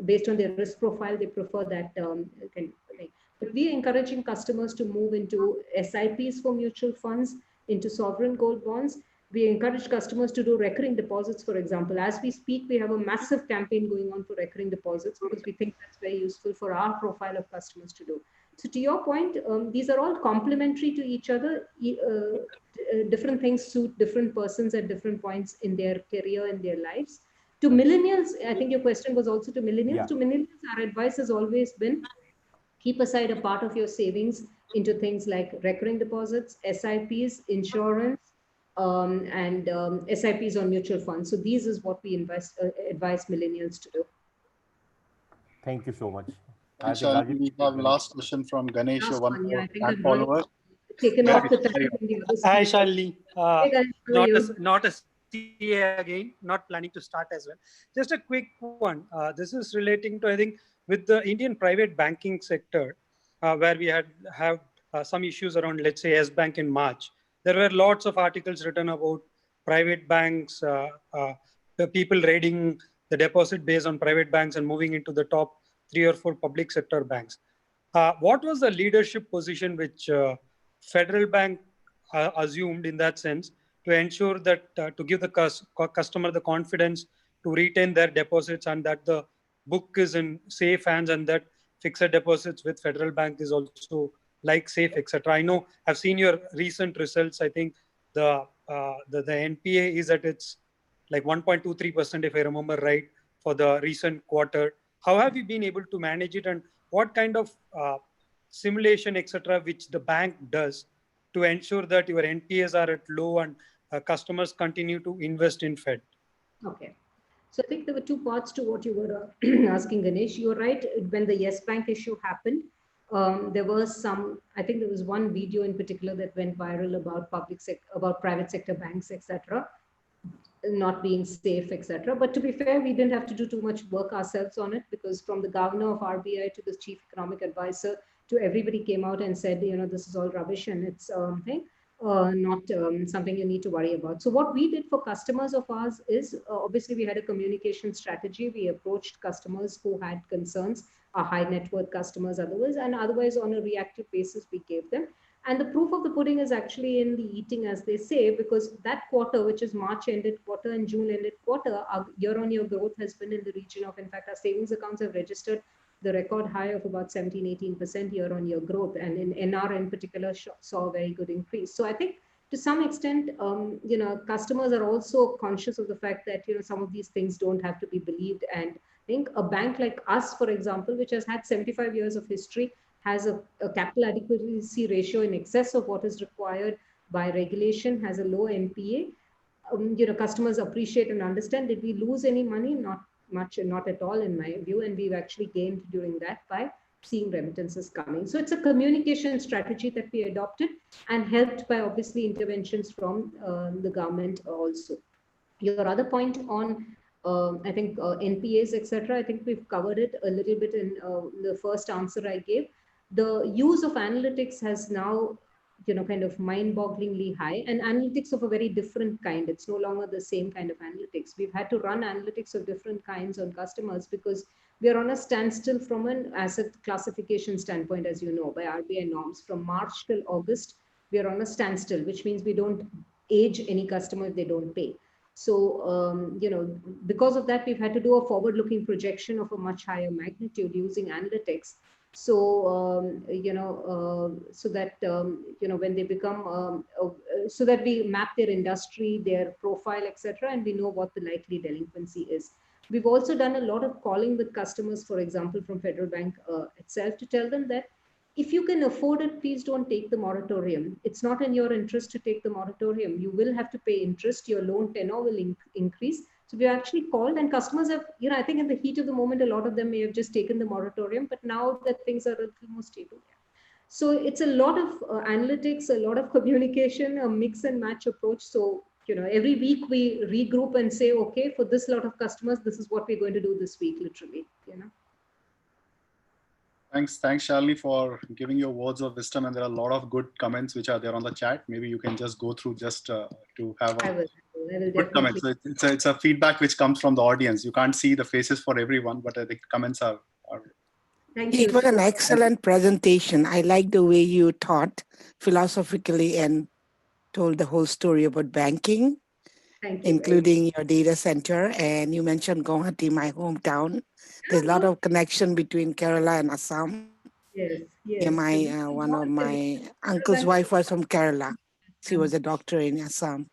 based on their risk profile, they prefer that kind of thing. But we are encouraging customers to move into SIPs for mutual funds, into sovereign gold bonds. We encourage customers to do recurring deposits, for example. As we speak, we have a massive campaign going on for recurring deposits because we think that's very useful for our profile of customers to do. So to your point, these are all complementary to each other. Different things suit different persons at different points in their career and their lives. To millennials, I think your question was also to millennials. Yeah. To millennials, our advice has always been keep aside a part of your savings into things like recurring deposits, SIPs, insurance, and SIPs on mutual funds. So these is what we advise millennials to do. Thank you so much. And we have last question from Ganesh, Last one one, yeah, more I think fan I've really follower. taken Yeah, off the time carry on. from the other Hi, speakers. Shalini. Hey guys, how are you? Not a CA again, not planning to start as well. Just a quick one. This is relating to, I think, with the Indian private banking sector, where we have some issues around, let's say, S Bank in March. There were lots of articles written about private banks, the people raiding the deposit base on private banks and moving into the top 3 or 4 public sector banks. What was the leadership position which Federal Bank assumed in that sense to ensure that to give the customer the confidence to retain their deposits and that the book is in safe hands and that fixed deposits with Federal Bank is also like safe, etc. I know I've seen your recent results. I think the NPA is at its like 1.23%, if I remember right, for the recent quarter. How have you been able to manage it, and what kind of simulation, etc., which the bank does to ensure that your NPAs are at low and customers continue to invest in Fed? Okay. So I think there were 2 parts to what you were asking, Ganesh. You're right. When the Yes Bank issue happened, there was some, I think there was one video in particular that went viral about about private sector banks, etc., not being safe, etc. But to be fair, we didn't have to do too much work ourselves on it, because from the governor of RBI to the chief economic advisor to everybody came out and said, this is all rubbish and it's not something you need to worry about. So what we did for customers of ours is obviously we had a communication strategy. We approached customers who had concerns, our high net worth customers otherwise on a reactive basis we gave them. And the proof of the pudding is actually in the eating, as they say, because that quarter, which is March ended quarter and June ended quarter, our year-on-year growth has been in the region of, in fact, our savings accounts have registered the record high of about 17-18% year-on-year growth, and in NR in particular saw a very good increase. So I think to some extent, customers are also conscious of the fact that some of these things don't have to be believed. And I think a bank like us, for example, which has had 75 years of history, has a capital adequacy ratio in excess of what is required by regulation, has a low NPA. Customers appreciate and understand. Did we lose any money? Not much, not at all in my view. And we've actually gained during that by seeing remittances coming. So it's a communication strategy that we adopted and helped by obviously interventions from the government also. Your other point on I think NPAs, etc. I think we've covered it a little bit in the first answer I gave. The use of analytics has now, kind of mind-bogglingly high, and analytics of a very different kind. It's no longer the same kind of analytics. We've had to run analytics of different kinds on customers because we are on a standstill from an asset classification standpoint, as you know, by RBI norms. From March till August, we are on a standstill, which means we don't age any customer if they don't pay. So, because of that, we've had to do a forward-looking projection of a much higher magnitude using analytics. So, so that, when they become, so that we map their industry, their profile, etc., and we know what the likely delinquency is. We've also done a lot of calling with customers, for example, from Federal Bank itself, to tell them that if you can afford it, please don't take the moratorium. It's not in your interest to take the moratorium. You will have to pay interest. Your loan tenor will increase. So we actually called, and customers have, I think in the heat of the moment, a lot of them may have just taken the moratorium, but now that things are a little more stable. So it's a lot of analytics, a lot of communication, a mix and match approach. So, every week we regroup and say, okay, for this lot of customers, this is what we're going to do this week, literally, Thanks, Shalini, for giving your words of wisdom. And there are a lot of good comments which are there on the chat. Maybe you can just go through just to have a good comments. So it's a feedback which comes from the audience. You can't see the faces for everyone, but the comments are. Thank you. It was an excellent presentation. I like the way you taught philosophically and told the whole story about banking, Thank you. including your data center. And you mentioned Guwahati, my hometown. There's a lot of connection between Kerala and Assam. Yes, Yeah, yes. my one of my uncle's wife was from Kerala. She was a doctor in Assam.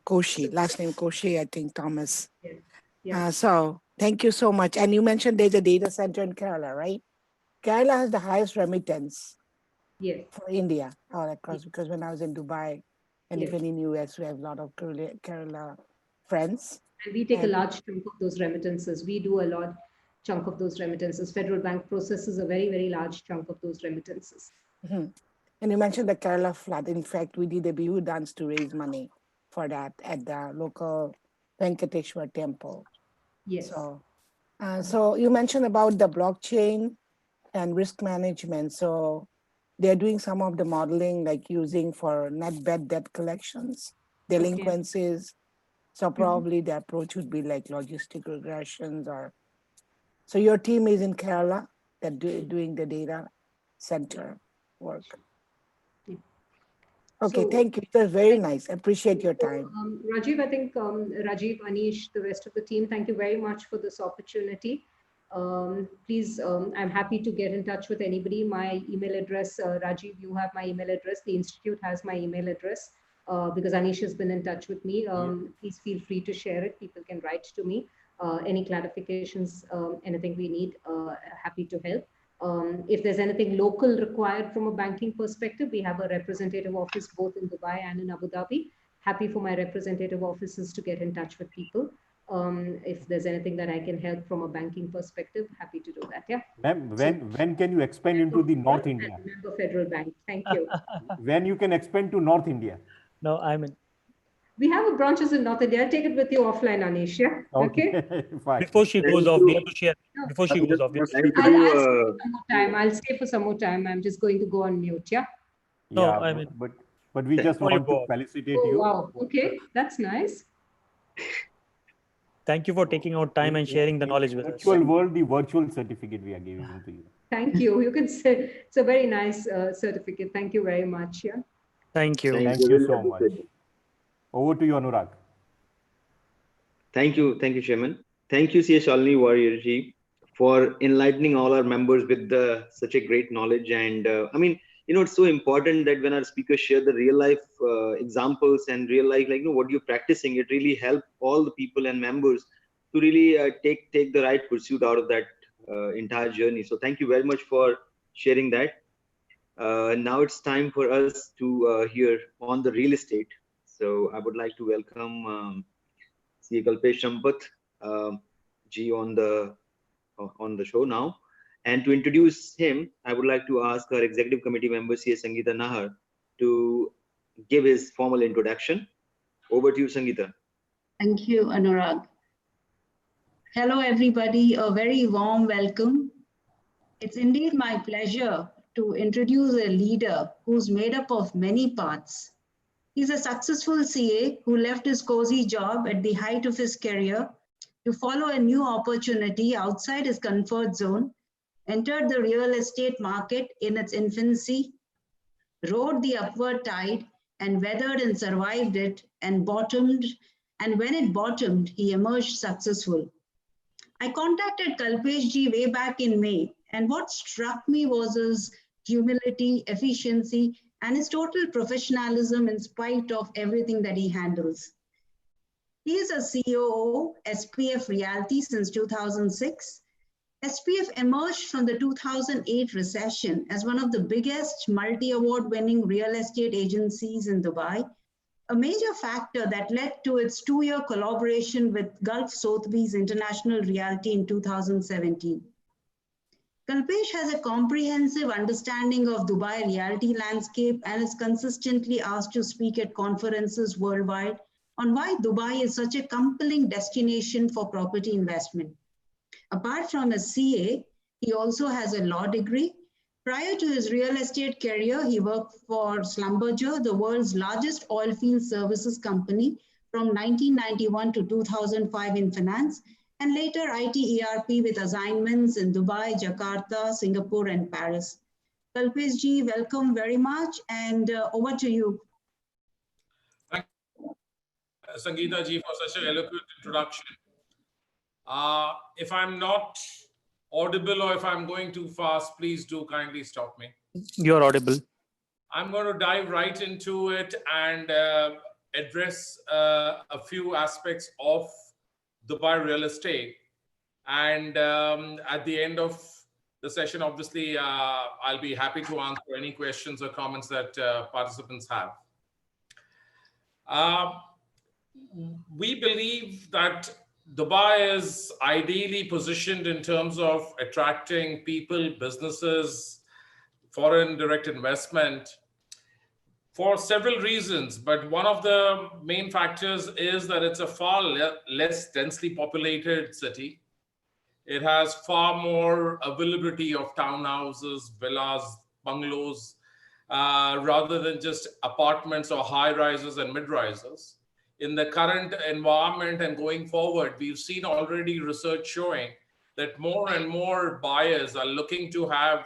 Koshi, last name Koshi, I think Thomas. Yes. Yeah. So thank you so much. And you mentioned there's a data center in Kerala, right? Kerala has the highest remittance Yes. for India all across, because when I was in Dubai and Yes. even in US, we have a lot of Kerala friends. And we take a large chunk of those remittances. We do a large chunk of those remittances. Federal Bank processes a very, very large chunk of those remittances. Mm-hmm. And you mentioned the Kerala flood. In fact, we did a Bihu dance to raise money for that at the local Venkateshwar temple. Yes. So you mentioned about the blockchain and risk management. So they're doing some of the modeling, like using for net bad debt collections, delinquencies. So probably the approach would be like logistic regressions or. So your team is in Kerala that doing the data center work. Okay, thank you. It was very nice. Appreciate your time. Rajiv, I think Rajiv, Anish, the rest of the team, thank you very much for this opportunity. Please, I'm happy to get in touch with anybody. My email address, Rajiv, you have my email address. The institute has my email address because Anish has been in touch with me. Please feel free to share it. People can write to me. Any clarifications, anything we need, happy to help. If there's anything local required from a banking perspective, we have a representative office both in Dubai and in Abu Dhabi. Happy for my representative offices to get in touch with people. If there's anything that I can help from a banking perspective, happy to do that. Yeah. Ma'am, when can you expand into the North India? Member Federal Bank. Thank you. When you can expand to North India? No, I mean. We have branches in North India. I'll take it with you offline, Anish. Yeah. Okay. Fine. Before she goes off, we have to share. Before she goes off, I'll stay for some more time. I'm just going to go on mute. Yeah. No, yeah, I mean, but we just want to felicitate you. Wow. Okay, that's nice. Thank you for taking out time and sharing the knowledge with us. Virtual world, the virtual certificate we are giving to you. Thank you. You can say it's a very nice certificate. Thank you very much. Yeah. Thank you. Thank you so much. Over to you, Anurag. Thank you, Chairman. Thank you, C.A. Shalini Warrior ji, for enlightening all our members with such a great knowledge. And I mean, it's so important that when our speakers share the real life examples and real life, what you're practicing, it really helps all the people and members to really take the right pursuit out of that entire journey. So thank you very much for sharing that. Now it's time for us to hear on the real estate. So I would like to welcome C.A. Kalpesh Sampath ji on the show now. And to introduce him, I would like to ask our executive committee member, C.A. Sangeeta Nahar, to give his formal introduction. Over to you, Sangeeta. Thank you, Anurag. Hello, everybody. A very warm welcome. It's indeed my pleasure to introduce a leader who's made up of many parts. He's a successful CA who left his cozy job at the height of his career to follow a new opportunity outside his comfort zone, entered the real estate market in its infancy, rode the upward tide and weathered and survived it and bottomed. And when it bottomed, he emerged successful. I contacted Kalpesh ji way back in May, and what struck me was his humility, efficiency, and his total professionalism in spite of everything that he handles. He is a COO, SPF Realty since 2006. SPF emerged from the 2008 recession as one of the biggest multi-award winning real estate agencies in Dubai, a major factor that led to its 2-year collaboration with Gulf Sotheby's International Realty in 2017. Kalpesh has a comprehensive understanding of Dubai realty landscape and is consistently asked to speak at conferences worldwide on why Dubai is such a compelling destination for property investment. Apart from a CA, he also has a law degree. Prior to his real estate career, he worked for Schlumberger, the world's largest oilfield services company, from 1991 to 2005 in finance, and later IT ERP with assignments in Dubai, Jakarta, Singapore, and Paris. Kalpesh ji, welcome very much, and over to you. Sangeeta ji, for such an eloquent introduction. If I'm not audible or if I'm going too fast, please do kindly stop me. You're audible. I'm going to dive right into it and address a few aspects of Dubai real estate. And at the end of the session, obviously, I'll be happy to answer any questions or comments that participants have. We believe that Dubai is ideally positioned in terms of attracting people, businesses, foreign direct investment for several reasons. But one of the main factors is that it's a far less densely populated city. It has far more availability of townhouses, villas, bungalows, rather than just apartments or high rises and mid rises. In the current environment and going forward, we've seen already research showing that more and more buyers are looking to have,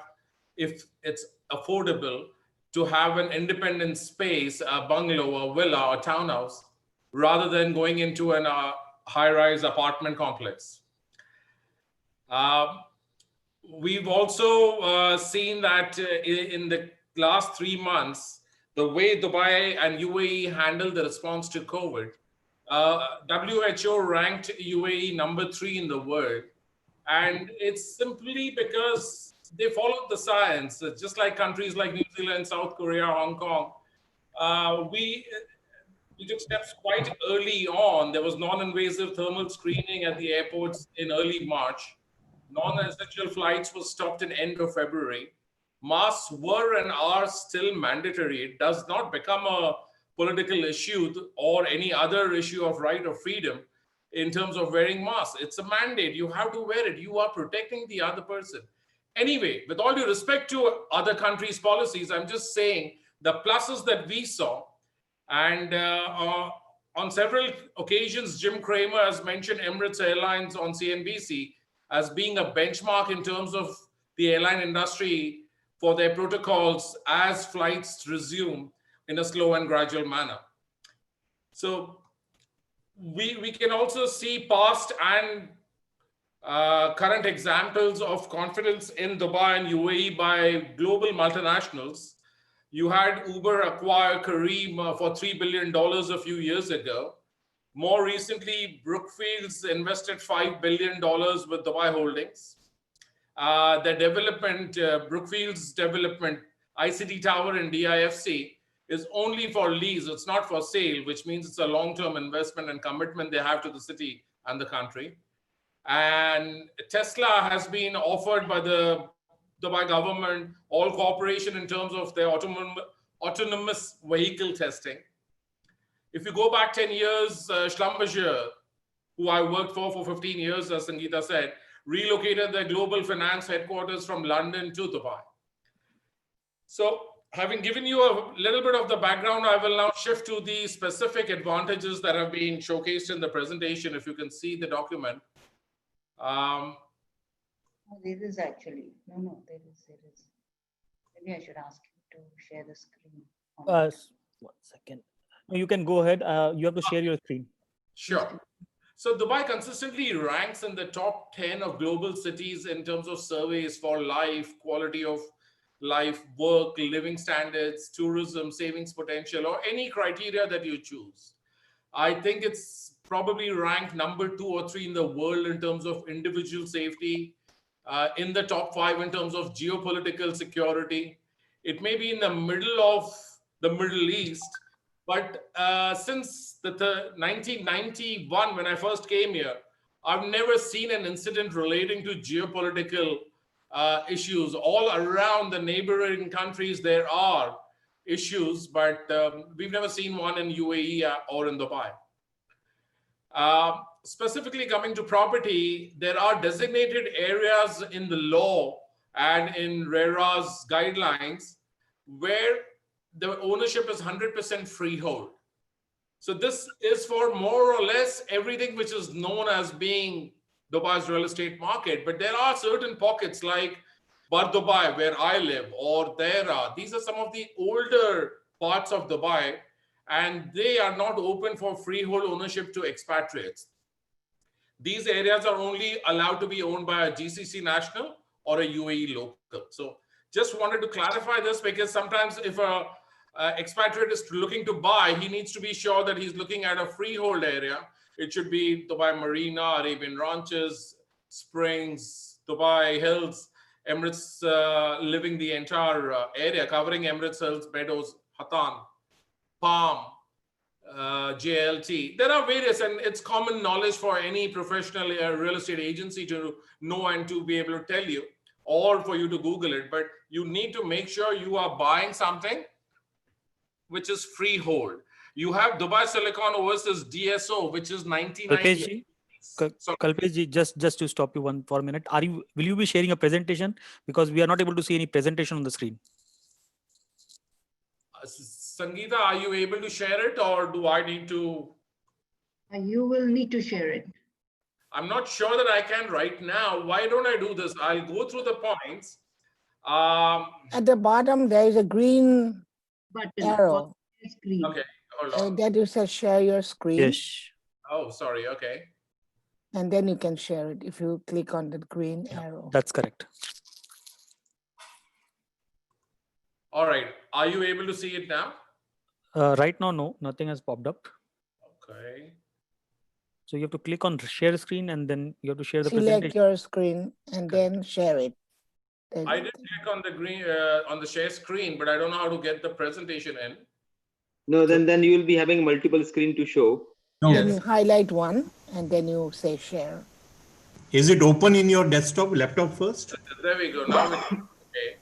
if it's affordable, to have an independent space, a bungalow, a villa, or townhouse, rather than going into an high-rise apartment complex. We've also seen that in the last 3 months, the way Dubai and UAE handled the response to COVID, WHO ranked UAE number 3 in the world. And it's simply because they followed the science, just like countries like New Zealand, South Korea, Hong Kong. We took steps quite early on. There was non-invasive thermal screening at the airports in early March. Non-essential flights were stopped in end of February. Masks were and are still mandatory. It does not become a political issue or any other issue of right or freedom in terms of wearing masks. It's a mandate. You have to wear it. You are protecting the other person. Anyway, with all due respect to other countries' policies, I'm just saying the pluses that we saw. And on several occasions, Jim Cramer has mentioned Emirates Airlines on CNBC as being a benchmark in terms of the airline industry for their protocols as flights resume in a slow and gradual manner. So we can also see past and current examples of confidence in Dubai and UAE by global multinationals. You had Uber acquire Careem for $3 billion a few years ago. More recently, Brookfields invested $5 billion with Dubai Holdings. The development, Brookfields development, ICT Tower in DIFC is only for lease. It's not for sale, which means it's a long-term investment and commitment they have to the city and the country. And Tesla has been offered by the Dubai government all cooperation in terms of their autonomous vehicle testing. If you go back 10 years, Schlumberger, who I worked for 15 years, as Sangeeta said, relocated their global finance headquarters from London to Dubai. So having given you a little bit of the background, I will now shift to the specific advantages that have been showcased in the presentation. If you can see the document. There is actually, no, there is. Maybe I should ask you to share the screen. 1 second. You can go ahead. You have to share your screen. Sure. So Dubai consistently ranks in the top 10 of global cities in terms of surveys for life, quality of life, work, living standards, tourism, savings potential, or any criteria that you choose. I think it's probably ranked number 2 or 3 in the world in terms of individual safety, in the top 5 in terms of geopolitical security. It may be in the middle of the Middle East, but since the 1991, when I first came here, I've never seen an incident relating to geopolitical issues. All around the neighboring countries, there are issues, but we've never seen one in UAE or in Dubai. Specifically coming to property, there are designated areas in the law and in RERA's guidelines where the ownership is 100% freehold. So this is for more or less everything which is known as being Dubai's real estate market. But there are certain pockets like Bar Dubai, where I live, or Dera. These are some of the older parts of Dubai. and they are not open for freehold ownership to expatriates. These areas are only allowed to be owned by a GCC national or a UAE local. So just wanted to clarify this, because sometimes if a expatriate is looking to buy, he needs to be sure that he's looking at a freehold area. It should be Dubai Marina, Arabian Ranches, Springs, Dubai Hills, Emirates living the entire area, covering Emirates Hills, Meadows, Hatan, Palm, JLT. There are various, and it's common knowledge for any professional real estate agency to know and to be able to tell you, or for you to Google it. But you need to make sure you are buying something which is freehold. You have Dubai Silicon versus DSO, which is 99 years. Kalpesh, just to stop you for a minute, will you be sharing a presentation, because we are not able to see any presentation on the screen? Sangeeta, are you able to share it, or do I need to? You will need to share it. I'm not sure that I can right now. Why don't I do this? I'll go through the points. At the bottom, there is a green button arrow. Okay, hold on. That you said share your screen. Yes. Oh, sorry. Okay. And then you can share it if you click on the green arrow. That's correct. All right. Are you able to see it now? Right now, no, nothing has popped up. Okay. So you have to click on share screen, and then you have to share the Select presentation. your screen and then share it. I did click on the green on the share screen, but I don't know how to get the presentation in. No, then you will be having multiple screen to show. Then you highlight one and then you say share. Is it open in your desktop, laptop first? There we go. Now it's okay.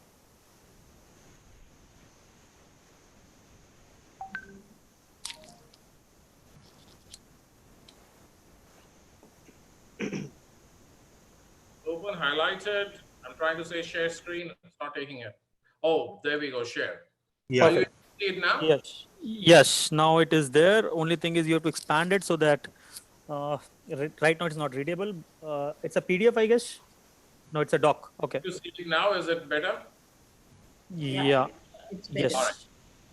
Open, highlighted. I'm trying to say share screen. It's not taking it. Oh, there we go. Share. Yeah. Are you able to see it now? Yes. Yes. Now it is there. Only thing is you have to expand it so that right now it's not readable. It's a PDF, I guess. No, it's a doc. Okay. You see it now? Is it better? Yeah. It's Yes. All right.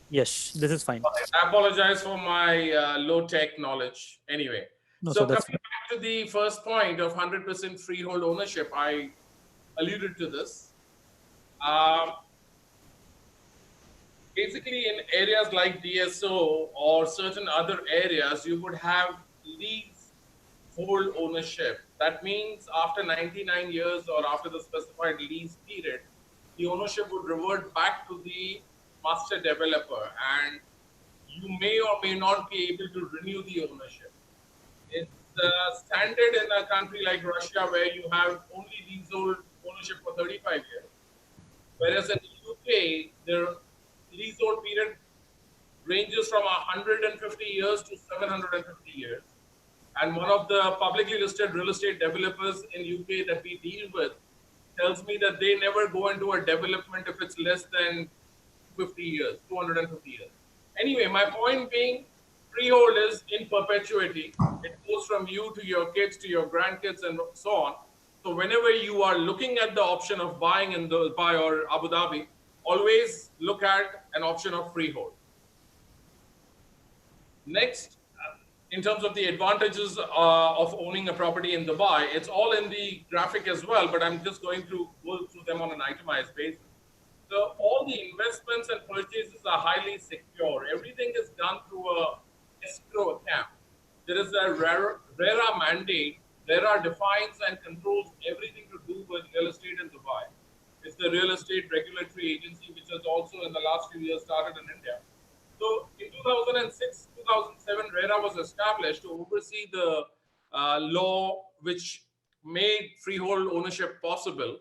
Yes. This is fine. I apologize for my low-tech knowledge. Anyway, No, so so coming that's back to the first point of 100% freehold ownership, I alluded to this. Basically, in areas like DSO or certain other areas, you would have leasehold ownership. That means after 99 years or after the specified lease period, the ownership would revert back to the master developer, and you may or may not be able to renew the ownership. It's standard in a country like Russia, where you have only leasehold ownership for 35 years. Whereas in the UK, the leasehold period ranges from 150 years to 750 years. And one of the publicly listed real estate developers in UK that we deal with tells me that they never go into a development if it's less than 50 years, 250 years. Anyway, my point being, freehold is in perpetuity. It goes from you to your kids, to your grandkids, and so on. So whenever you are looking at the option of buying in Dubai or Abu Dhabi, always look at an option of freehold. Next, in terms of the advantages of owning a property in Dubai, it's all in the graphic as well, but I'm just going to go through them on an itemized basis. So all the investments and purchases are highly secure. Everything is done through a escrow account. There is a RERA mandate. RERA defines and controls everything to do with real estate in Dubai. It's the real estate regulatory agency, which has also in the last few years started in India. So in 2006, 2007, RERA was established to oversee the law which made freehold ownership possible.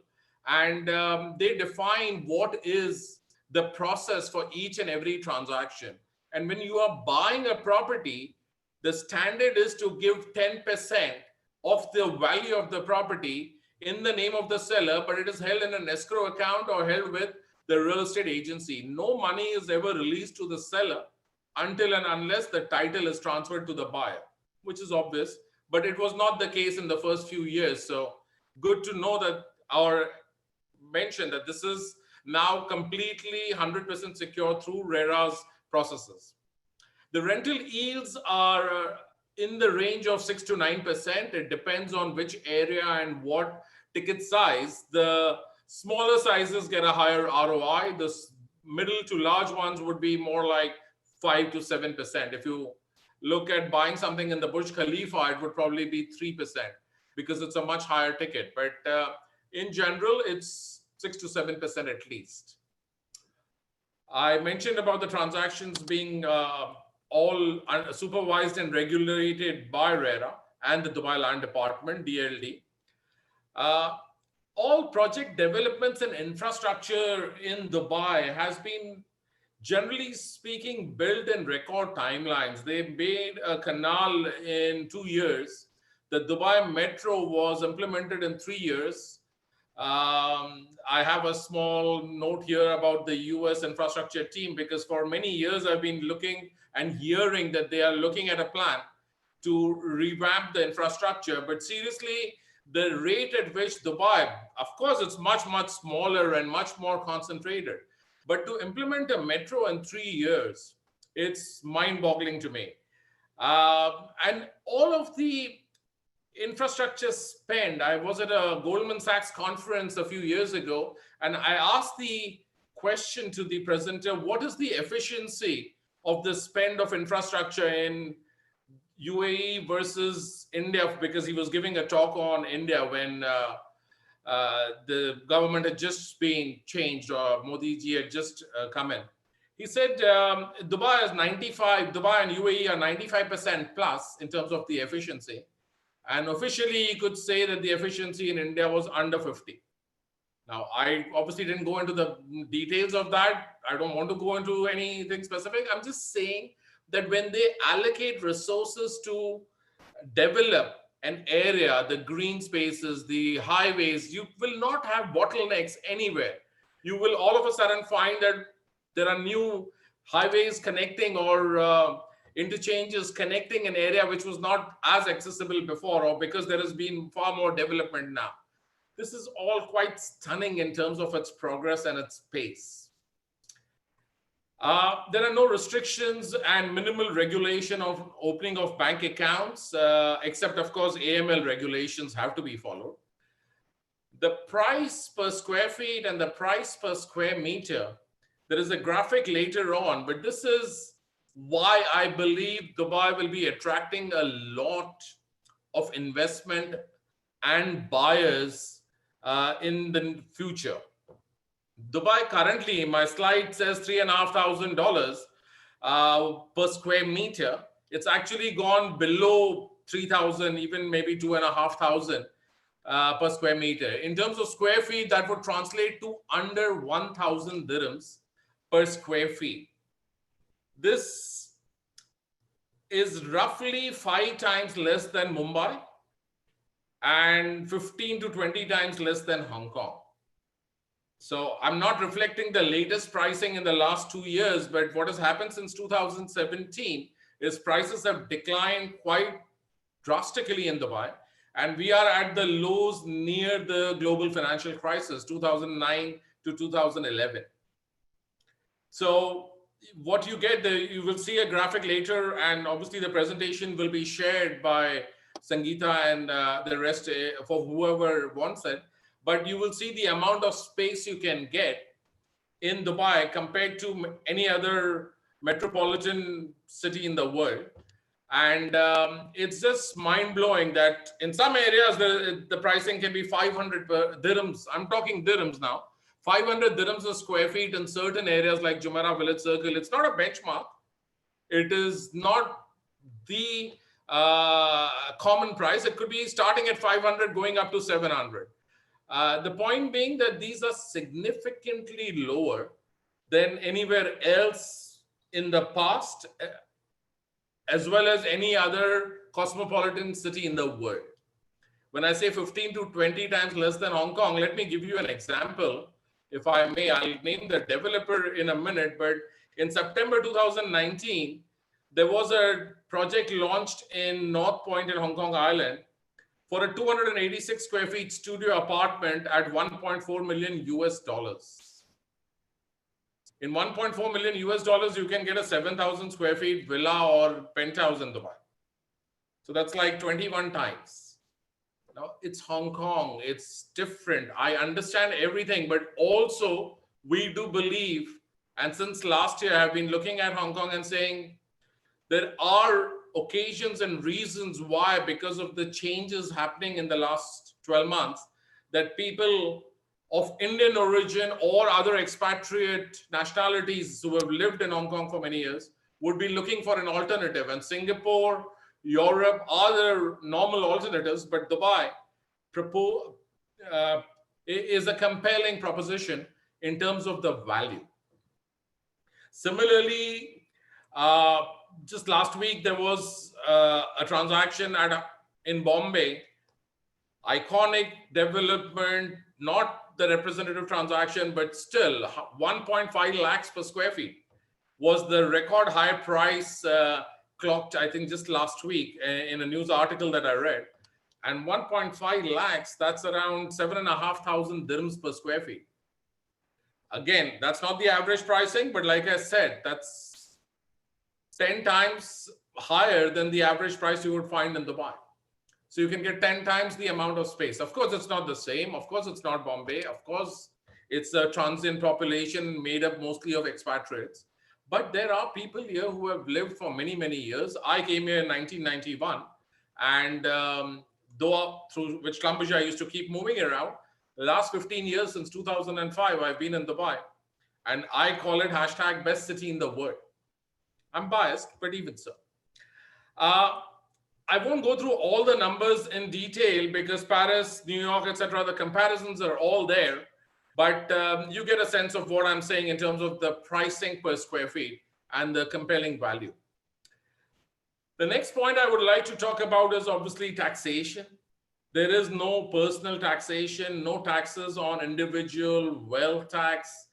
And they define what is the process for each and every transaction. And when you are buying a property, the standard is to give 10% of the value of the property in the name of the seller, but it is held in an escrow account or held with the real estate agency. No money is ever released to the seller until and unless the title is transferred to the buyer, which is obvious, but it was not the case in the first few years. So good to know that our mention that this is now completely 100% secure through RERA's processes. The rental yields are in the range of 6 to 9%. It depends on which area and what ticket size. The smaller sizes get a higher ROI. The middle to large ones would be more like 5 to 7%. If you look at buying something in the Burj Khalifa, it would probably be 3% because it's a much higher ticket. But in general, it's 6 to 7% at least. I mentioned about the transactions being all supervised and regulated by RERA and the Dubai Land Department, DLD. All project developments and infrastructure in Dubai has been, generally speaking, built in record timelines. They made a canal in 2 years. The Dubai Metro was implemented in 3 years. I have a small note here about the US infrastructure team, because for many years I've been looking and hearing that they are looking at a plan to revamp the infrastructure. But seriously, the rate at which Dubai, of course, it's much, much smaller and much more concentrated. But to implement a metro in 3 years, it's mind-boggling to me. And all of the infrastructure spend, I was at a Goldman Sachs conference a few years ago, and I asked the question to the presenter, what is the efficiency of the spend of infrastructure in UAE versus India? Because he was giving a talk on India when the government had just been changed, or Modi ji had just come in. He said Dubai and UAE are 95% plus in terms of the efficiency. And officially, you could say that the efficiency in India was under 50. Now, I obviously didn't go into the details of that. I don't want to go into anything specific. I'm just saying that when they allocate resources to develop an area, the green spaces, the highways, you will not have bottlenecks anywhere. You will all of a sudden find that there are new highways connecting or interchanges connecting an area which was not as accessible before, or because there has been far more development now. This is all quite stunning in terms of its progress and its pace. There are no restrictions and minimal regulation of opening of bank accounts, except of course AML regulations have to be followed. The price per square feet and the price per square meter, there is a graphic later on, but this is why I believe Dubai will be attracting a lot of investment and buyers in the future. Dubai currently, my slide says $3,500 per square meter. It's actually gone below 3,000, even maybe 2,500 per square meter. In terms of square feet, that would translate to under 1,000 dirhams per square feet. This is roughly 5 times less than Mumbai and 15 to 20 times less than Hong Kong. So I'm not reflecting the latest pricing in the last 2 years, but what has happened since 2017 is prices have declined quite drastically in Dubai. And we are at the lows near the global financial crisis, 2009 to 2011. So what you get, you will see a graphic later, and obviously the presentation will be shared by Sangeeta and the rest for whoever wants it. But you will see the amount of space you can get in Dubai compared to any other metropolitan city in the world. And it's just mind-blowing that in some areas, the pricing can be 500 dirhams. I'm talking dirhams now. 500 dirhams a square feet in certain areas like Jumeirah Village Circle. It's not a benchmark. It is not the common price. It could be starting at 500, going up to 700. The point being that these are significantly lower than anywhere else in the past, as well as any other cosmopolitan city in the world. When I say 15 to 20 times less than Hong Kong, let me give you an example. If I may, I'll name the developer in a minute, but in September 2019, there was a project launched in North Point in Hong Kong Island for a 286 square feet studio apartment at 1.4 million US dollars. In 1.4 million US dollars, you can get a 7,000 square feet villa or penthouse in Dubai. So that's like 21 times. Now it's Hong Kong, it's different. I understand everything, but also we do believe, and since last year I've been looking at Hong Kong and saying there are occasions and reasons why, because of the changes happening in the last 12 months, that people of Indian origin or other expatriate nationalities who have lived in Hong Kong for many years would be looking for an alternative. And Singapore, Europe are their normal alternatives, but Dubai is a compelling proposition in terms of the value. Similarly, just last week, there was a transaction in Bombay, iconic development, not the representative transaction, but still 1.5 lakhs per square feet was the record high price clocked, I think, just last week in a news article that I read. And 1.5 lakhs, that's around 7,500 dirhams per square feet. Again, that's not the average pricing, but like I said, that's 10 times higher than the average price you would find in Dubai. So you can get 10 times the amount of space. Of course, it's not the same. Of course, it's not Bombay. Of course, it's a transient population made up mostly of expatriates. But there are people here who have lived for many, many years. I came here in 1991. And though through which Schlumberger I used to keep moving around, the last 15 years since 2005, I've been in Dubai. And I call it hashtag best city in the world. I'm biased, but even so. I won't go through all the numbers in detail because Paris, New York, etc., the comparisons are all there. But you get a sense of what I'm saying in terms of the pricing per square feet and the compelling value. The next point I would like to talk about is obviously taxation. There is no personal taxation, no taxes on individual wealth tax,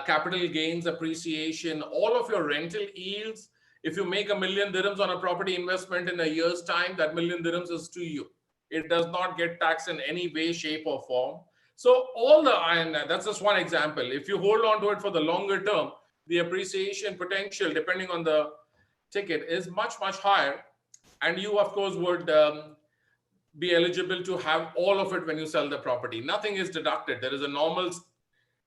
capital gains appreciation, all of your rental yields. If you make $1 million dirhams on a property investment in a year's time, that $1 million dirhams is to you. It does not get taxed in any way, shape, or form. So and that's just one example. If you hold on to it for the longer term, the appreciation potential, depending on the ticket, is much, much higher. And you, of course, would be eligible to have all of it when you sell the property. Nothing is deducted. There is a normal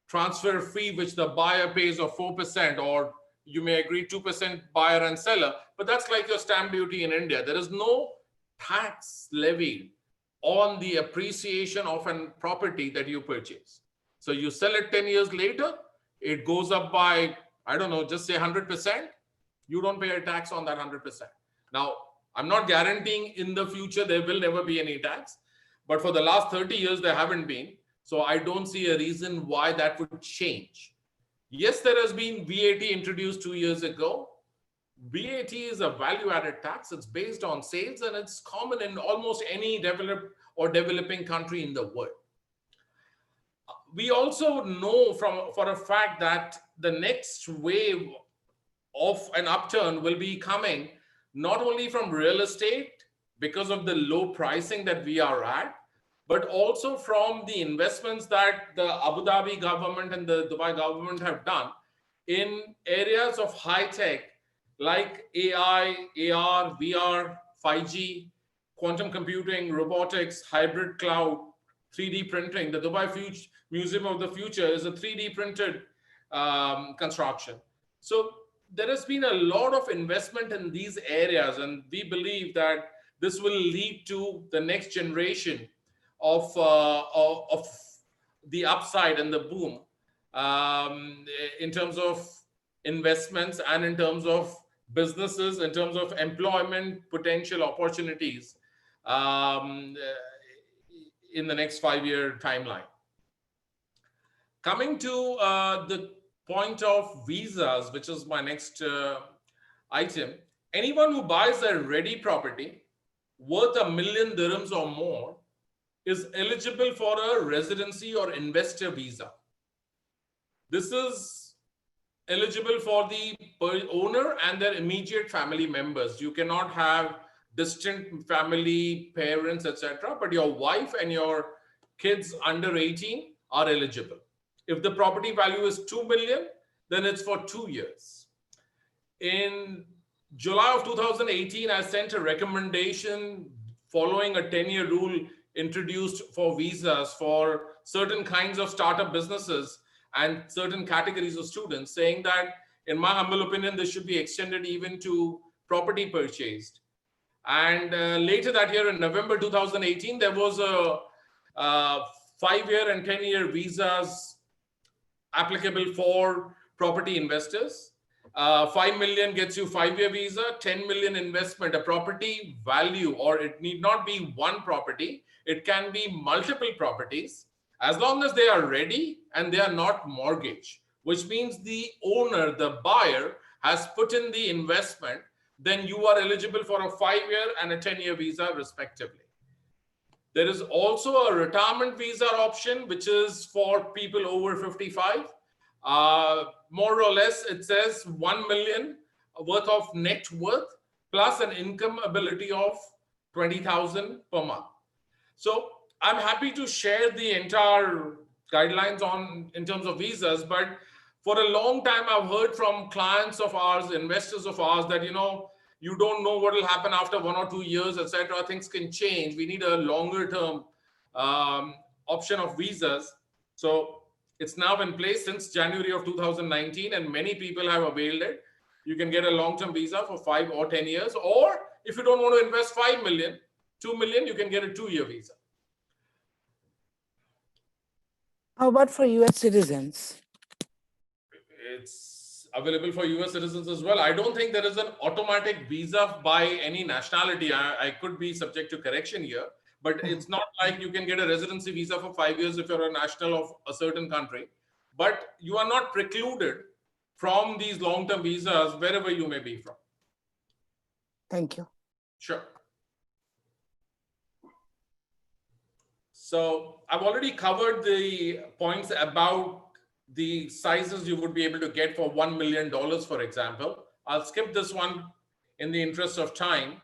transfer fee which the buyer pays of 4%, or you may agree 2% buyer and seller, but that's like your stamp duty in India. There is no tax levied on the appreciation of a property that you purchase. So you sell it 10 years later, it goes up by, I don't know, just say 100%. You don't pay a tax on that 100%. Now, I'm not guaranteeing in the future there will never be any tax, but for the last 30 years, there haven't been. So I don't see a reason why that would change. Yes, there has been VAT introduced 2 years ago. VAT is a value-added tax. It's based on sales, and it's common in almost any developed or developing country in the world. We also know for a fact that the next wave of an upturn will be coming not only from real estate because of the low pricing that we are at, but also from the investments that the Abu Dhabi government and the Dubai government have done in areas of high tech like AI, AR, VR, 5G, quantum computing, robotics, hybrid cloud, 3D printing. The Dubai Museum of the Future is a 3D printed construction. So there has been a lot of investment in these areas, and we believe that this will lead to the next generation of the upside and the boom in terms of investments and in terms of businesses, in terms of employment potential opportunities in the next 5-year timeline. Coming to the point of visas, which is my next item, anyone who buys a ready property worth $1 million dirhams or more is eligible for a residency or investor visa. This is eligible for the owner and their immediate family members. You cannot have distant family, parents, etc., but your wife and your kids under 18 are eligible. If the property value is 2 million, then it's for 2 years. In July of 2018, I sent a recommendation following a 10-year rule introduced for visas for certain kinds of startup businesses and certain categories of students, saying that, in my humble opinion, this should be extended even to property purchased. And later that year, in November 2018, there was a 5-year and 10-year visas applicable for property investors. 5 million gets you 5-year visa, 10 million investment, a property value, or it need not be one property. It can be multiple properties, as long as they are ready and they are not mortgage, which means the owner, the buyer, has put in the investment, then you are eligible for a 5-year and a 10-year visa respectively. There is also a retirement visa option, which is for people over 55. More or less, it says 1 million worth of net worth plus an income ability of 20,000 per month. So I'm happy to share the entire guidelines in terms of visas, but for a long time, I've heard from clients of ours, investors of ours, that, you don't know what will happen after 1 or 2 years, etc. Things can change. We need a longer term option of visas. So it's now in place since January of 2019, and many people have availed it. You can get a long-term visa for 5 or 10 years, or if you don't want to invest 5 million, 2 million, you can get a 2-year visa. How about for US citizens? It's available for US citizens as well. I don't think there is an automatic visa by any nationality. I could be subject to correction here, but it's not like you can get a residency visa for 5 years if you're a national of a certain country. But you are not precluded from these long-term visas wherever you may be from. Thank you. Sure. So I've already covered the points about the sizes you would be able to get for $1 million, for example. I'll skip this one in the interest of time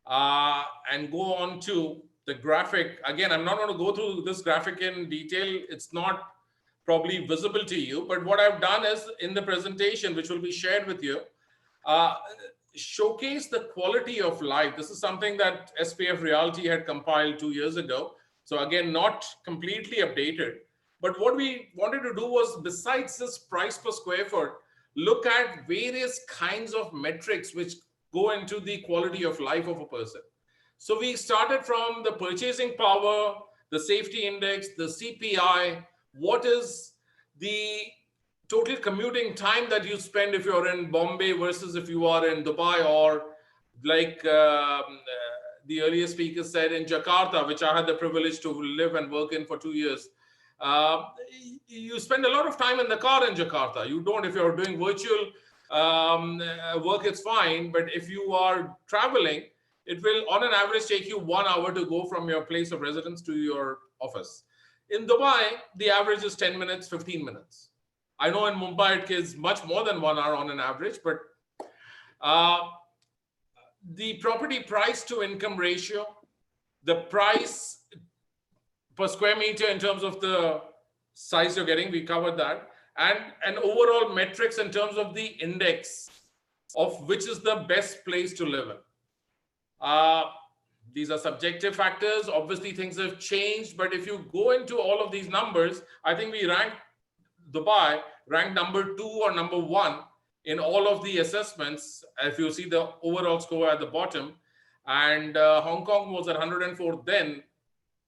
and go on to the graphic. Again, I'm not going to go through this graphic in detail. It's not probably visible to you, but what I've done is, in the presentation, which will be shared with you, showcase the quality of life. This is something that SPF Realty had compiled 2 years ago. So again, not completely updated. But what we wanted to do was, besides this price per square foot, look at various kinds of metrics which go into the quality of life of a person. So we started from the purchasing power, the safety index, the CPI, what is the total commuting time that you spend if you're in Bombay versus if you are in Dubai, or like the earlier speaker said, in Jakarta, which I had the privilege to live and work in for 2 years. You spend a lot of time in the car in Jakarta. You don't, if you're doing virtual work, it's fine. But if you are traveling, it will on an average take you 1 hour to go from your place of residence to your office. In Dubai, the average is 10 minutes, 15 minutes. I know in Mumbai it is much more than 1 hour on an average, but the property price to income ratio, the price per square meter in terms of the size you're getting, we covered that, and overall metrics in terms of the index of which is the best place to live in. These are subjective factors. Obviously, things have changed, but if you go into all of these numbers, I think we ranked Dubai, ranked number 2 or number 1 in all of the assessments. If you see the overall score at the bottom, and Hong Kong was at 104 then,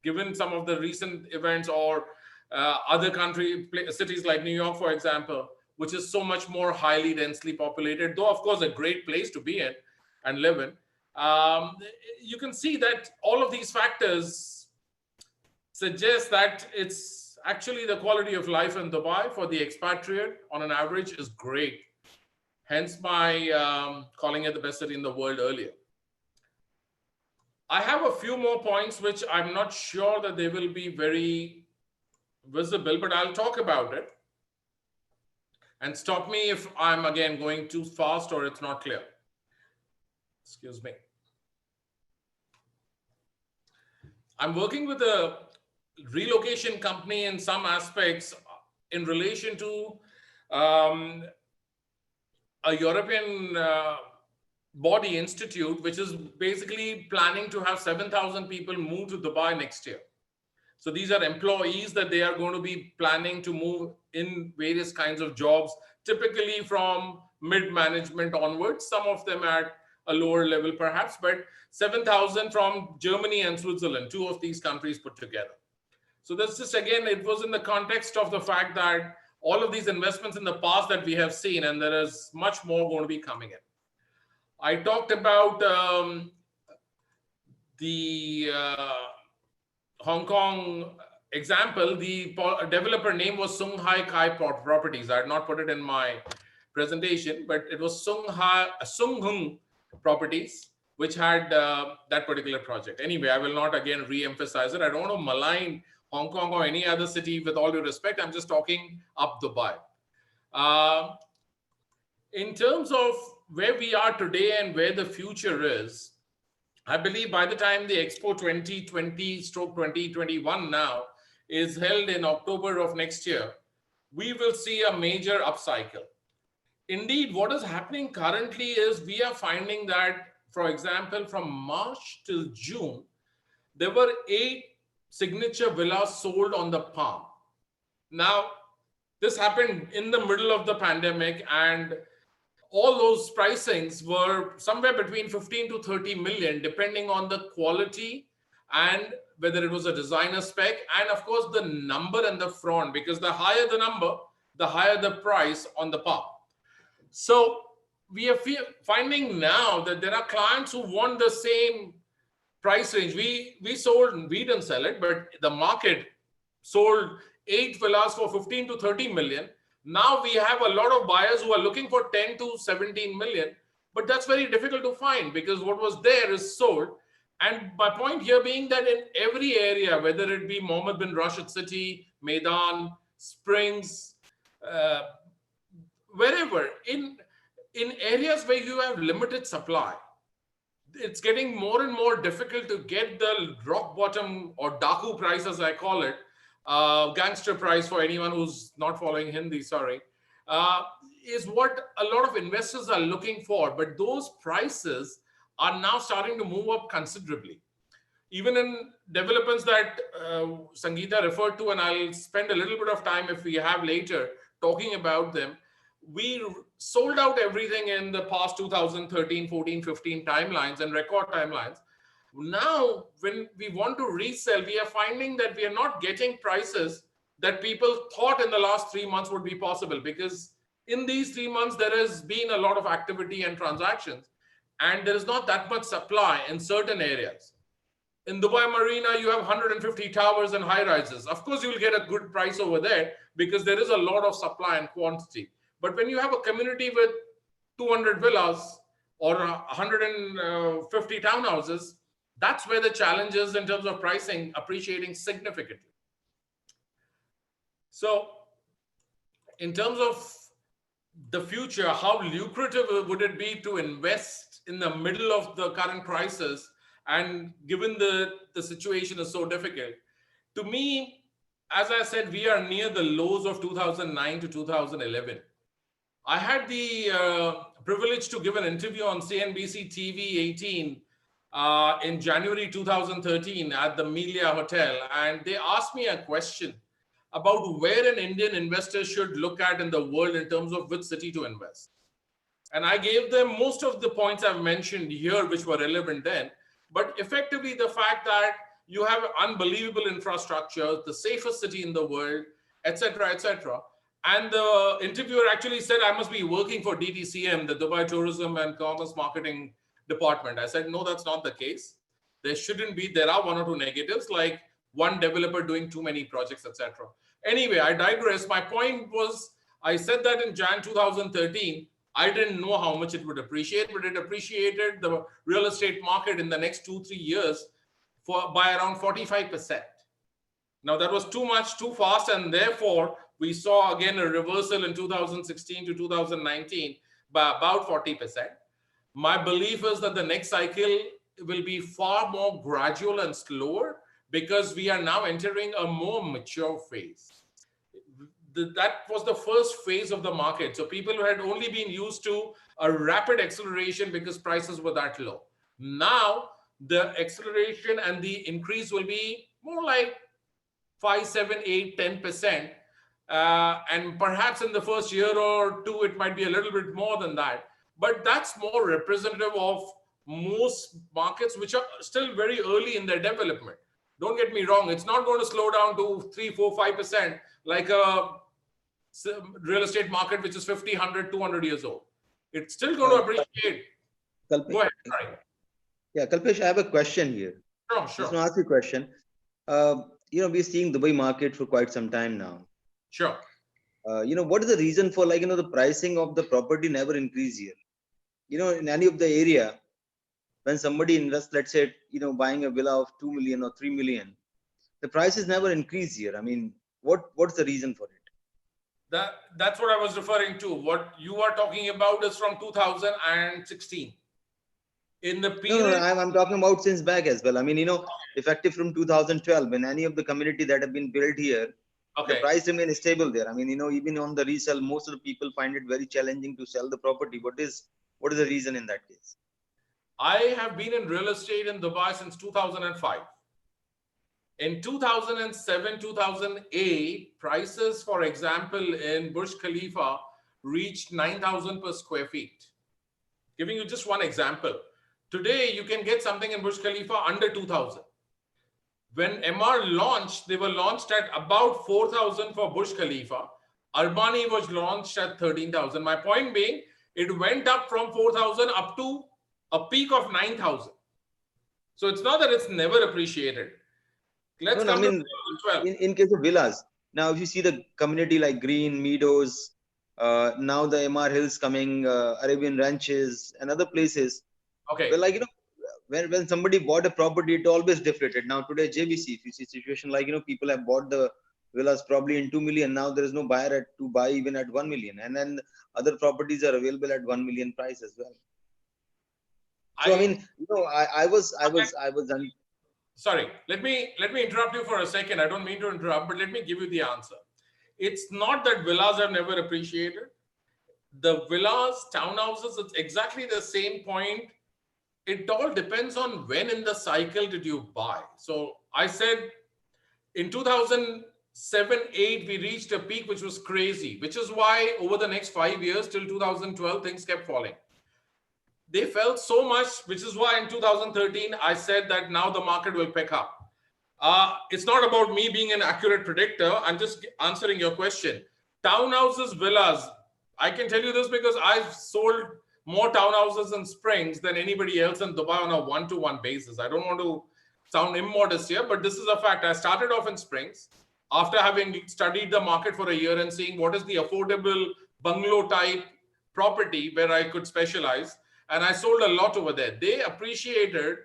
given some of the recent events, or other cities like New York, for example, which is so much more highly densely populated, though of course a great place to be in and live in. You can see that all of these factors suggest that it's actually the quality of life in Dubai for the expatriate on an average is great. Hence my calling it the best city in the world earlier. I have a few more points which I'm not sure that they will be very visible, but I'll talk about it. And stop me if I'm again going too fast or it's not clear. Excuse me. I'm working with a relocation company in some aspects in relation to a European body institute, which is basically planning to have 7,000 people move to Dubai next year. So these are employees that they are going to be planning to move in various kinds of jobs, typically from mid-management onwards, some of them at a lower level perhaps, but 7,000 from Germany and Switzerland, two of these countries put together. So that's just, again, it was in the context of the fact that all of these investments in the past that we have seen, and there is much more going to be coming in. I talked about the Hong Kong example. The developer name was Sung Hai Kai Properties. I had not put it in my presentation, but it was Sung Hung Properties, which had that particular project. Anyway, I will not again re-emphasize it. I don't want to malign Hong Kong or any other city with all due respect. I'm just talking up Dubai. In terms of where we are today and where the future is, I believe by the time the Expo 2020/2021 now is held in October of next year, we will see a major upcycle. Indeed, what is happening currently is we are finding that, for example, from March till June, there were 8 signature villas sold on the Palm. Now, this happened in the middle of the pandemic, and all those pricings were somewhere between 15 to 30 million, depending on the quality and whether it was a designer spec, and of course the number and the front, because the higher the number, the higher the price on the Palm. So we are finding now that there are clients who want the same price range. We didn't sell it, but the market sold 8 villas for 15 to 30 million. Now we have a lot of buyers who are looking for 10 to 17 million, but that's very difficult to find because what was there is sold. And my point here being that in every area, whether it be Mohammed bin Rashid City, Maidan, Springs, wherever, in areas where you have limited supply, it's getting more and more difficult to get the rock bottom or Daku price, as I call it, gangster price for anyone who's not following Hindi, sorry, is what a lot of investors are looking for. But those prices are now starting to move up considerably. Even in developments that Sangeeta referred to, and I'll spend a little bit of time if we have later talking about them, we sold out everything in the past 2013, 14, 15 timelines and record timelines. Now, when we want to resell, we are finding that we are not getting prices that people thought in the last 3 months would be possible, because in these 3 months, there has been a lot of activity and transactions, and there is not that much supply in certain areas. In Dubai Marina, you have 150 towers and high rises. Of course, you will get a good price over there because there is a lot of supply and quantity. But when you have a community with 200 villas or 150 townhouses, that's where the challenge is in terms of pricing appreciating significantly. So in terms of the future, how lucrative would it be to invest in the middle of the current crisis, and given the situation is so difficult? To me, as I said, we are near the lows of 2009 to 2011. I had the privilege to give an interview on CNBC TV 18 in January 2013 at the Melia Hotel, and they asked me a question about where an Indian investor should look at in the world in terms of which city to invest. And I gave them most of the points I've mentioned here, which were relevant then, but effectively the fact that you have unbelievable infrastructure, the safest city in the world, etc., etc. And the interviewer actually said, I must be working for DTCM, the Dubai Tourism and Commerce Marketing Department. I said, no, that's not the case. There shouldn't be. There are 1 or 2 negatives, like one developer doing too many projects, etc. Anyway, I digress. My point was, I said that in Jan 2013, I didn't know how much it would appreciate, but it appreciated the real estate market in the next 2-3 years by around 45%. Now that was too much, too fast, and therefore we saw again a reversal in 2016 to 2019 by about 40%. My belief is that the next cycle will be far more gradual and slower because we are now entering a more mature phase. that was the first phase of the market. So people had only been used to a rapid acceleration because prices were that low. Now the acceleration and the increase will be more like 5, 7, 8, 10%. And perhaps in the first year or two, it might be a little bit more than that. But that's more representative of most markets which are still very early in their development. Don't get me wrong, it's not going to slow down to 3, 4, 5% like a real estate market which is 50, 100, 200 years old. It's still going to appreciate. Go ahead, sorry. Yeah, Kalpesh, I have a question here. Sure, Just sure. want to ask you a question. We're seeing Dubai market for quite some time now. Sure. What is the reason for the pricing of the property never increase here? In any of the area, when somebody invests, let's say, buying a villa of 2 million or 3 million, the prices never increase here. I mean, what's the reason for it? That's what I was referring to. What you are talking about is from 2016. In the period, No, I'm talking about since back as well. I mean, effective from 2012, when any of the community that have been built here, the price remains stable there. I mean, even on the resale, most of the people find it very challenging to sell the property. What is the reason in that case? I have been in real estate in Dubai since 2005. In 2007, 2008, prices, for example, in Burj Khalifa reached 9,000 per square feet. Giving you just one example. Today, you can get something in Burj Khalifa under 2,000. When MR launched, they were launched at about 4,000 for Burj Khalifa. Armani was launched at 13,000. My point being, it went up from 4,000 up to a peak of 9,000. So it's not that it's never appreciated. Let's come to 2012. In case of villas, now if you see the community like Green, Meadows, now the MR Hills coming, Arabian Ranches and other places. Okay. Well, when somebody bought a property, it always deflated. Now today, JVC, if you see situation like, people have bought the villas probably in 2 million. Now there is no buyer to buy even at 1 million. And then other properties are available at 1 million price as well. So, I was Sorry, let me interrupt you for a second. I don't mean to interrupt, but let me give you the answer. It's not that villas are never appreciated. The villas, townhouses, it's exactly the same point. It all depends on when in the cycle did you buy. So I said in 2007, 8, we reached a peak which was crazy, which is why over the next 5 years till 2012, things kept falling. They fell so much, which is why in 2013, I said that now the market will pick up. It's not about me being an accurate predictor. I'm just answering your question. Townhouses, villas, I can tell you this because I've sold more townhouses in Springs than anybody else in Dubai on a one-to-one basis. I don't want to sound immodest here, but this is a fact. I started off in Springs after having studied the market for a year and seeing what is the affordable bungalow type property where I could specialize. And I sold a lot over there. They appreciated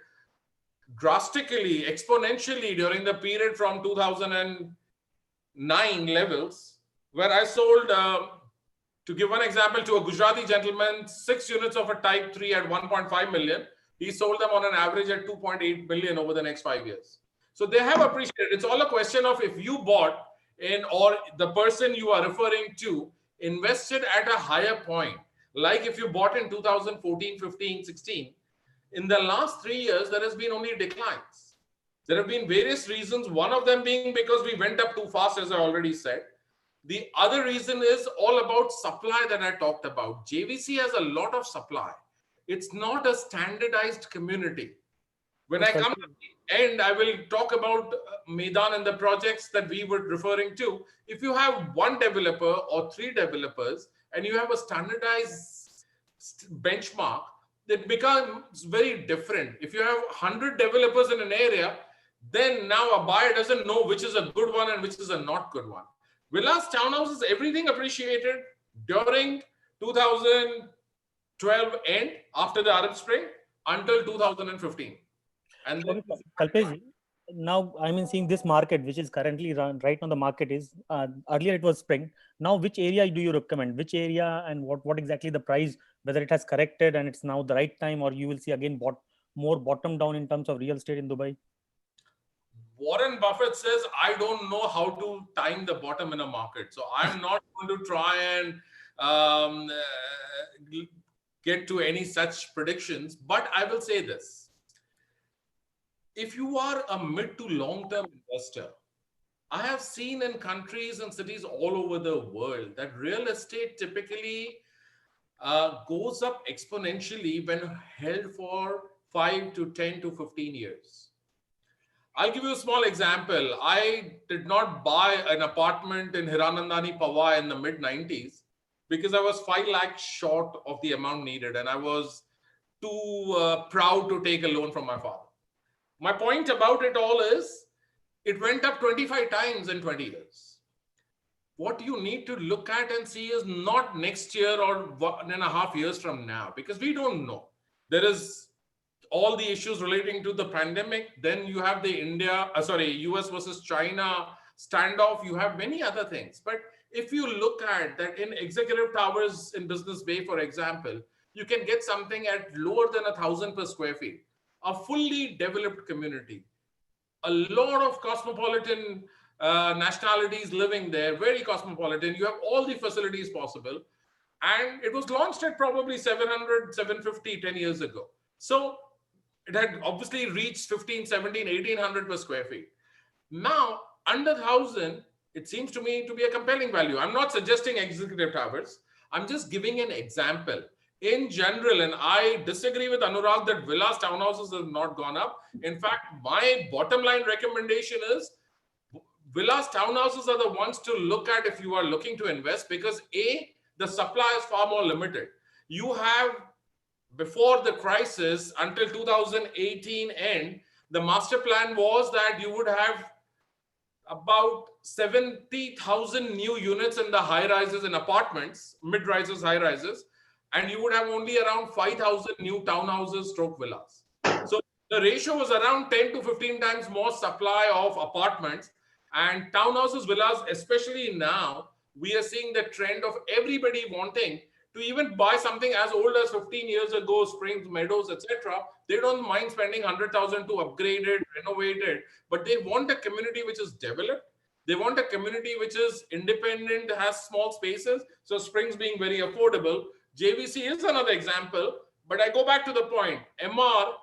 drastically, exponentially during the period from 2009 levels, where I sold, to give one example, to a Gujarati gentleman, 6 units of a type 3 at 1.5 million. He sold them on an average at 2.8 million over the next 5 years. So they have appreciated. It's all a question of if you bought in, or the person you are referring to invested at a higher point. Like if you bought in 2014, 15, 16, in the last 3 years, there has been only declines. There have been various reasons. One of them being because we went up too fast, as I already said. The other reason is all about supply that I talked about. JVC has a lot of supply. It's not a standardized community. When I come to the end, I will talk about Maidan and the projects that we were referring to. If you have one developer or 3 developers, and you have a standardized benchmark, that becomes very different. If you have 100 developers in an area, then now a buyer doesn't know which is a good one and which is a not good one. Villas, townhouses, everything appreciated during 2012 end, after the Arab Spring, until 2015. And then Kalpesh, now seeing this market, which is currently right now the market is, earlier it was Spring. Now, which area do you recommend? Which area and what exactly the price, whether it has corrected and it's now the right time, or you will see again more bottom down in terms of real estate in Dubai? Warren Buffett says, I don't know how to time the bottom in a market. So I'm not going to try and get to any such predictions. But I will say this. If you are a mid to long-term investor, I have seen in countries and cities all over the world that real estate typically goes up exponentially when held for 5 to 10 to 15 years. I'll give you a small example. I did not buy an apartment in Hiranandani Pawa in the mid 90s because I was 5 lakhs short of the amount needed and I was too proud to take a loan from my father. My point about it all is it went up 25 times in 20 years. What you need to look at and see is not next year or 1.5 years from now, because we don't know. There is all the issues relating to the pandemic. Then you have the US versus China standoff. You have many other things. But if you look at that in executive towers in Business Bay, for example, you can get something at lower than 1,000 per square feet, a fully developed community, a lot of cosmopolitan nationalities living there, very cosmopolitan. You have all the facilities possible. And it was launched at probably 700, 750, 10 years ago. So it had obviously reached 15, 17, 1,800 per square feet. Now, under 1,000, it seems to me to be a compelling value. I'm not suggesting executive towers. I'm just giving an example. In general, and I disagree with Anurag that villas, townhouses have not gone up. In fact, my bottom line recommendation is villas, townhouses are the ones to look at if you are looking to invest, because A, the supply is far more limited. You have, before the crisis, until 2018 end, the master plan was that you would have about 70,000 new units in the high rises and apartments, mid rises, high rises, and you would have only around 5,000 new townhouses stroke villas. So the ratio was around 10 to 15 times more supply of apartments, and townhouses, villas, especially now, we are seeing the trend of everybody wanting to even buy something as old as 15 years ago, Springs, Meadows, etc. They don't mind spending 100,000 to upgrade it, renovate it, but they want a community which is developed. They want a community which is independent, has small spaces. So Springs being very affordable. JVC is another example, but I go back to the point. MR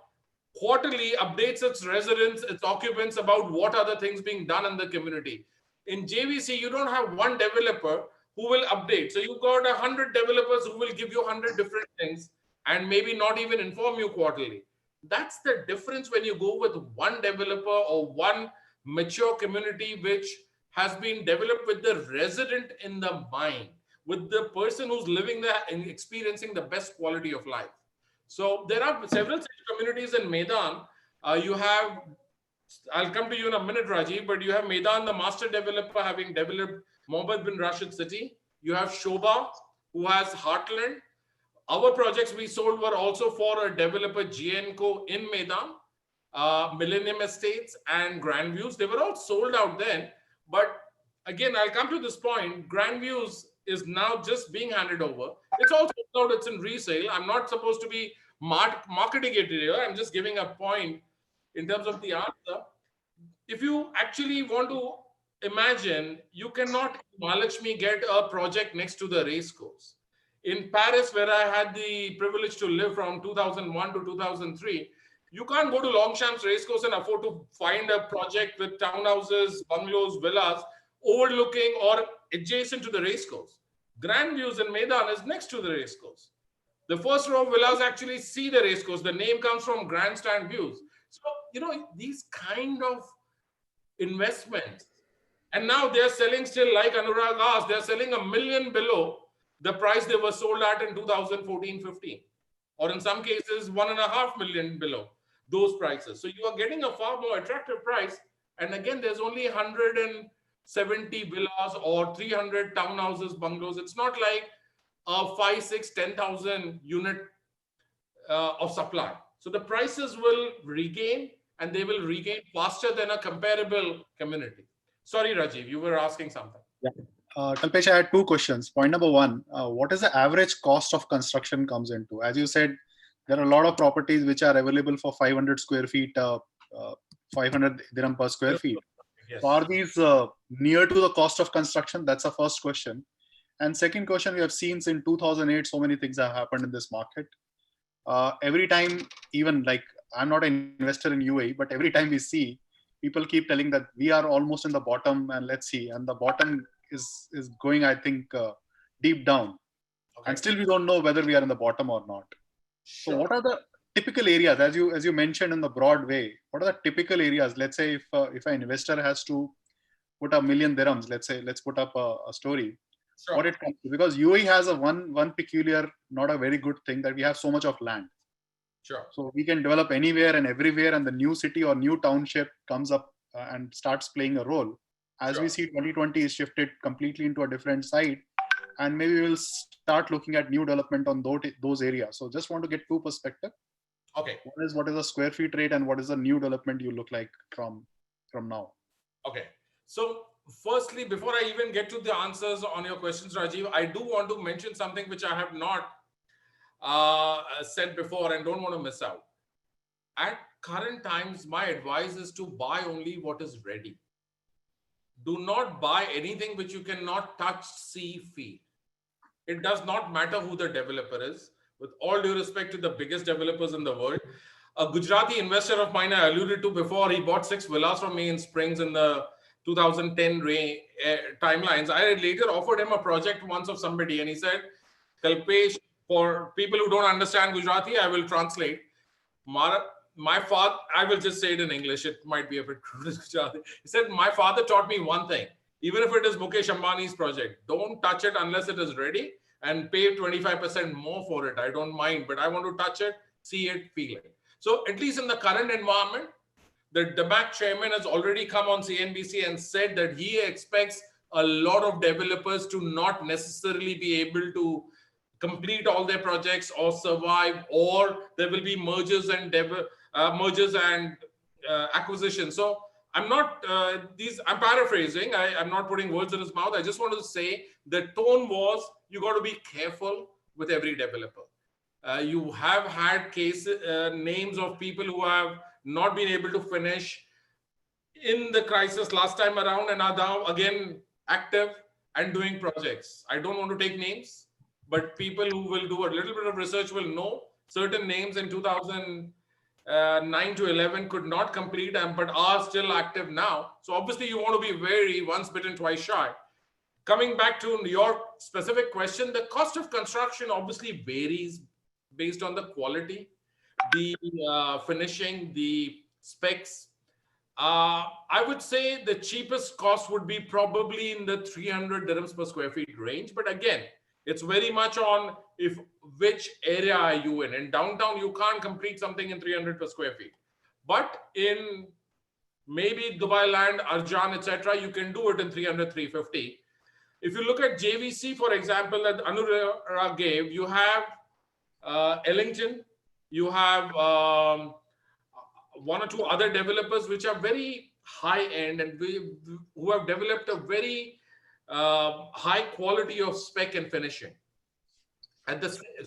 quarterly updates its residents, its occupants about what are the things being done in the community. In JVC, you don't have one developer who will update. So you've got 100 developers who will give you 100 different things and maybe not even inform you quarterly. That's the difference when you go with one developer or one mature community which has been developed with the resident in the mind, with the person who's living there and experiencing the best quality of life. So there are several such communities in Maidan. You have, I'll come to you in a minute, Rajiv, but you have Maidan, the master developer, having developed Mohammed bin Rashid City. You have Shobha, who has Heartland. Our projects we sold were also for a developer, GNCO, in Maidan, Millennium Estates and Grand Views. They were all sold out then. But again, I'll come to this point. Grand Views is now just being handed over. It's also out, it's in resale. I'm not supposed to be marketing it here. I'm just giving a point in terms of the answer. If you actually want to imagine, you cannot, Mahalakshmi, get a project next to the race course. In Paris, where I had the privilege to live from 2001 to 2003, you can't go to Longchamps Racecourse and afford to find a project with townhouses, bungalows, villas overlooking or adjacent to the racecourse. Grand Views in Maidan is next to the racecourse. The first row of villas actually see the racecourse. The name comes from grandstand views. So, you know, these kind of investments. And now they're selling still, like Anurag asked, they're selling $1 million below the price they were sold at in 2014-15. Or in some cases, $1.5 million below those prices. So you are getting a far more attractive price. And again, there's only 170 villas or 300 townhouses, bungalows. It's not like a 5, 6, 10,000 unit of supply. So the prices will regain, and they will regain faster than a comparable community. Sorry, Rajiv, you were asking something. Yeah. Kalpesh, I had two questions. Point number one, what is the average cost of construction comes into? As you said, there are a lot of properties which are available for 500 square feet 500 dirham per square feet. Yes. So are these near to the cost of construction? That's the first question. And second question, we have seen since 2008, so many things have happened in this market. Every time, even like I'm not an investor in UAE, but every time we see, people keep telling that we are almost in the bottom, and let's see. And the bottom is going, I think, deep down. Okay. And still we don't know whether we are in the bottom or not. Sure. So what are the typical areas, as you mentioned in the broad way, what are the typical areas? Let's say if an investor has to put $1 million dirhams, let's put up a story. Sure. What it comes to, because UAE has a one peculiar, not a very good thing, that we have so much of land. Sure. So we can develop anywhere and everywhere, and the new city or new township comes up and starts playing a role. As Sure. we see, 2020 is shifted completely into a different side, and maybe we'll start looking at new development on those areas. So just want to get two perspectives. Okay. What is the square feet rate, and what is the new development you look like from now? Okay. So firstly, before I even get to the answers on your questions, Rajiv, I do want to mention something which I have not said before and don't want to miss out. At current times, my advice is to buy only what is ready. Do not buy anything which you cannot touch, see, feel. It does not matter who the developer is. With all due respect to the biggest developers in the world, a Gujarati investor of mine I alluded to before, he bought 6 villas from me in Springs in the 2010 timelines. I later offered him a project once of somebody, and he said, Kalpesh, for people who don't understand Gujarati, I will translate. My father, I will just say it in English, it might be a bit crude. He said, my father taught me one thing, even if it is Mukesh Ambani's project, don't touch it unless it is ready and pay 25% more for it. I don't mind, but I want to touch it, see it, feel it. So at least in the current environment, the DMAC chairman has already come on CNBC and said that he expects a lot of developers to not necessarily be able to complete all their projects or survive, or there will be mergers and acquisitions. So I'm not I'm paraphrasing. I'm not putting words in his mouth. I just wanted to say the tone was, you got to be careful with every developer. You have had names of people who have not been able to finish in the crisis last time around and are now again active and doing projects. I don't want to take names, but people who will do a little bit of research will know certain names in 2009 to 11 could not complete but are still active now. So obviously you want to be wary, once bitten, twice shy. Coming back to your specific question, the cost of construction obviously varies based on the quality, the finishing, the specs. I would say the cheapest cost would be probably in the 300 dirhams per square feet range. But again, it's very much on which area are you in. In downtown, you can't complete something in 300 per square feet. But in maybe Dubai Land, Arjan, etc., you can do it in 300, 350. If you look at JVC, for example, that Anurag gave, you have Ellington, you have one or two other developers which are very high end and who have developed a very high quality of spec and finishing.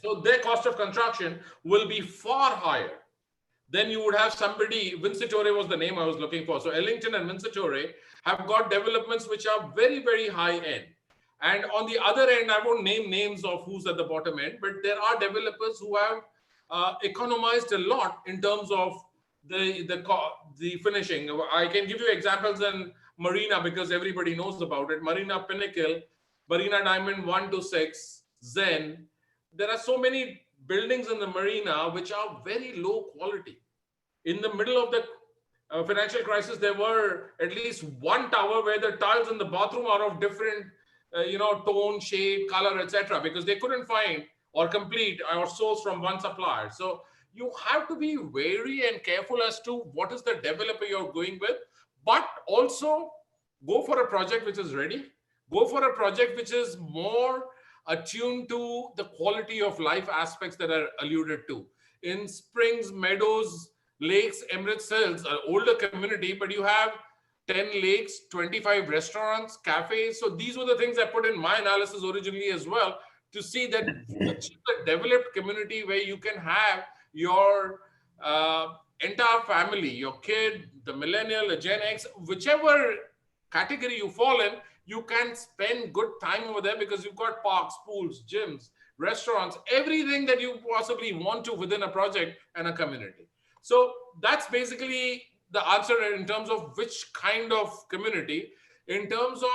So their cost of construction will be far higher. Then you would have somebody, Vincitore was the name I was looking for. So Ellington and Vincitore have got developments which are very, very high end. And on the other end, I won't name names of who's at the bottom end, but there are developers who have economized a lot in terms of the finishing. I can give you examples in Marina because everybody knows about it. Marina Pinnacle, Marina Diamond 1 to 6, Zen. There are so many buildings in the marina which are very low quality. In the middle of the financial crisis, there were at least one tower where the tiles in the bathroom are of different tone, shade, color, etc., because they couldn't find or complete or source from one supplier. So you have to be wary and careful as to what is the developer you're going with, but also go for a project which is ready. Go for a project which is more attuned to the quality of life aspects that are alluded to. In Springs, Meadows, Lakes, Emirates Hills, an older community, but you have 10 lakes, 25 restaurants, cafes. So these were the things I put in my analysis originally as well, to see that it's a developed community where you can have your entire family, your kid, the millennial, the Gen X, whichever category you fall in, you can spend good time over there because you've got parks, pools, gyms, restaurants, everything that you possibly want to within a project and a community. So that's basically the answer in terms of which kind of community. In terms of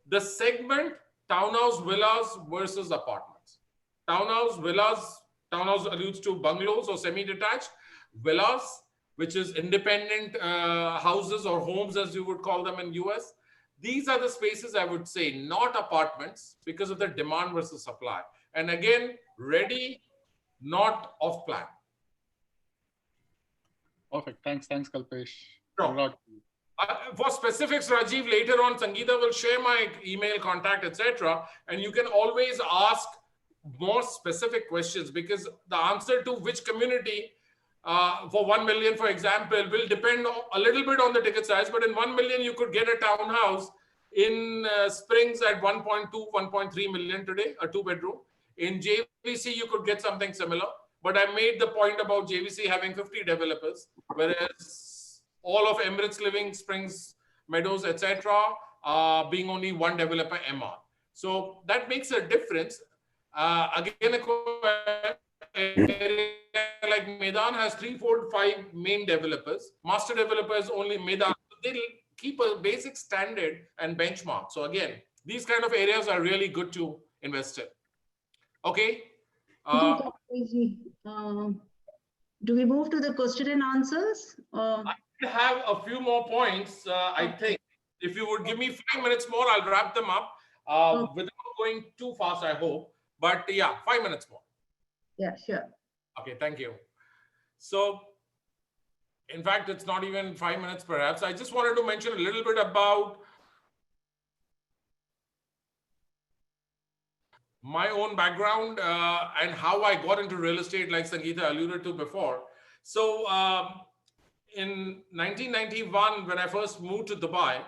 the segment, townhouse villas versus apartments. Townhouse alludes to bungalows or semi-detached. Villas, which is independent houses or homes as you would call them in US. These are the spaces I would say, not apartments, because of the demand versus supply. And again, ready, not off plan. Perfect. Thanks, Kalpesh. Sure. For specifics, Rajiv, later on, Sangeeta will share my email contact, etc. And you can always ask more specific questions, because the answer to which community for 1 million, for example, will depend a little bit on the ticket size. But in 1 million, you could get a townhouse in Springs at 1.2, 1.3 million today, a 2-bedroom. In JVC, you could get something similar. But I made the point about JVC having 50 developers, whereas all of Emirates Living, Springs, Meadows, etc., being only one developer, MR. So that makes a difference. Again, like Medan has 3, 4, 5 main developers. Master developers only Medan. They'll keep a basic standard and benchmark. So again, these kind of areas are really good to invest in. Okay. Do we move to the question and answers? I have a few more points, I think. If you would give me 5 minutes more, I'll wrap them up without going too fast, I hope. But yeah, 5 minutes more. Yeah, sure. Okay, thank you. So, in fact, it's not even 5 minutes perhaps. I just wanted to mention a little bit about my own background and how I got into real estate, like Sangeeta alluded to before. So, in 1991, when I first moved to Dubai,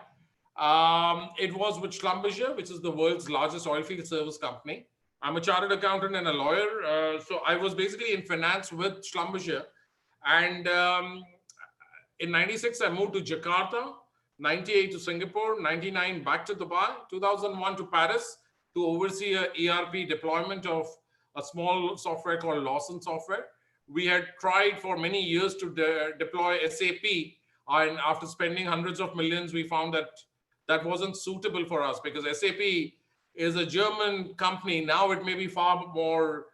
it was with Schlumberger, which is the world's largest oilfield service company. I'm a chartered accountant and a lawyer. So I was basically in finance with Schlumberger. And in 96, I moved to Jakarta, 98 to Singapore, 99 back to Dubai, 2001 to Paris to oversee a ERP deployment of a small software called Lawson Software. We had tried for many years to deploy SAP. And after spending hundreds of millions, we found that that wasn't suitable for us because SAP is a German company. Now it may be far more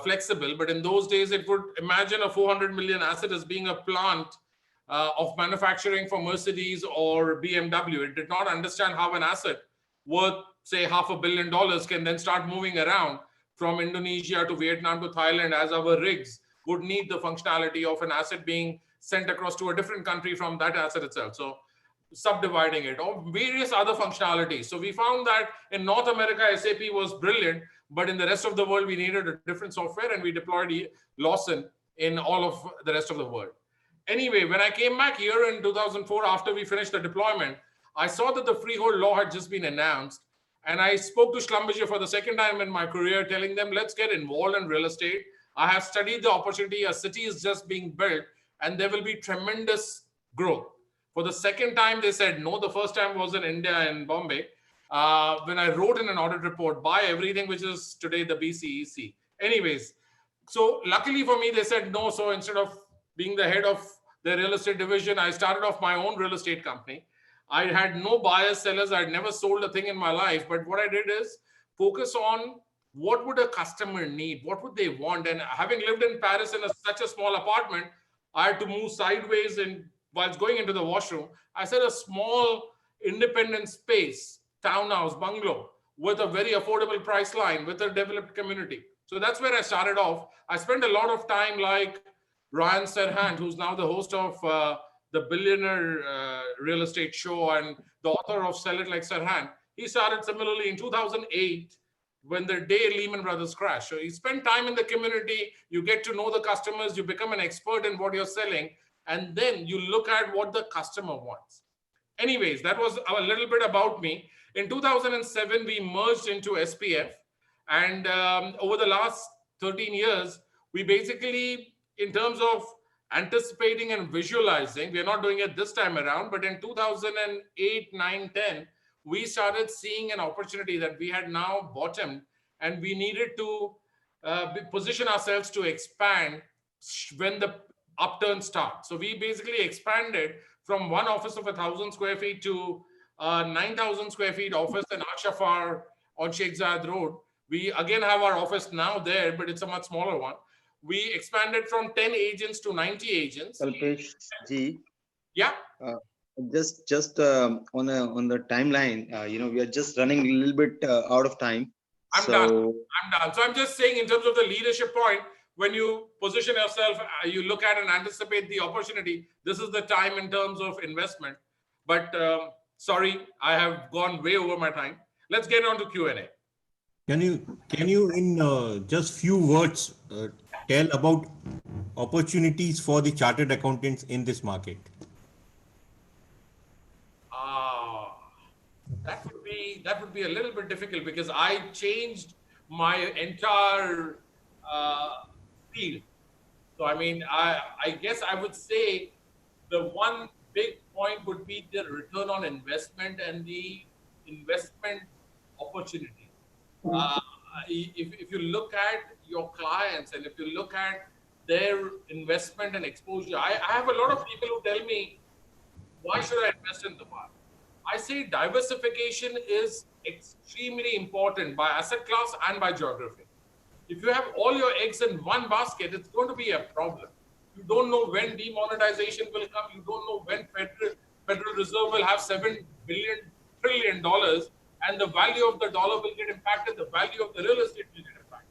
flexible, but in those days, it would imagine a 400 million asset as being a plant of manufacturing for Mercedes or BMW. It did not understand how an asset worth, say, $500 million can then start moving around from Indonesia to Vietnam to Thailand, as our rigs would need the functionality of an asset being sent across to a different country from that asset itself. So subdividing it, or various other functionalities. So we found that in North America, SAP was brilliant, but in the rest of the world, we needed a different software, and we deployed Lawson in all of the rest of the world. Anyway, when I came back here in 2004, after we finished the deployment, I saw that the freehold law had just been announced. And I spoke to Schlumberger for the second time in my career, telling them, let's get involved in real estate. I have studied the opportunity. A city is just being built, and there will be tremendous growth. For the second time, they said no. The first time was in India, in Bombay, when I wrote in an audit report, buy everything which is today the BCEC. Anyways, so luckily for me, they said no. So instead of being the head of the real estate division, I started off my own real estate company. I had no buyers, sellers. I'd never sold a thing in my life. But what I did is focus on what would a customer need? What would they want? And having lived in Paris in such a small apartment, I had to move sideways and whilst going into the washroom, I said a small independent space, townhouse, bungalow, with a very affordable price line, with a developed community. So that's where I started off. I spent a lot of time like Ryan Serhant, who's now the host of the Billionaire Real Estate Show and the author of Sell It Like Serhant. He started similarly in 2008 when the day Lehman Brothers crashed. So you spend time in the community, you get to know the customers, you become an expert in what you're selling, and then you look at what the customer wants. Anyways, that was a little bit about me. In 2007, we merged into SPF. And over the last 13 years, we basically, in terms of anticipating and visualizing. We're not doing it this time around, but in 2008, 9, 10, we started seeing an opportunity that we had now bottomed, and we needed to position ourselves to expand when the upturn starts. So we basically expanded from one office of 1,000 square feet to 9,000 square feet office in Ashafar on Sheikh Zayed Road. We again have our office now there, but it's a much smaller one. We expanded from 10 agents to 90 agents. Kalpesh ji. Yeah. Just on the timeline, we are just running a little bit out of time. I'm done. So I'm just saying, in terms of the leadership point, when you position yourself, you look at and anticipate the opportunity. This is the time in terms of investment. But sorry, I have gone way over my time. Let's get on to Q&A. Can you in just few words tell about opportunities for the chartered accountants in this market? That would be a little bit difficult, because I changed my entire field. So I mean, I guess I would say the one big point would be the return on investment and the investment opportunity. If you look at your clients and if you look at their investment and exposure, I have a lot of people who tell me, why should I invest in Dubai? I say diversification is extremely important by asset class and by geography. If you have all your eggs in one basket, it's going to be a problem. You don't know when demonetization will come. You don't know when Federal Reserve will have $7 trillion, and the value of the dollar will get impacted. The value of the real estate will get impacted.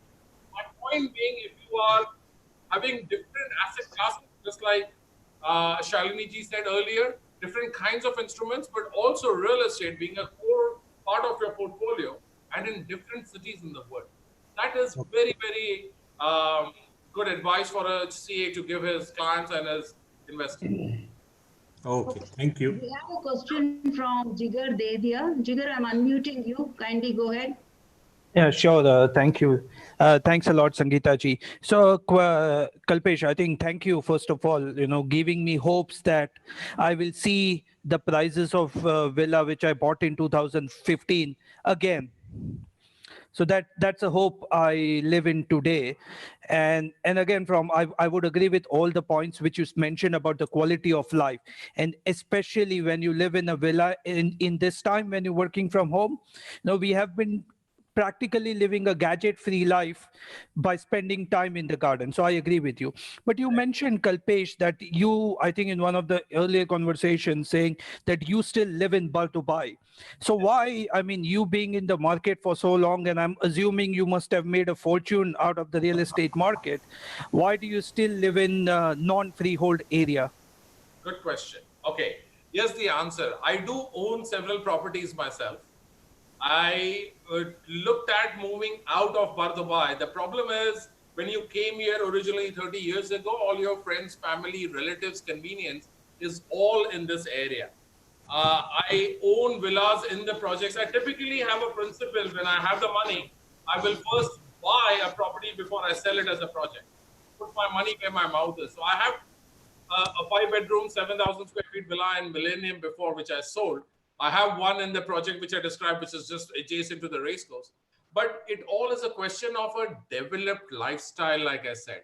My point being, if you are having different asset classes, just like Shalini ji said earlier, different kinds of instruments, but also real estate being a core part of your portfolio and in different cities in the world. That is very, very good advice for a CA to give his clients and his investors. Okay, thank you. We have a question from Jigar Dedia. Jigar, I'm unmuting you. Kindly go ahead. Yeah, sure. Thank you. Thanks a lot, Sangeeta ji. So, Kalpesh, I think thank you, first of all, giving me hopes that I will see the prices of villa, which I bought in 2015 again. So that's a hope I live in today. And again, I would agree with all the points which you mentioned about the quality of life. And especially when you live in a villa in this time when you're working from home, we have been practically living a gadget-free life by spending time in the garden. So I agree with you. But you mentioned, Kalpesh, that you, I think in one of the earlier conversations, saying that you still live in Dubai. So why, I mean, you being in the market for so long, and I'm assuming you must have made a fortune out of the real estate market, why do you still live in non-freehold area? Good question. Okay, here's the answer. I do own several properties myself. I looked at moving out of Dubai. The problem is, when you came here originally 30 years ago, all your friends, family, relatives, convenience is all in this area. I own villas in the projects. I typically have a principle: when I have the money, I will first buy a property before I sell it as a project. Put my money where my mouth is. So I have a 5-bedroom, 7,000 square feet villa in Millennium before, which I sold. I have one in the project which I described, which is just adjacent to the race course. But it all is a question of a developed lifestyle, like I said.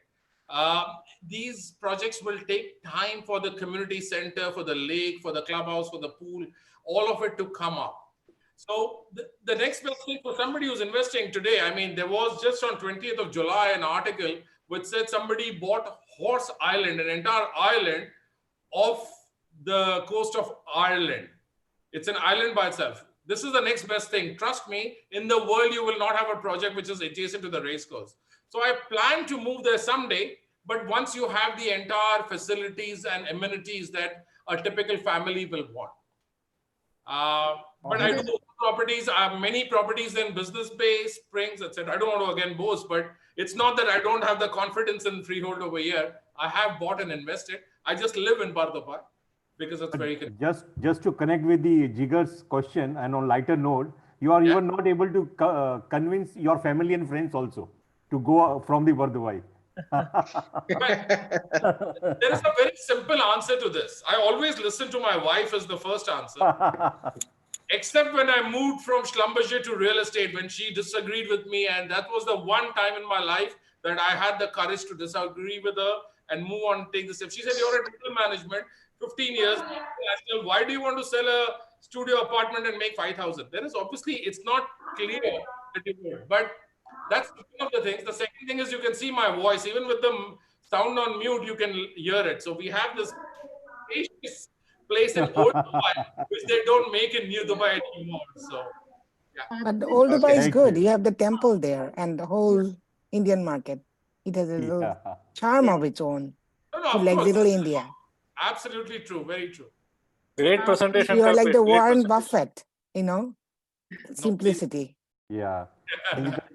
These projects will take time for the community center, for the lake, for the clubhouse, for the pool, all of it to come up. So the next best thing for somebody who's investing today, I mean, there was just on 20th of July an article which said somebody bought Horse Island, an entire island off the coast of Ireland. It's an island by itself. This is the next best thing. Trust me, in the world, you will not have a project which is adjacent to the race course. So I plan to move there someday, but once you have the entire facilities and amenities that a typical family will want. But I do properties, many properties in Business Bay, Springs, etc. I don't want to again boast, but it's not that I don't have the confidence in freehold over here. I have bought and invested. I just live in Dubai because it's very good. Just to connect with the Jigar's question, and on lighter note, you are even not able to convince your family and friends also to go from the Dubai. There is a very simple answer to this. I always listen to my wife as the first answer. Except when I moved from Schlumberger to real estate, when she disagreed with me, and that was the one time in my life that I had the courage to disagree with her and move on and take the step. She said, "You're at middle management, 15 years, why do you want to sell a studio apartment and make 5,000?" There is obviously, it's not clear that you would, but that's one of the things. The second thing is you can see my voice, even with the sound on mute, you can hear it. So we have this place in old Dubai, which they don't make in new Dubai anymore. So, yeah. But the old Dubai is Thank good. you. You have the temple there and the whole Indian market. It has a little charm of its own. No, no, You of like course. little India. Absolutely true. Very true. Great presentation. You are like Kalpesh, the great Warren presentation. Buffett, you know, simplicity. Yeah.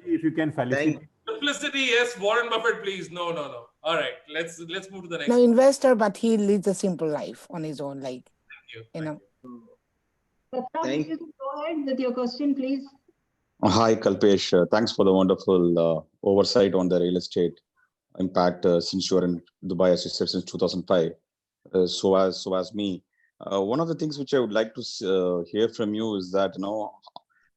If you can felicitate. Simplicity, yes. Warren Buffett, please. No, no, no. All right. Let's move to the next No, one. investor, but he leads a simple life on his own, like, you know. Thank you. Go ahead with your question, please. Hi, Kalpesh. Thanks for the wonderful oversight on the real estate impact since you are in Dubai, as you said, since 2005. So as me, one of the things which I would like to hear from you is that, you know,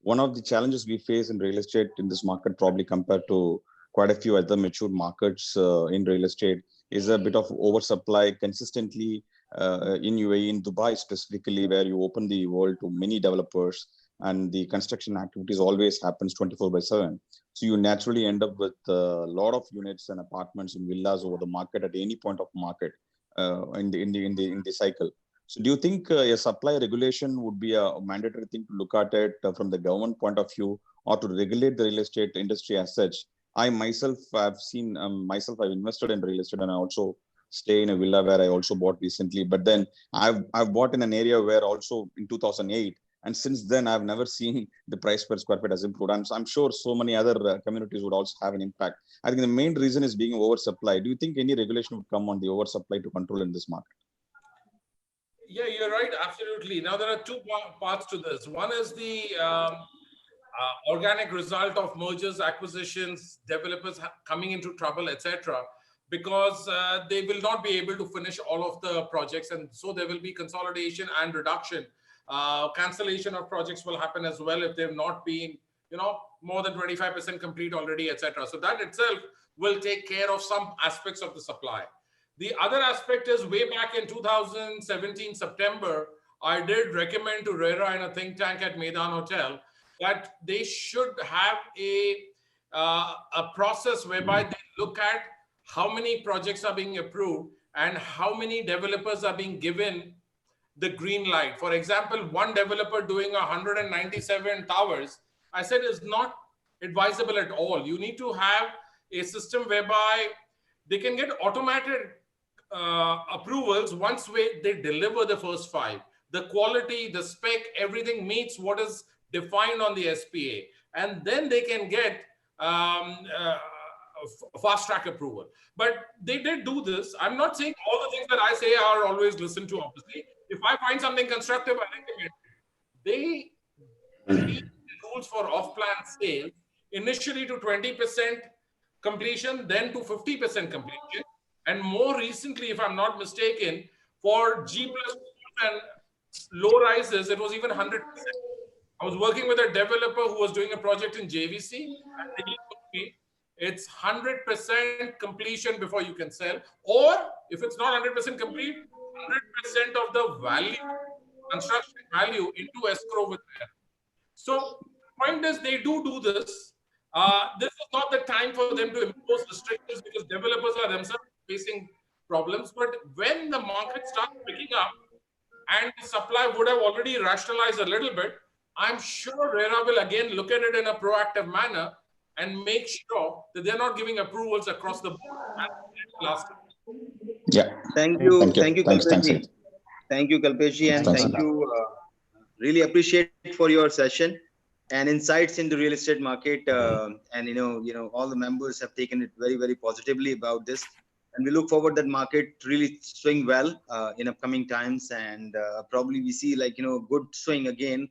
one of the challenges we face in real estate in this market, probably compared to quite a few other mature markets in real estate, is a bit of oversupply consistently in UAE, in Dubai specifically, where you open the world to many developers and the construction activities always happens 24/7. So you naturally end up with a lot of units and apartments and villas over the market at any point of market in the cycle. So do you think a supply regulation would be a mandatory thing to look at it from the government point of view, or to regulate the real estate industry as such? I myself have seen, I've invested in real estate, and I also stay in a villa where I also bought recently. But then I've bought in an area where also in 2008, and since then I've never seen the price per square feet has improved. I'm sure so many other communities would also have an impact. I think the main reason is being oversupply. Do you think any regulation would come on the oversupply to control in this market? Yeah, you're right. Absolutely. Now, there are two parts to this. One is the organic result of mergers, acquisitions, developers coming into trouble, etc., because they will not be able to finish all of the projects. And so there will be consolidation and reduction. Cancellation of projects will happen as well if they've not been, more than 25% complete already, etc. So that itself will take care of some aspects of the supply. The other aspect is, way back in 2017, September, I did recommend to RERA in a think tank at Maidan Hotel that they should have a process whereby they look at how many projects are being approved and how many developers are being given the green light. For example, one developer doing 197 towers, I said, is not advisable at all. You need to have a system whereby they can get automated approvals once they deliver the first 5. The quality, the spec, everything meets what is defined on the SPA. And then they can get fast track approval. But they did do this. I'm not saying all the things that I say are always listened to, obviously. If I find something constructive, I recommend it. They changed the rules for off-plan sales initially to 20% completion, then to 50% completion. And more recently, if I'm not mistaken, for G+ and low rises, it was even 100%. I was working with a developer who was doing a project in JVC, and he told me it's 100% completion before you can sell. Or if it's not 100% complete, 100% of the value, construction value, into escrow with them. So the point is, they do this. This is not the time for them to impose restrictions, because developers are themselves facing problems. But when the market starts picking up and the supply would have already rationalized a little bit, I'm sure RERA will again look at it in a proactive manner and make sure that they're not giving approvals across the board. Yeah. Thank you, Thanks, Kalpesh. Thank you, Kalpesh, and thank you. Really appreciate for your session and insights into real estate market. And all the members have taken it very, very positively about this. And we look forward that market really swing well in upcoming times, and probably we see good swing again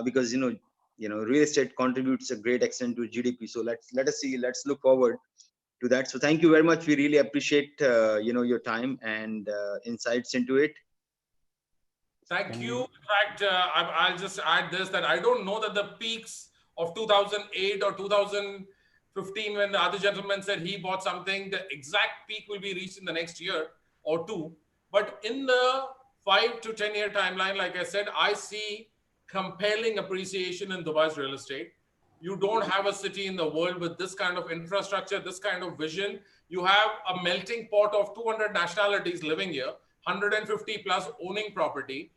because real estate contributes a great extent to GDP. So let us see. Let's look forward do that. So thank you very much. We really appreciate your time and insights into it. Thank you. In fact, I'll just add this, that I don't know that the peaks of 2008 or 2015, when the other gentleman said he bought something, the exact peak will be reached in the next year or two. But in the 5 to 10 year timeline, like I said, I see compelling appreciation in Dubai's real estate. You don't have a city in the world with this kind of infrastructure, this kind of vision. You have a melting pot of 200 nationalities living here, 150 plus owning property,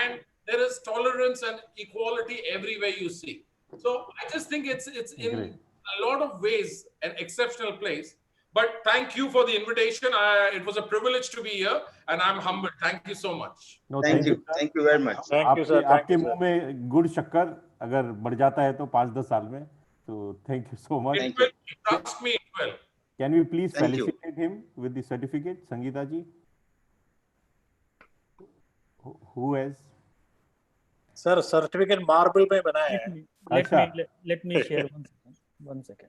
and there is tolerance and equality everywhere you see. So I just think it's in a lot of ways an exceptional place. But thank you for the invitation. It was a privilege to be here, and I'm humbled. Thank you so much. No, Thank you. Thank you very much. Thank you, sir. Thank आपके you, मुंह sir. में गुड़ शक्कर अगर बढ़ जाता है तो 5-10 साल में, तो thank you so much. It will. Trust me, it will. Can we please Thank you. felicitate him with the certificate, Sangeeta ji? Who has? Sir, certificate marble में बनाया है. Let me share one second.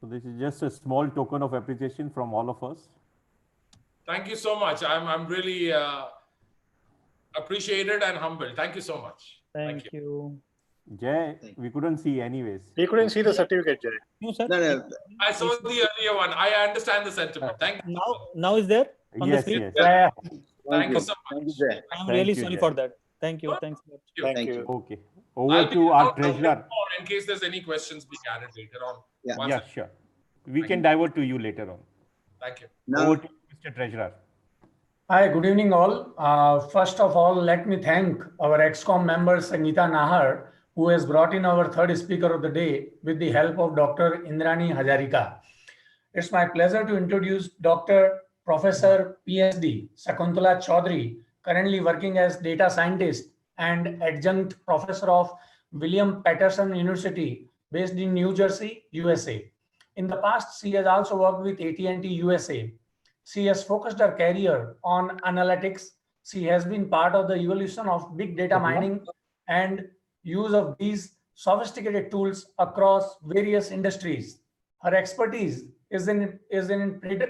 So this is just a small token of appreciation from all of us. Thank you so much. I'm really appreciated and humbled. Thank you so much. Thank you. Jay, we couldn't see anyways. We couldn't see the certificate, Jay. No, sir. No. I saw the earlier one. I understand the sentiment. Thank you. Now is there on the screen? Yes. Thank you so much. I'm really sorry for that. Thank you. Thanks a lot. Thank you. Okay. Over to our treasurer. In case there's any questions being added later on. Yeah, sure. We can divert to you later on. Thank you. Over to Mr. Treasurer. Hi, good evening all. First of all, let me thank our ExCom member Sangeeta Nahar, who has brought in our third speaker of the day with the help of Dr. Indrani Hajarika. It's my pleasure to introduce Dr. Professor PhD Shakuntala Chaudhary, currently working as data scientist and adjunct professor of William Patterson University based in New Jersey, USA. In the past, she has also worked with AT&T USA. She has focused her career on analytics. She has been part of the evolution of big data mining and use of these sophisticated tools across various industries. Her expertise is in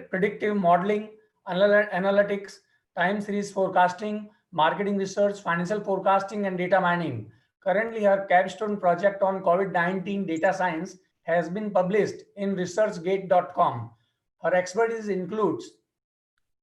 predictive modeling, analytics, time series forecasting, marketing research, financial forecasting, and data mining. Currently, her capstone project on COVID-19 data science has been published in researchgate.com. Her expertise includes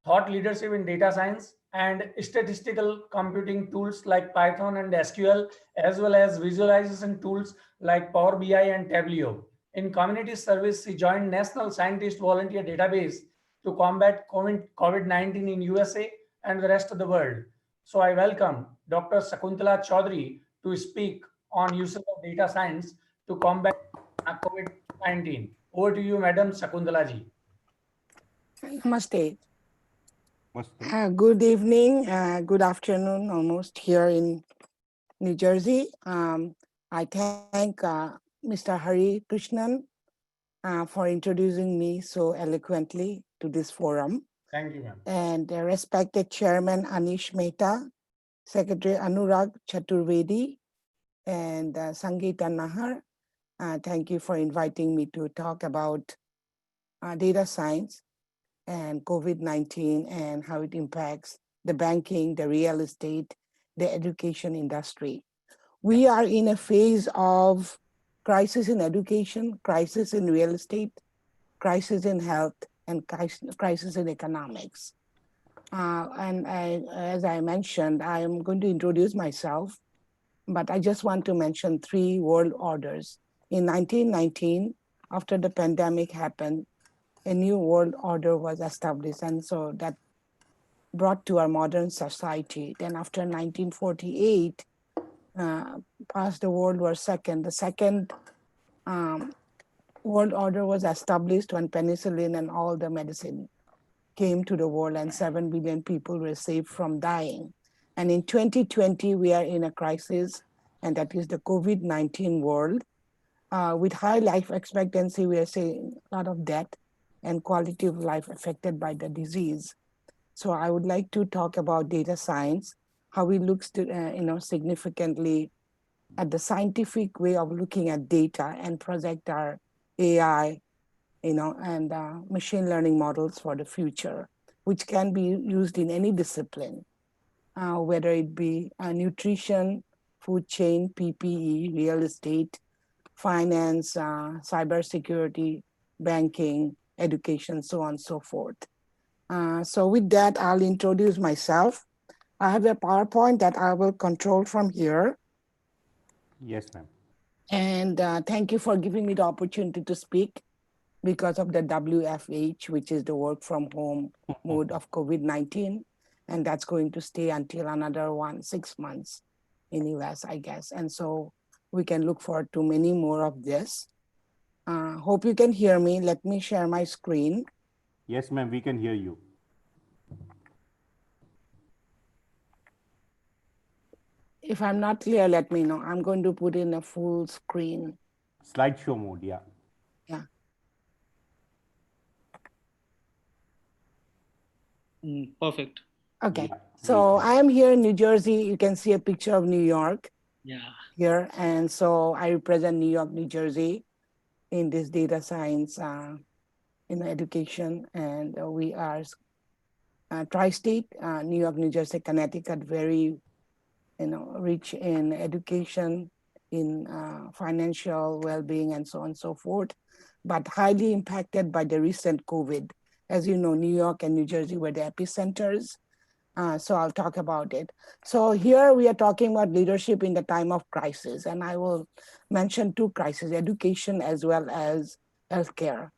thought leadership in data science and statistical computing tools like Python and SQL, as well as visualization tools like Power BI and Tableau. In community service, she joined National Scientist Volunteer Database to combat COVID-19 in USA and the rest of the world. So I welcome Dr. Shakuntala Chaudhary to speak on use of data science to combat COVID-19. Over to you, Madam Shakuntala ji. Namaste. Good evening, good afternoon, almost here in New Jersey. I thank Mr. Hari Krishnan for introducing me so eloquently to this forum. Thank you, ma'am. And respected Chairman Anish Mehta, Secretary Anurag Chaturvedi, and Sangeeta Nahar. Thank you for inviting me to talk about data science and COVID-19 and how it impacts the banking, the real estate, the education industry. We are in a phase of crisis in education, crisis in real estate, crisis in health, and crisis in economics. As I mentioned, I am going to introduce myself, but I just want to mention 3 world orders. In 1919, after the pandemic happened, a new world order was established, and so that brought to our modern society. Then after 1948, past the World War II, the second world order was established when penicillin and all the medicine came to the world and 7 billion people were saved from dying. And in 2020, we are in a crisis, and that is the COVID-19 world. With high life expectancy, we are seeing a lot of death and quality of life affected by the disease. So I would like to talk about data science, how it looks to, significantly at the scientific way of looking at data and project our AI, and machine learning models for the future, which can be used in any discipline, whether it be nutrition, food chain, PPE, real estate, finance, cybersecurity, banking, education, so on and so forth. So with that, I'll introduce myself. I have a PowerPoint that I will control from here. Yes, ma'am. And thank you for giving me the opportunity to speak because of the WFH, which is the work from home mode of COVID-19. And that's going to stay until another 6 months in US, I guess. And so we can look forward to many more of this. Hope you can hear me. Let me share my screen. Yes, ma'am, we can hear you. If I'm not clear, let me know. I'm going to put in a full screen. Slideshow mode, yeah. Yeah. Perfect. Okay. Yeah, So I am here in New Jersey. You can see a picture of New York. Yeah. Here. And so I represent New York, New Jersey in this data science in education. And we are tri-state, New York, New Jersey, Connecticut, very rich in education, in financial well-being, and so on and so forth, but highly impacted by the recent COVID. As you know, New York and New Jersey were the epicenters. So I'll talk about it. So here we are talking about leadership in the time of crisis, and I will mention two crises, education as well as healthcare.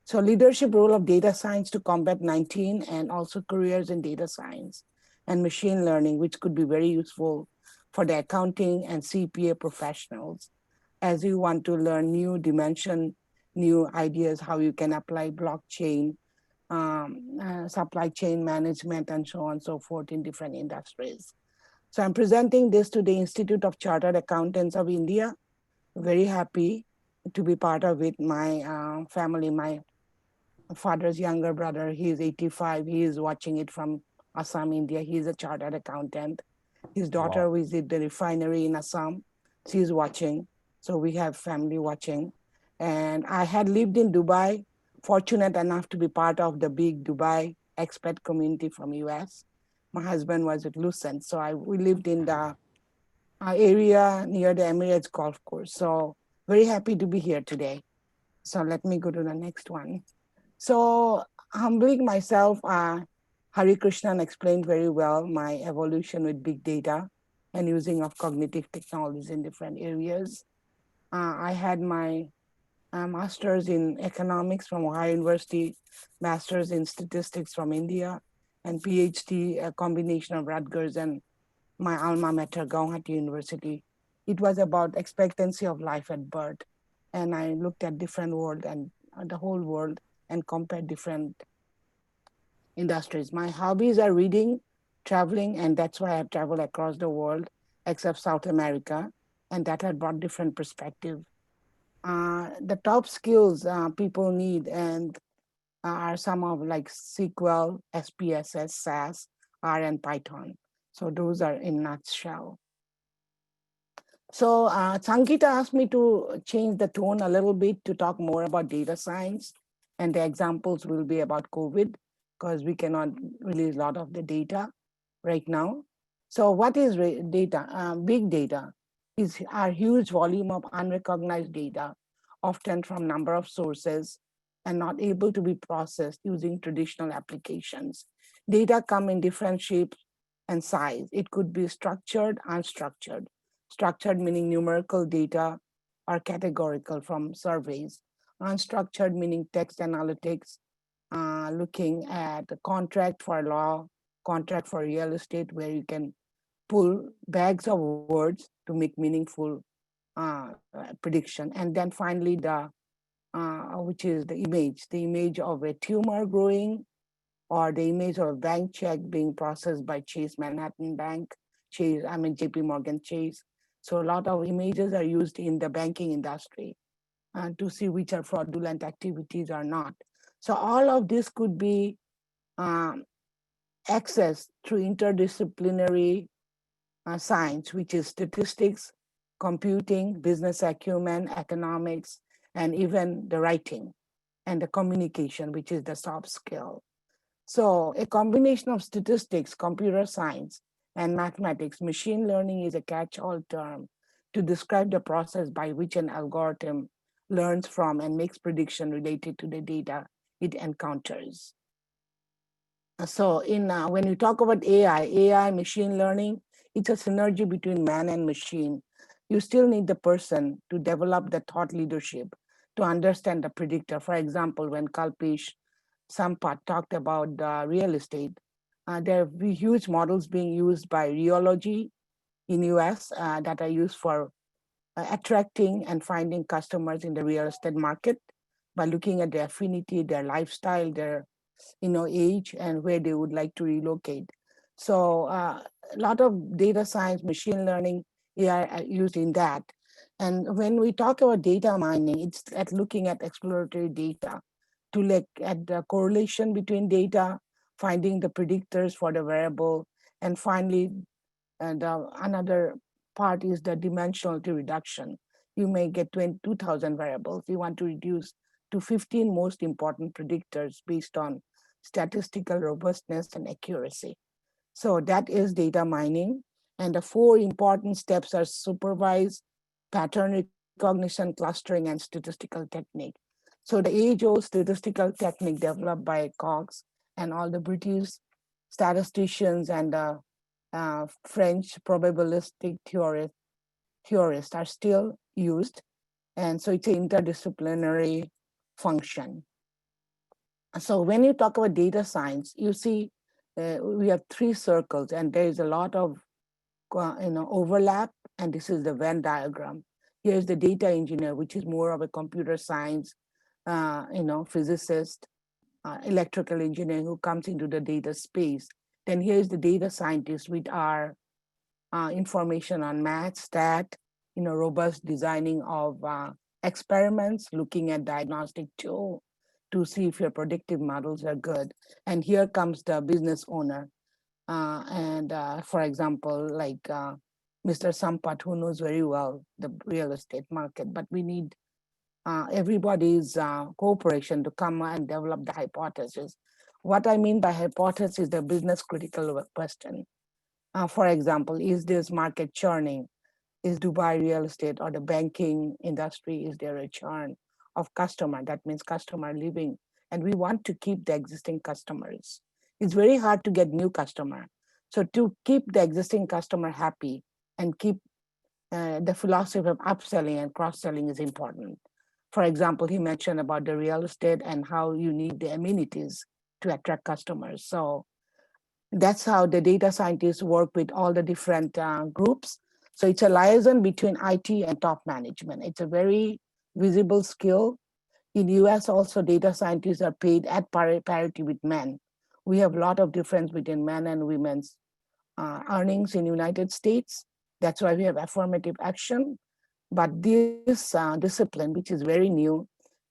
So leadership role of data science to combat 19 and also careers in data science and machine learning, which could be very useful for the accounting and CPA professionals as you want to learn new dimension, new ideas, how you can apply blockchain, supply chain management, and so on and so forth in different industries. So I'm presenting this to the Institute of Chartered Accountants of India. Very happy to be part of it. My family, my father's younger brother, he is 85. He is watching it from Assam, India. He is a chartered accountant. His daughter visited the refinery in Assam. She's watching. So we have family watching. And I had lived in Dubai, fortunate enough to be part of the big Dubai expat community from US. My husband was at Lucent. So we lived in the area near the Emirates Golf Course. So very happy to be here today. So let me go to the next one. So humbling myself, Hari Krishnan explained very well my evolution with big data and using of cognitive technologies in different areas. I had my master's in economics from Ohio University, master's in statistics from India, and PhD, a combination of Rutgers and my alma mater, Gauhati University. It was about expectancy of life at birth. And I looked at different world and the whole world and compared different industries. My hobbies are reading, traveling, and that's why I travel across the world, except South America, and that had brought different perspective. The top skills people need and are some of like SQL, SPSS, SAS, R, and Python. So those are in nutshell. So Sankita asked me to change the tone a little bit to talk more about data science. And the examples will be about COVID because we cannot release a lot of the data right now. So what is data? Big data is our huge volume of unrecognized data, often from number of sources and not able to be processed using traditional applications. Data come in different shapes and size. It could be structured, unstructured. Structured meaning numerical data or categorical from surveys. Unstructured meaning text analytics, looking at the contract for law, contract for real estate, where you can pull bags of words to make meaningful prediction. And then finally, which is the image of a tumor growing, or the image of a bank check being processed by Chase Manhattan Bank, JP Morgan Chase. So a lot of images are used in the banking industry to see which are fraudulent activities or not. So all of this could be accessed through interdisciplinary science, which is statistics, computing, business acumen, economics, and even the writing and the communication, which is the soft skill. So a combination of statistics, computer science, and mathematics, machine learning is a catch-all term to describe the process by which an algorithm learns from and makes prediction related to the data it encounters. So when you talk about AI, machine learning, it's a synergy between man and machine. You still need the person to develop the thought leadership to understand the predictor. For example, when Kalpesh Sampath talked about the real estate, there are huge models being used by Reology in US that are used for attracting and finding customers in the real estate market by looking at their affinity, their lifestyle, their age, and where they would like to relocate. So a lot of data science, machine learning, AI are used in that. And when we talk about data mining, it's at looking at exploratory data to look at the correlation between data, finding the predictors for the variable, and finally, another part is the dimensionality reduction. You may get 22,000 variables. You want to reduce to 15 most important predictors based on statistical robustness and accuracy. So that is data mining. And the 4 important steps are supervised, pattern recognition, clustering, and statistical technique. So the age-old statistical technique developed by Cox and all the British statisticians and French probabilistic theorists are still used. And so it's an interdisciplinary function. So when you talk about data science, you see we have 3 circles and there is a lot of overlap, and this is the Venn diagram. Here's the data engineer, which is more of a computer science, physicist, electrical engineer who comes into the data space. Then here's the data scientist with our information on math, stat, robust designing of experiments, looking at diagnostic tool to see if your predictive models are good. And here comes the business owner. For example, like Mr. Sampath, who knows very well the real estate market, but we need everybody's cooperation to come and develop the hypothesis. What I mean by hypothesis is the business critical question. For example, is this market churning? Is Dubai real estate or the banking industry, is there a churn of customer? That means customer leaving. And we want to keep the existing customers. It's very hard to get new customer. So to keep the existing customer happy and keep the philosophy of upselling and cross-selling is important. For example, he mentioned about the real estate and how you need the amenities to attract customers. So that's how the data scientists work with all the different groups. So it's a liaison between IT and top management. It's a very visible skill. In US also, data scientists are paid at parity with men. We have a lot of difference between men and women's earnings in United States. That's why we have affirmative action. But this discipline, which is very new,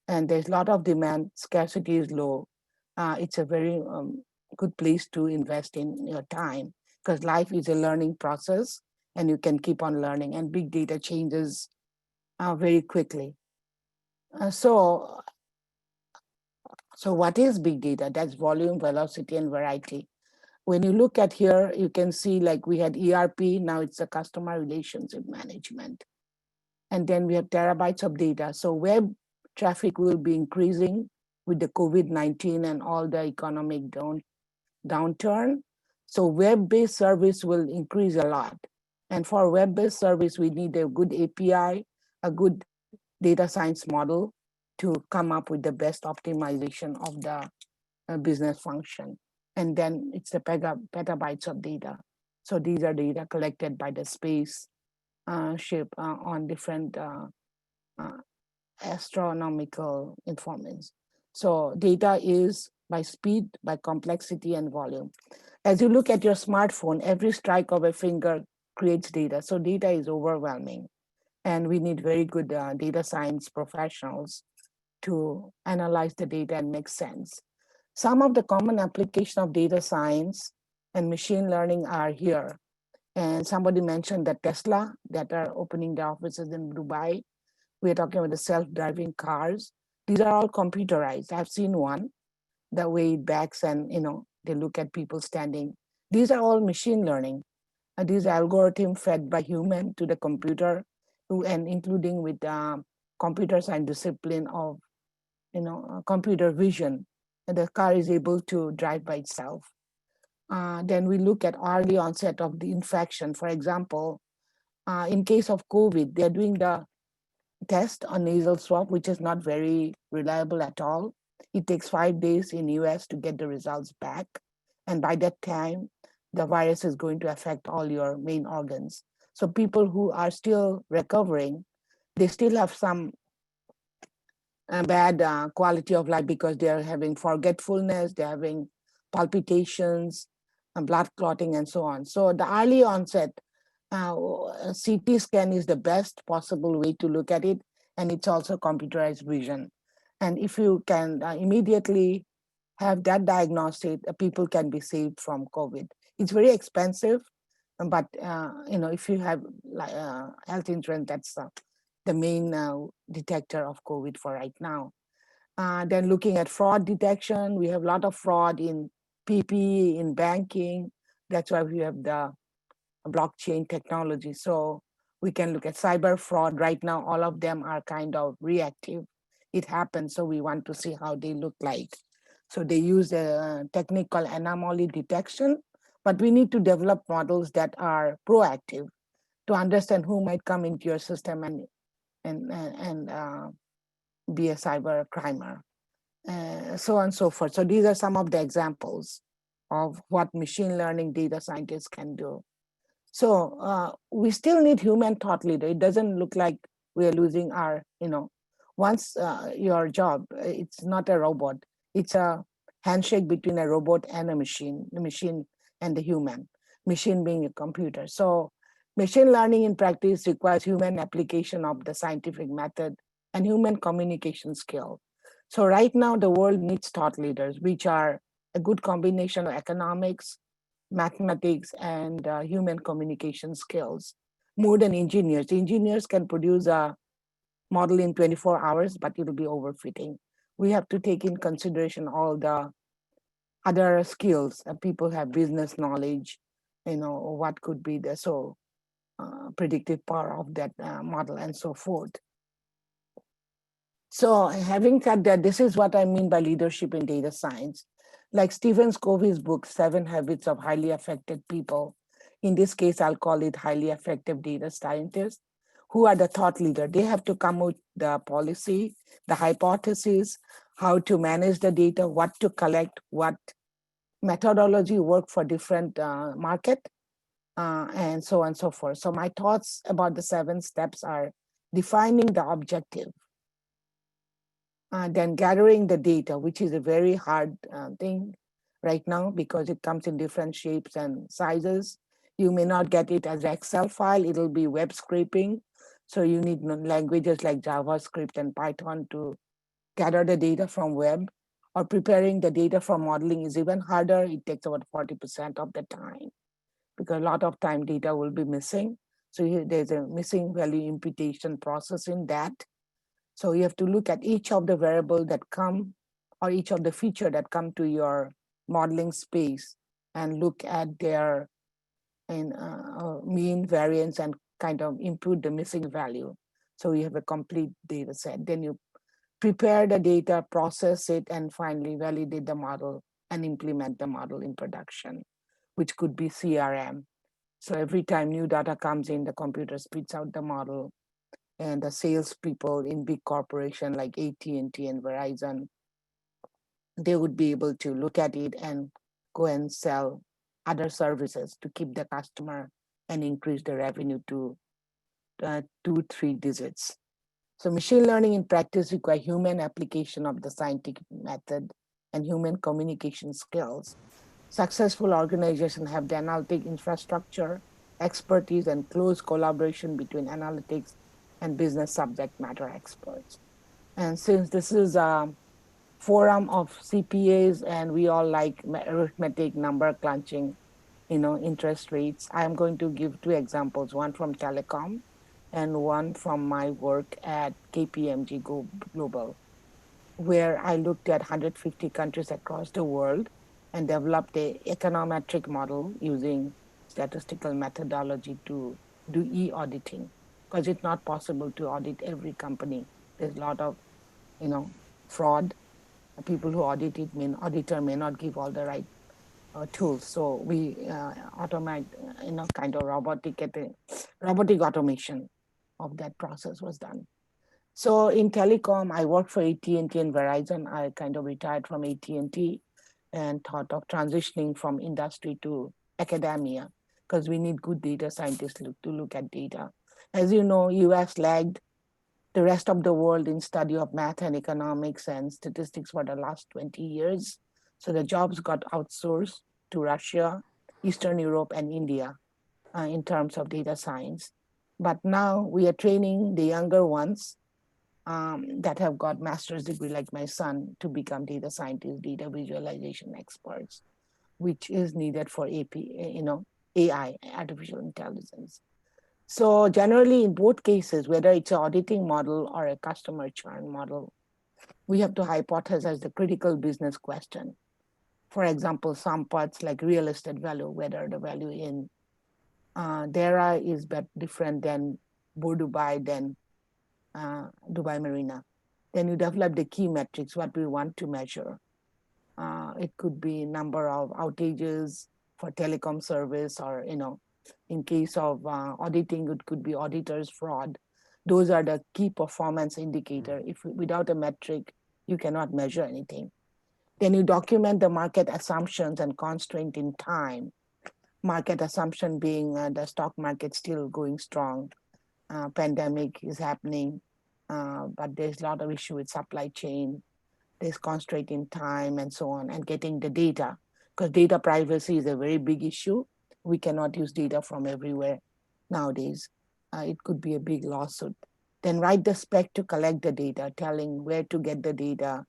and there's a lot of demand, scarcity is low, it's a very good place to invest in your time, because life is a learning process and you can keep on learning, and big data changes very quickly. So what is big data? That's volume, velocity, and variety. When you look at here, you can see like we had ERP, now it's a customer relationship management. And then we have terabytes of data. So web traffic will be increasing with the COVID-19 and all the economic downturn. So web-based service will increase a lot. And for web-based service, we need a good API, a good data science model to come up with the best optimization of the business function. And then it's the petabytes of data. So these are data collected by the space ship on different astronomical information. So data is by speed, by complexity, and volume. As you look at your smartphone, every strike of a finger creates data. So data is overwhelming. And we need very good data science professionals to analyze the data and make sense. Some of the common application of data science and machine learning are here. And somebody mentioned that Tesla that are opening their offices in Dubai. We're talking about the self-driving cars. These are all computerized. I've seen one, the way it backs and, they look at people standing. These are all machine learning. These algorithms fed by human to the computer, and including with computer science discipline of, computer vision. And the car is able to drive by itself. Then we look at early onset of the infection. For example, in case of COVID, they're doing the test on nasal swab, which is not very reliable at all. It takes 5 days in US to get the results back. And by that time, the virus is going to affect all your main organs. So people who are still recovering, they still have some bad quality of life because they're having forgetfulness, they're having palpitations, and blood clotting, and so on. So the early onset CT scan is the best possible way to look at it, and it's also computerized vision. And if you can immediately have that diagnostic, people can be saved from COVID. It's very expensive, but if you have health insurance, that's the main detector of COVID for right now. Then looking at fraud detection, we have a lot of fraud in PPE, in banking. That's why we have the blockchain technology. So we can look at cyber fraud. Right now, all of them are kind of reactive. It happens, so we want to see how they look like. So they use the technical anomaly detection, but we need to develop models that are proactive to understand who might come into your system and be a cyber crimer, so on and so forth. So these are some of the examples of what machine learning data scientists can do. So we still need human thought leader. It doesn't look like we are losing our, once your job, it's not a robot. It's a handshake between a robot and a machine, the machine and the human, machine being a computer. So machine learning in practice requires human application of the scientific method and human communication skill. So right now the world needs thought leaders, which are a good combination of economics, mathematics, and human communication skills, more than engineers. Engineers can produce a model in 24 hours, but it'll be overfitting. We have to take in consideration all the other skills. People have business knowledge, what could be the predictive power of that model and so forth. So having said that, this is what I mean by leadership in data science. Like Stephen Covey's book, 7 Habits of Highly Effective People. In this case, I'll call it highly effective data scientists, who are the thought leader. They have to come with the policy, the hypothesis, how to manage the data, what to collect, what methodology work for different market, and so on and so forth. So my thoughts about the 7 steps are defining the objective, then gathering the data, which is a very hard thing right now because it comes in different shapes and sizes. You may not get it as an Excel file, it'll be web scraping. So you need languages like JavaScript and Python to gather the data from web, or preparing the data for modeling is even harder. It takes about 40% of the time because a lot of time data will be missing. So there's a missing value imputation process in that. So you have to look at each of the variables that come, or each of the feature that come to your modeling space, and look at their mean, variance, and kind of impute the missing value. So you have a complete data set. Then you prepare the data, process it, and finally validate the model and implement the model in production, which could be CRM. So every time new data comes in, the computer spits out the model, and the salespeople in big corporation like AT&T and Verizon, they would be able to look at it and go and sell other services to keep the customer and increase the revenue to 2-3 digits. So machine learning in practice requires human application of the scientific method and human communication skills. Successful organizations have the analytic infrastructure, expertise, and close collaboration between analytics and business subject matter experts. And since this is a forum of CPAs and we all like arithmetic, number crunching, interest rates, I'm going to give 2 examples, one from telecom and one from my work at KPMG Global, where I looked at 150 countries across the world and developed a econometric model using statistical methodology to do e-auditing, because it's not possible to audit every company. There's a lot of, fraud. People who auditor may not give all the right tools. So we automate, kind of robotic automation of that process was done. So in telecom, I worked for AT&T and Verizon. I kind of retired from AT&T and thought of transitioning from industry to academia, because we need good data scientists to look at data. As you know, US lagged the rest of the world in study of math and economics and statistics for the last 20 years. So the jobs got outsourced to Russia, Eastern Europe, and India in terms of data science. But now we are training the younger ones that have got master's degree, like my son, to become data scientists, data visualization experts, which is needed for AI, artificial intelligence. So generally, in both cases, whether it's an auditing model or a customer churn model, we have to hypothesize the critical business question. For example, some parts like real estate value, whether the value in DERA is different than Dubai, than Dubai Marina. Then you develop the key metrics, what we want to measure. It could be number of outages for telecom service, or, in case of auditing, it could be auditors fraud. Those are the key performance indicator. If without a metric, you cannot measure anything. Then you document the market assumptions and constraint in time. Market assumption being the stock market still going strong. Pandemic is happening, but there's a lot of issue with supply chain. There's constraint in time and so on, and getting the data, because data privacy is a very big issue. We cannot use data from everywhere nowadays. It could be a big lawsuit. Then write the spec to collect the data, telling where to get the data,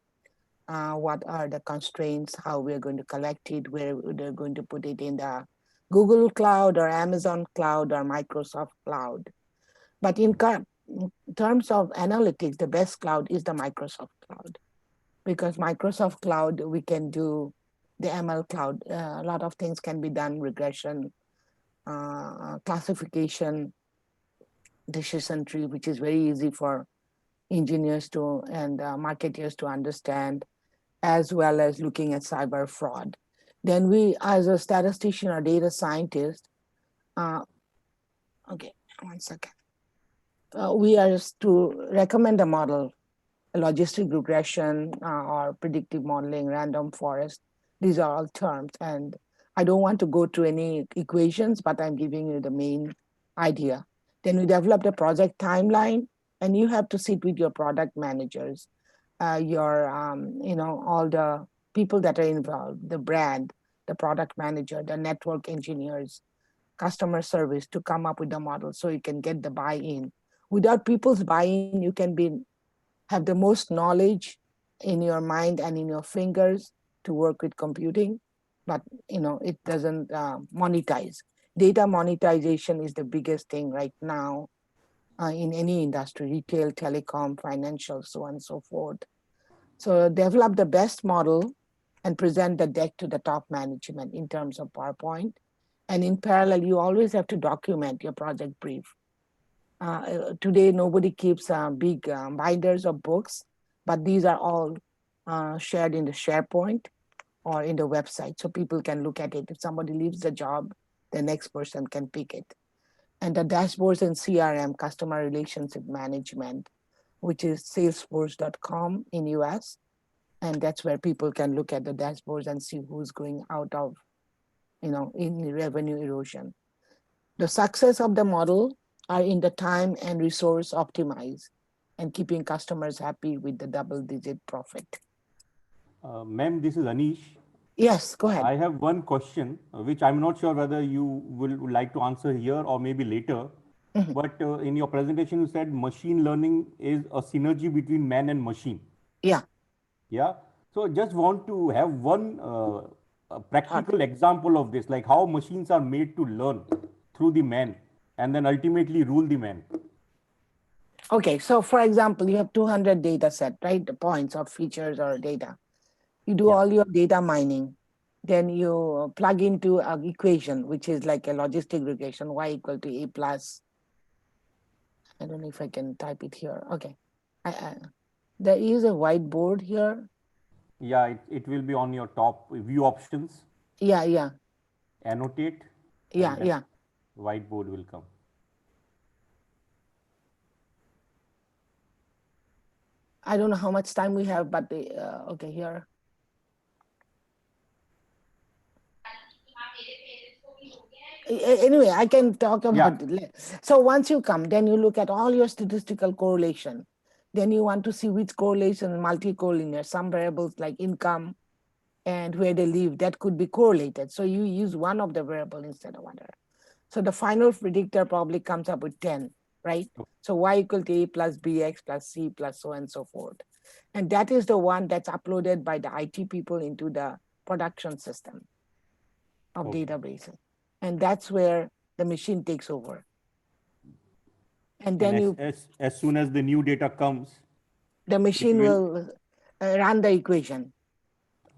what are the constraints, how we're going to collect it, where they're going to put it in the Google Cloud or Amazon Cloud or Microsoft Cloud. But in terms of analytics, the best cloud is the Microsoft Cloud, because Microsoft Cloud, we can do the ML Cloud. A lot of things can be done, regression, classification, decision tree, which is very easy for engineers to and marketers to understand, as well as looking at cyber fraud. Then we, as a statistician or data scientist, okay, 1 second. We are to recommend a model, logistic regression or predictive modeling, random forest. These are all terms. And I don't want to go through any equations, but I'm giving you the main idea. Then we developed a project timeline, and you have to sit with your product managers, all the people that are involved, the brand, the product manager, the network engineers, customer service, to come up with the model so you can get the buy-in. Without people's buy-in, you can have the most knowledge in your mind and in your fingers to work with computing, but it doesn't monetize. Data monetization is the biggest thing right now in any industry, retail, telecom, financial, so on and so forth. So develop the best model and present the deck to the top management in terms of PowerPoint. And in parallel, you always have to document your project brief. Today, nobody keeps big binders of books, but these are all shared in the SharePoint or in the website, so people can look at it. If somebody leaves the job, the next person can pick it. And the dashboards in CRM, customer relationship management, which is salesforce.com in US. And that's where people can look at the dashboards and see who's going out of, in revenue erosion. The success of the model are in the time and resource optimized and keeping customers happy with the double-digit profit. Ma'am, this is Anish. Yes, go ahead. I have one question, which I'm not sure whether you would like to answer here or maybe later. But in your presentation, you said machine learning is a synergy between man and machine. Yeah. Yeah. So just want to have one practical example of this, like how machines are made to learn through the man and then ultimately rule the man. Okay, so for example, you have 200 data set, right? The points or features or data. You do all your data mining. Then you plug into an equation, which is like a logistic regression, y equal to a plus. I don't know if I can type it here. Okay. There is a whiteboard here. Yeah, it will be on your top view options. Yeah. Annotate. Yeah. Whiteboard will come. I don't know how much time we have, but okay, here. Anyway, I can talk about it. So once you come, then you look at all your statistical correlation. Then you want to see which correlation, multi-collinear, some variables like income and where they live, that could be correlated. So you use one of the variable instead of another. So the final predictor probably comes up with 10, right? So y equal to a plus bx plus c plus so and so forth. And that is the one that's uploaded by the IT people into the production system of databases. And that's where the machine takes over. And then as soon as the new data comes, the machine will run the equation.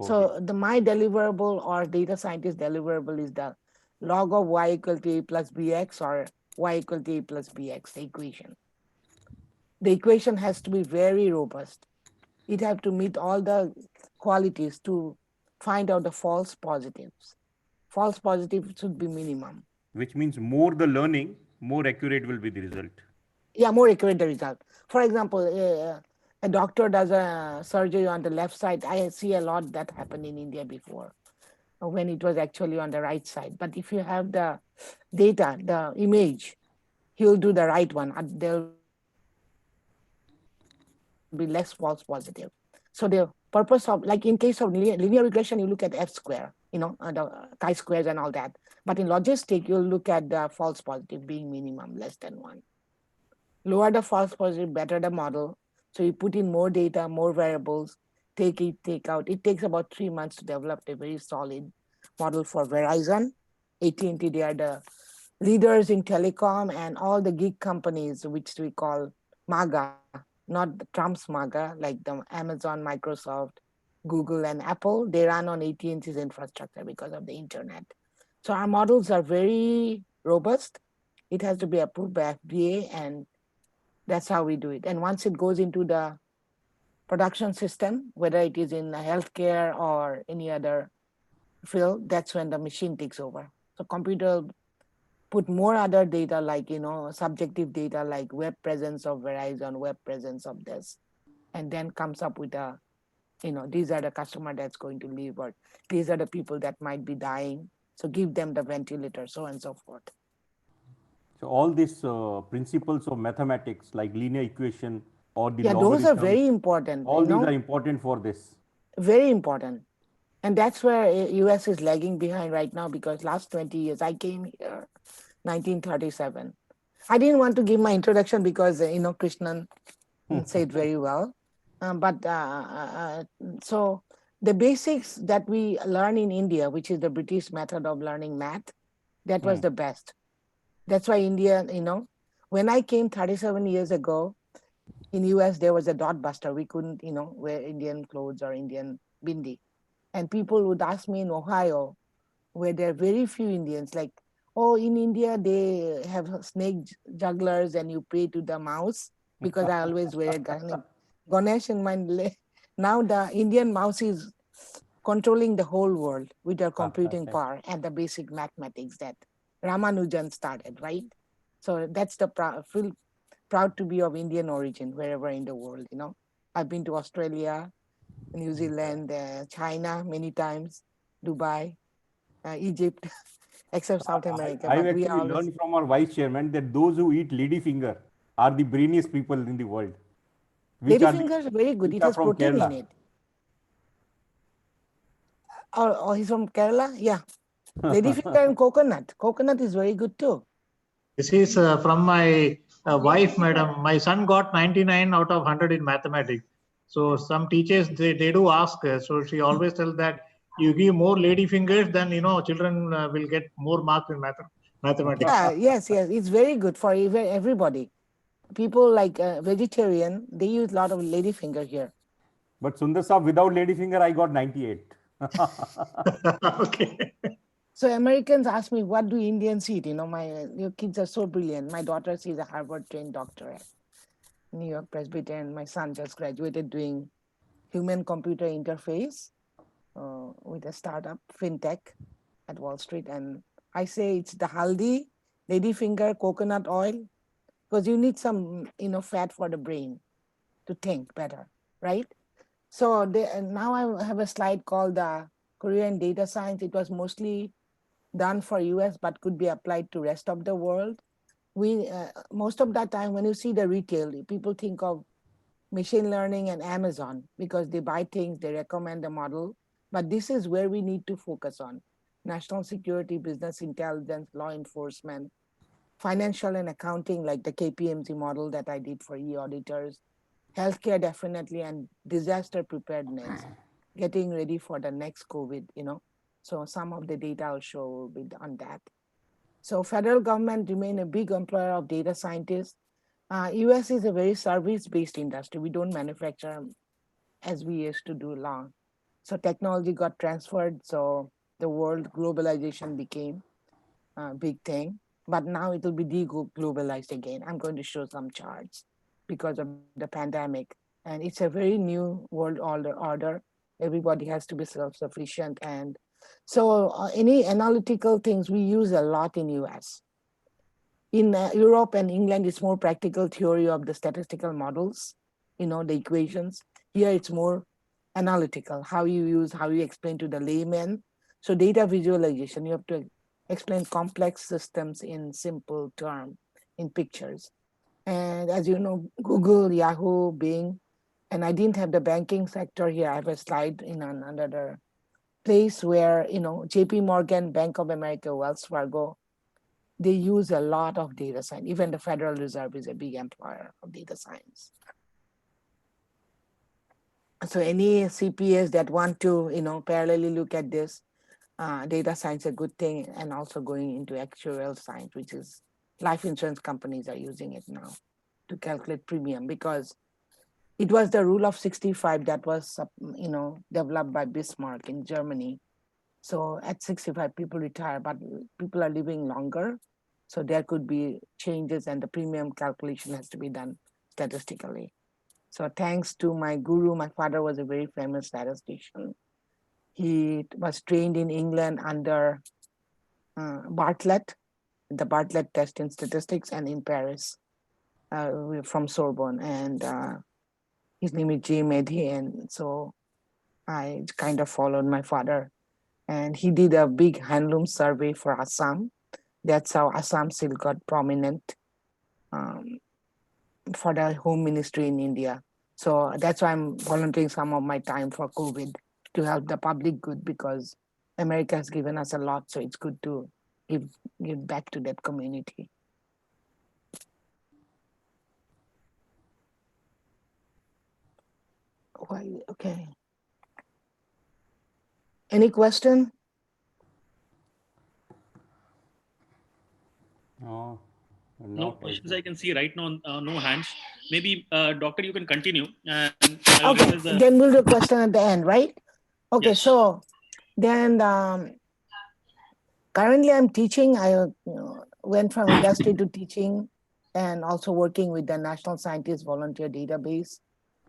So my deliverable or data scientist deliverable is the log of y equal to a plus bx or y equal to a plus bx, the equation. The equation has to be very robust. It has to meet all the qualities to find out the false positives. False positive should be minimum. Which means more the learning, more accurate will be the result. Yeah, more accurate the result. For example, a doctor does a surgery on the left side. I see a lot that happened in India before when it was actually on the right side. But if you have the data, the image, he will do the right one. There will be less false positive. So the purpose of, like in case of linear regression, you look at F square, the chi-squares and all that. But in logistic, you'll look at the false positive being minimum, less than 1. Lower the false positive, better the model. So you put in more data, more variables, take it, take out. It takes about 3 months to develop a very solid model for Verizon. AT&T, they are the leaders in telecom, and all the gig companies, which we call MAGA, not Trump's MAGA, like the Amazon, Microsoft, Google, and Apple, they run on AT&T's infrastructure because of the internet. So our models are very robust. It has to be approved by FDA, and that's how we do it. And once it goes into the production system, whether it is in healthcare or any other field, that's when the machine takes over. So computer put more other data like, subjective data like web presence of Verizon, web presence of this, and then comes up with a, these are the customer that's going to leave, or these are the people that might be dying. So give them the ventilator, so on and so forth. So all these principles of mathematics like linear equation or the those are very important. All these are important for this. Very important. And that's where US is lagging behind right now, because last 20 years, I came here 1937. I didn't want to give my introduction because, Krishnan said very well. So the basics that we learn in India, which is the British method of learning math, that was the best. That's why India, when I came 37 years ago, in US, there was a dot buster. We couldn't, wear Indian clothes or Indian bindi. And people would ask me in Ohio, where there are very few Indians, like, oh, in India, they have snake jugglers and you pray to the mouse, because I always wear a Ganesh in my leg. Now the Indian mouse is controlling the whole world with their computing power and the basic mathematics that Ramanujan started, right? So that's the feel proud to be of Indian origin wherever in the world, I've been to Australia, New Zealand, China many times, Dubai, Egypt, except South America. I've actually learned from our vice chairman that those who eat ladyfinger are the brainiest people in the world. Ladyfinger is very good. It has protein in it. Oh, he's from Kerala? Yeah. Ladyfinger and coconut. Coconut is very good too. This is from my wife, madam. My son got 99 out of 100 in mathematics. So some teachers, they do ask her. So she always tells that you give more lady fingers, then, children will get more marks in mathematics. Yeah, yes. It's very good for everybody. people like vegetarian, they use a lot of ladyfinger here. But Sundar Saab, without ladyfinger, I got 98. Okay. So Americans ask me, what do Indians eat? You know, your kids are so brilliant. My daughter, she's a Harvard-trained doctor at New York Presbyterian. My son just graduated doing human-computer interface with a startup, fintech at Wall Street. And I say it's the haldi, ladyfinger, coconut oil, because you need some, fat for the brain to think better, right? So now I have a slide called the Korean data science. It was mostly done for US, but could be applied to rest of the world. We most of that time when you see the retail, people think of machine learning and Amazon because they buy things, they recommend the model. But this is where we need to focus on: national security, business intelligence, law enforcement, financial and accounting, like the KPMG model that I did for e-auditors, healthcare definitely, and disaster preparedness, getting ready for the next COVID, So some of the data I'll show will be on that. So federal government remain a big employer of data scientists. US is a very service-based industry. We don't manufacture as we used to do long. So technology got transferred. So the world globalization became a big thing. But now it will be de-globalized again. I'm going to show some charts because of the pandemic. And it's a very new world order. Everybody has to be self-sufficient. And so any analytical things we use a lot in US. In Europe and England, it's more practical theory of the statistical models, the equations. Here it's more analytical, how you explain to the layman. So data visualization, you have to explain complex systems in simple term, in pictures. And as you know, Google, Yahoo, Bing, and I didn't have the banking sector here. I have a slide in another place where, JP Morgan, Bank of America, Wells Fargo, they use a lot of data science. Even the Federal Reserve is a big employer of data science. So any CPAs that want to, parallelly look at this, data science is a good thing, and also going into actuarial science, which is life insurance companies are using it now to calculate premium, because it was the rule of 65 that was, developed by Bismarck in Germany. So at 65, people retire, but people are living longer. So there could be changes, and the premium calculation has to be done statistically. So thanks to my guru, my father was a very famous statistician. He was trained in England under Bartlett, the Bartlett test in statistics, and in Paris from Sorbonne. And his name is J. Medhi. And so I kind of followed my father. And he did a big handloom survey for Assam. That's how Assam silk got prominent for the home ministry in India. So that's why I'm volunteering some of my time for COVID to help the public good, because America has given us a lot. So it's good to give back to that community. Okay. Any question? No questions I can see right now. No hands. Maybe doctor, you can continue. And okay, then we'll do a question at the end, right? Okay, yes. So then currently I'm teaching. I went from industry to teaching, and also working with the National Scientist Volunteer Database.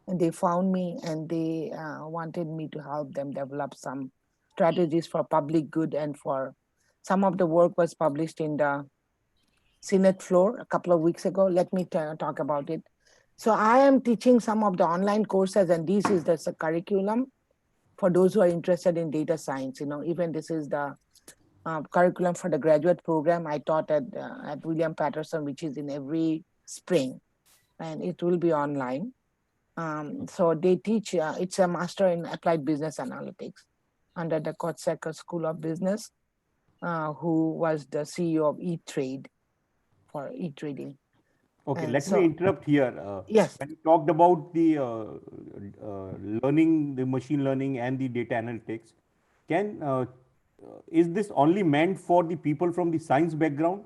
And they found me, and they wanted me to help them develop some strategies for public good, and for some of the work was published in the Senate floor a couple of weeks ago. Let me talk about it. So I am teaching some of the online courses, and this is the curriculum for those who are interested in data science. Even this is the curriculum for the graduate program I taught at William Patterson, which is in every spring, and it will be online. So they teach, it's a master in applied business analytics under the Kotsaker School of Business, who was the CEO of E-Trade for e-trading. Okay, And let so, me interrupt here. Yes. When you talked about the learning, the machine learning and the data analytics, is this only meant for the people from the science background?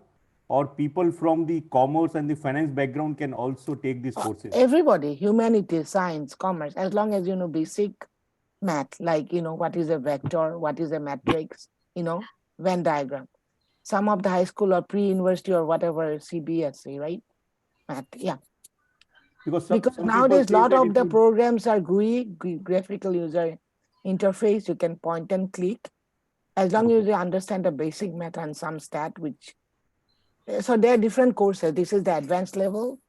or people from the commerce and the finance background can also take these courses? Everybody, humanities, science, commerce, as long as you know basic math, like, you know, what is a vector, what is a matrix, you know, Venn diagram. Some of the high school or pre-university or whatever, CBSE, right? Math, yeah. Because some people nowadays, a say lot that of if the you, programs are GUI, graphical user interface. You can point and click. As long as you understand the basic math and some stat, which, so there are different courses. This is the advanced level.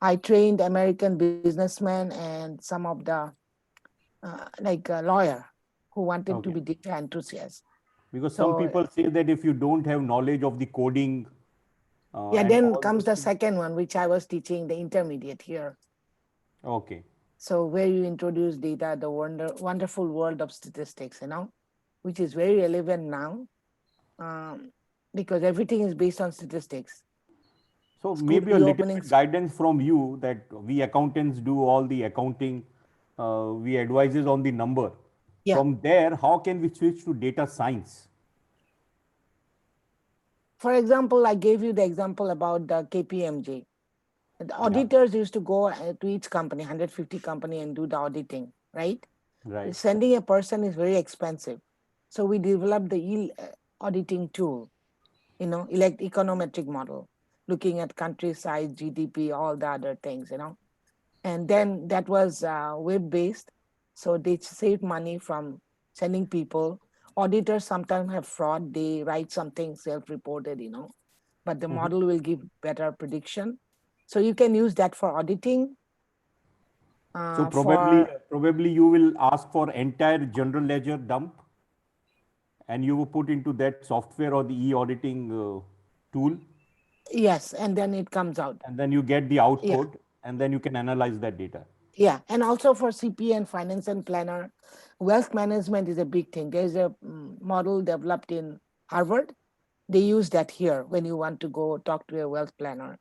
I trained American businessmen and some of the like a lawyer who wanted to okay, be data enthusiasts. because some So people say that if you don't have knowledge of the coding yeah, and then all comes those the things. second one, which I was teaching, the intermediate here. Okay. So where you introduce data, the wonderful world of statistics, you know, which is very relevant now, because everything is based on statistics. So School maybe a little reopening. bit guidance from you that we accountants do all the accounting, we advises on the number. Yeah. From there, how can we switch to data science? For example, I gave you the example about the KPMG. The Yeah. auditors used to go to each company, 150 company, and do the auditing, right? Right. Sending a person is very expensive. So we developed the auditing tool, you know, econometric model, looking at country size, GDP, all the other things, you know. And then that was web-based. So they save money from sending people. Auditors sometimes have fraud. They write something self-reported, you know, but the model will give better prediction. So you can use that for auditing. So For probably you will ask for entire general ledger dump, and you will put into that software or the e-auditing tool, yes, and then it comes out. and then you get the Yeah. output, and then you can analyze that data. Yeah, and also for CPA and finance and planner, wealth management is a big thing. There's a model developed in Harvard. They use that here when you want to go talk to a wealth planner.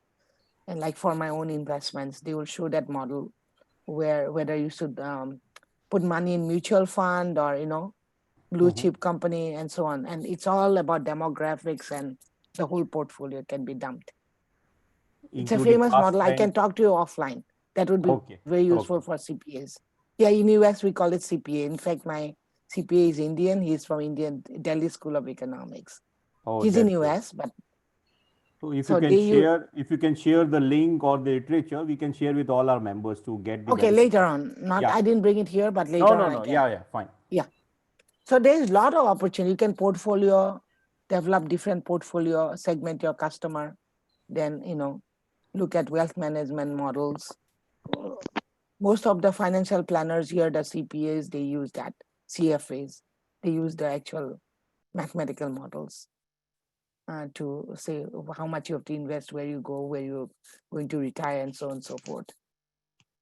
And like for my own investments, they will show that model where whether you should put money in mutual fund or, you know, blue chip company and so on. And it's all about demographics, and the whole portfolio can be dumped. It's a Including famous past model. I can trend. talk to you offline. That would be Okay. very useful for CPAs. Yeah, in US we call it CPA. In fact, my CPA is Indian. He's from Indian Delhi School of Economics. Oh, He's in that's good. US, but So if you so can they use. share, if you can share the link or the literature, we can share with all our members to get the Okay, benefit. later on. Not Yeah. I didn't bring it here, but later No, on no, I no. can. Yeah, yeah, fine. Yeah. So there's a lot of opportunity. You can portfolio, develop different portfolio, segment your customer, then, you know, look at wealth management models. Most of the financial planners here, the CPAs, they use that. CFAs, they use the actual mathematical models to say how much you have to invest, where you go, where you're going to retire, and so on and so forth.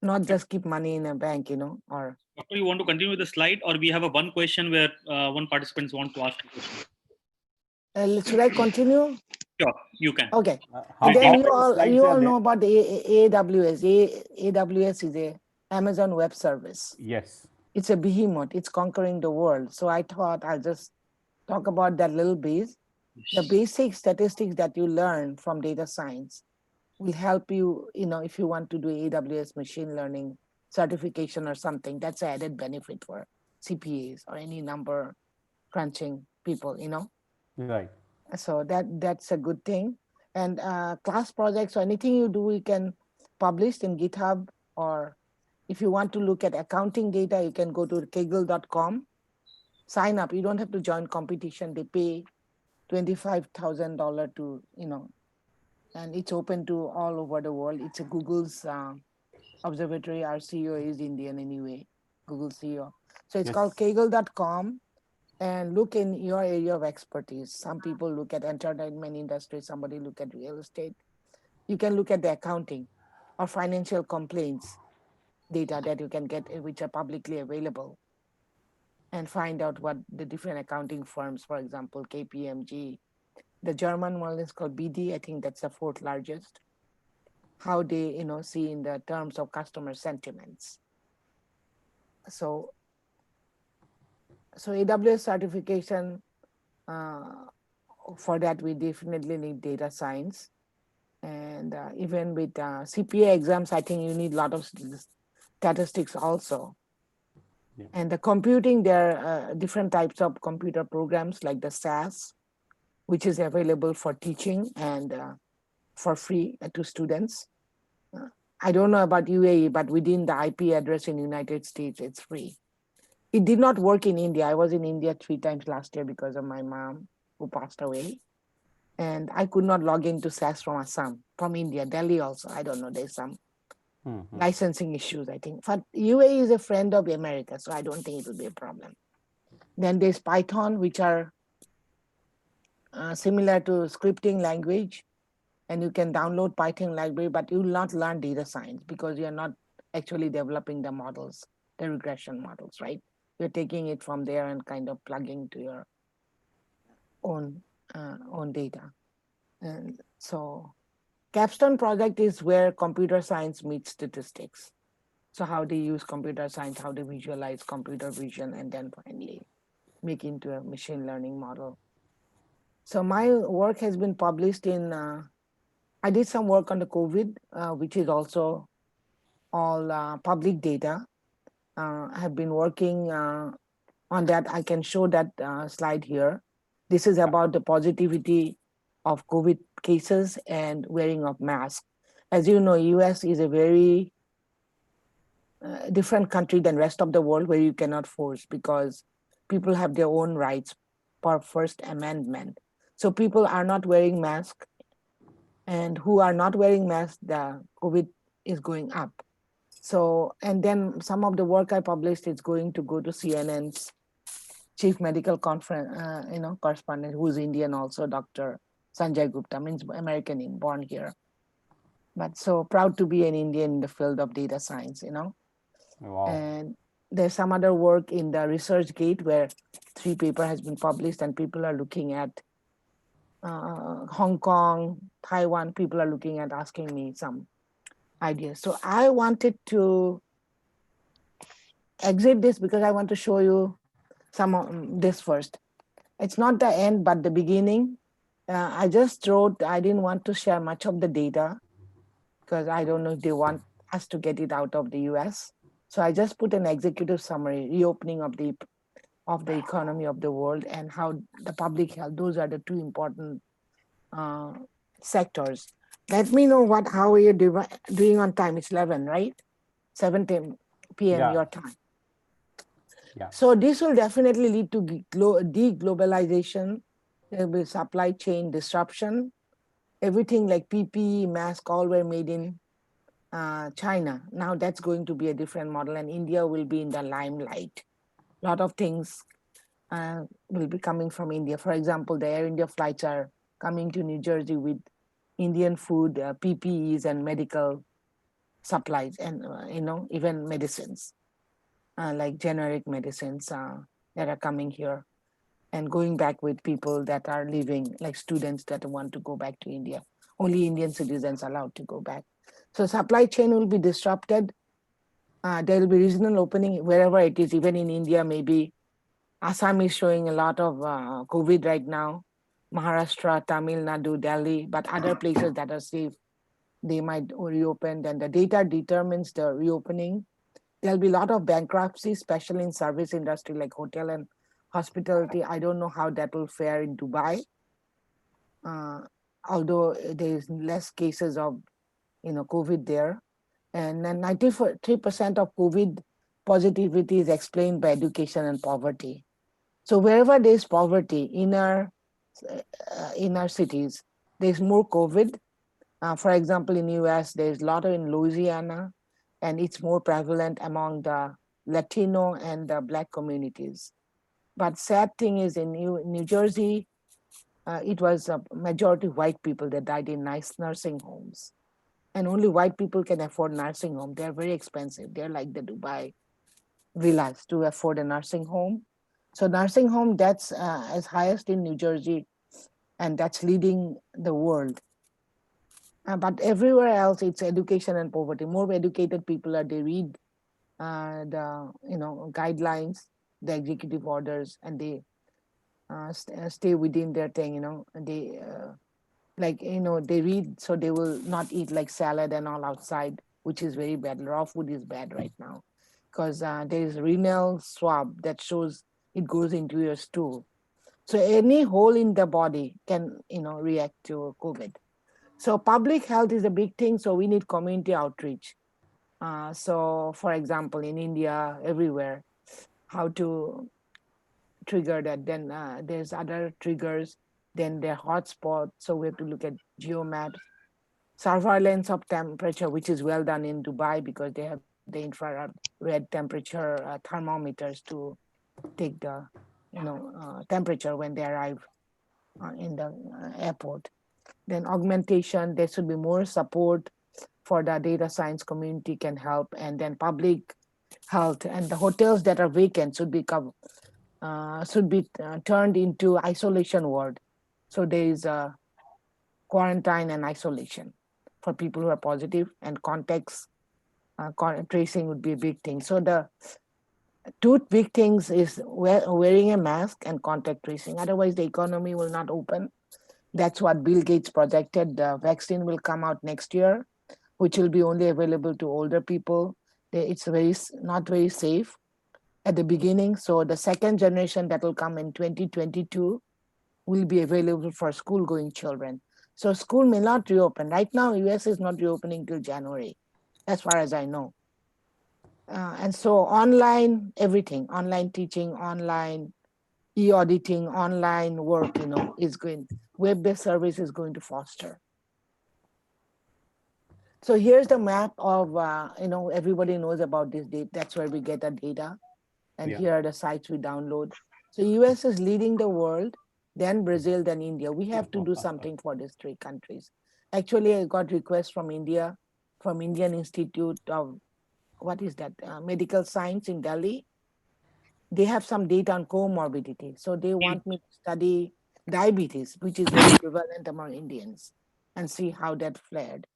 Not just keep money in a bank, you know, or. Doctor, you want to continue with the slide, or we have a one question where one participant wants to ask a question? Should I continue? Sure, you can. Okay. How Then many slides you are all there? know about the AWS. AWS is a Amazon Web Service. Yes. It's a behemoth. It's conquering the world. So I thought I'll just talk about that little bit. The basic statistics that you learn from data science will help you, you know, if you want to do AWS machine learning certification or something. That's an added benefit for CPAs or any number crunching people, you know. Right. So that's a good thing. And class projects or anything you do, you can publish in GitHub, or if you want to look at accounting data, you can go to kaggle.com, sign up. You don't have to join competition. They pay $25,000 to, you know, and it's open to all over the world. It's a Google's observatory. Our CEO is Indian anyway, Google CEO. So it's called kaggle.com. And look in your area of expertise. Some people look at entertainment industry, somebody look at real estate. You can look at the accounting or financial complaints data that you can get, which are publicly available, and find out what the different accounting firms, for example, KPMG, the German one is called BD, I think that's the fourth largest, how they, you know, see in the terms of customer sentiments. So AWS certification, for that, we definitely need data science. And even with CPA exams, I think you need a lot of statistics also. Yeah. And the computing, there are different types of computer programs like the SAS, which is available for teaching and for free to students. I don't know about UAE, but within the IP address in United States, it's free. It did not work in India. I was in India 3 times last year because of my mom who passed away. And I could not log into SAS from Assam, from India, Delhi also. I don't know, there's some licensing issues, I think. But UAE is a friend of America, so I don't think it will be a problem. Then there's Python, which are similar to scripting language. And you can download Python library, but you will not learn data science because you're not actually developing the models, the regression models, right? You're taking it from there and kind of plugging to your own data. And so capstone project is where computer science meets statistics. So how do you use computer science, how to visualize computer vision, and then finally make into a machine learning model. So my work has been published in, I did some work on the COVID, which is also all public data. I have been working on that. I can show that slide here. This is about the positivity of COVID cases and wearing of masks. As you know, US is a very different country than rest of the world where you cannot force because people have their own rights per First Amendment. So people are not wearing masks, and who are not wearing masks, the COVID is going up. So, and then some of the work I published is going to go to CNN's chief medical conference, correspondent, who's Indian also, Dr. Sanjay Gupta, means American, born here. But so proud to be an Indian in the field of data science, Wow. And there's some other work in the ResearchGate where 3 paper has been published and people are looking at Hong Kong, Taiwan, people are looking at asking me some ideas. So I wanted to exit this because I want to show you some of this first. It's not the end, but the beginning. I just wrote, I didn't want to share much of the data because I don't know if they want us to get it out of the US. So I just put an executive summary, reopening of the economy of the world and how the public health, those are the 2 important sectors. Let me know how are you doing on time. It's 11, right? 7 p.m. Yeah. your time. Yeah. So this will definitely lead to deglobalization. There will be supply chain disruption. Everything like PPE, mask, all were made in China. Now that's going to be a different model, and India will be in the limelight. A lot of things will be coming from India. For example, the Air India flights are coming to New Jersey with Indian food, PPEs, and medical supplies, and even medicines, like generic medicines that are coming here and going back with people that are leaving, like students that want to go back to India. Only Indian citizens allowed to go back. So supply chain will be disrupted. There will be regional opening wherever it is, even in India, maybe Assam is showing a lot of COVID right now. Maharashtra, Tamil Nadu, Delhi, but other places that are safe, they might reopen. Then the data determines the reopening. There'll be a lot of bankruptcies, especially in service industry like hotel and hospitality. I don't know how that will fare in Dubai. Although there is less cases of COVID there. And then 93% of COVID positivity is explained by education and poverty. So wherever there's poverty, inner cities, there's more COVID. For example, in US, there's a lot in Louisiana, and it's more prevalent among the Latino and the Black communities. But sad thing is in New Jersey, it was a majority white people that died in nice nursing homes. And only white people can afford nursing home. They're very expensive. They're like the Dubai villas to afford a nursing home. So nursing home, that's as highest in New Jersey, and that's leading the world. But everywhere else, it's education and poverty. More educated people they read the guidelines, the executive orders, and they stay within their thing. They Like, they read, so they will not eat like salad and all outside, which is very bad. Raw food is bad right now because there is renal swab that shows it goes into your stool. So any hole in the body can, react to COVID. So public health is a big thing. So we need community outreach. So for example, in India, everywhere, how to trigger that. Then there's other triggers. Then there are hotspots. So we have to look at geomaps, surveillance of temperature, which is well done in Dubai because they have the infrared red temperature thermometers to take the temperature when they arrive in the airport. Then augmentation, there should be more support for the data science community can help, and then public health and the hotels that are vacant should be turned into isolation ward. So there is a quarantine and isolation for people who are positive, and contacts tracing would be a big thing. So the two big things is wearing a mask and contact tracing. Otherwise, the economy will not open. That's what Bill Gates projected. The vaccine will come out next year, which will be only available to older people. It's not very safe at the beginning. So the second generation that will come in 2022 will be available for school-going children. So school may not reopen. Right now, US is not reopening till January, as far as I know. And so online, everything, online teaching, online e-auditing, online work, is going, web-based service is going to foster. So here's the map of, everybody knows about this data. That's where we get the data. And here are the sites we download. So US is leading the world, then Brazil, then India. We have to do something for these three countries. Actually, I got requests from India, from Indian Institute of, what is that, medical science in Delhi. They have some data on comorbidity. So they want me to study diabetes, which is very prevalent among Indians, and see how that flared.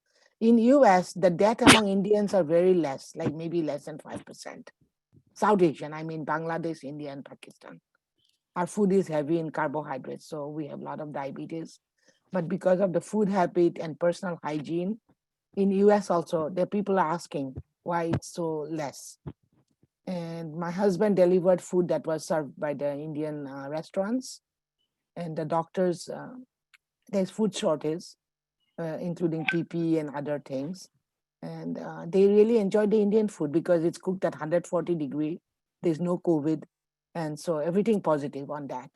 In US, the death among Indians are very less, like maybe less than 5%. South Asian, I mean Bangladesh, India, and Pakistan. Our food is heavy in carbohydrates, so we have a lot of diabetes. But because of the food habit and personal hygiene, in US also, the people are asking why it's so less. And my husband delivered food that was served by the Indian restaurants, and the doctors, there's food shortage, including PPE and other things. And they really enjoyed the Indian food because it's cooked at 140 degree. There's no COVID. And so everything positive on that.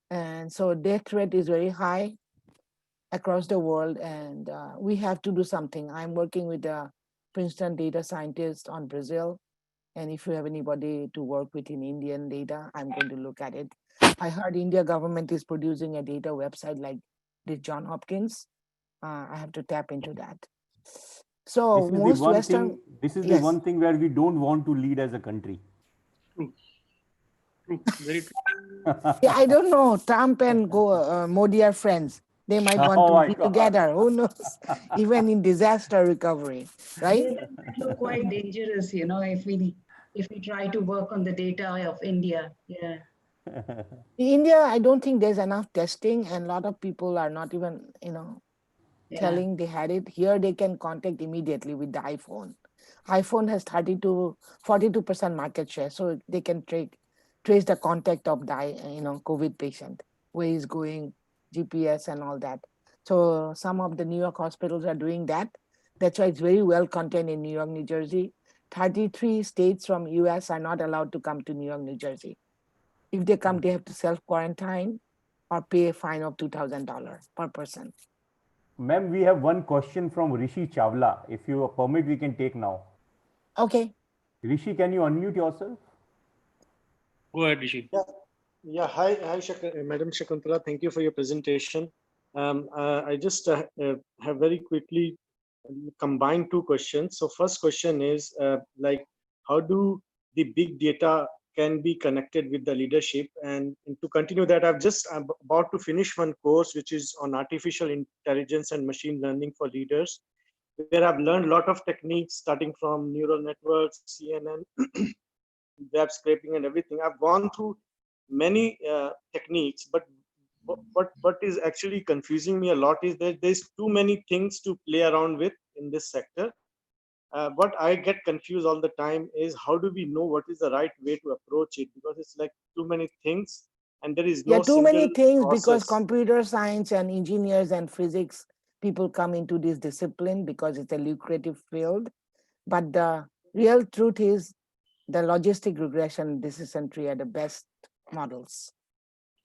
And so death rate is very high across the world, and we have to do something. I'm working with a Princeton data scientist on Brazil. And if you have anybody to work with in Indian data, I'm going to look at it. I heard India government is producing a data website like the John Hopkins. I have to tap into that. So most Western, this is the one thing where we don't want to lead as a country. Very true. Yeah, I don't know. Trump and Modi are friends. They might want to be together. Who knows? Even in disaster recovery, right? That look quite dangerous, if we try to work on the data of India. Yeah. In India, I don't think there's enough testing, and a lot of people are not even, telling they had it. Here, they can contact immediately with the iPhone. iPhone has 42% market share, so they can trace the contact of the COVID patient, where he's going, GPS and all that. So some of the New York hospitals are doing that. That's why it's very well contained in New York, New Jersey. 33 states from US are not allowed to come to New York, New Jersey. If they come, they have to self-quarantine or pay a fine of $2,000 per person. Ma'am, we have one question from Rishi Chawla. If you permit, we can take now. Okay. Rishi, can you unmute yourself? Go ahead, Rishi. Yeah. Hi, Madam Shakuntala. Thank you for your presentation. I just have very quickly combined two questions. So first question is how do the big data can be connected with the leadership? And to continue that, I'm about to finish one course which is on artificial intelligence and machine learning for leaders, where I've learned a lot of techniques starting from neural networks, CNN, web scraping and everything. I've gone through many techniques, but what is actually confusing me a lot is that there's too many things to play around with in this sector. What I get confused all the time is how do we know what is the right way to approach it, because it's like too many things and there is no Too many single things because process. computer science and engineers and physics people come into this discipline because it's a lucrative field. But the real truth is the logistic regression decision tree are the best models.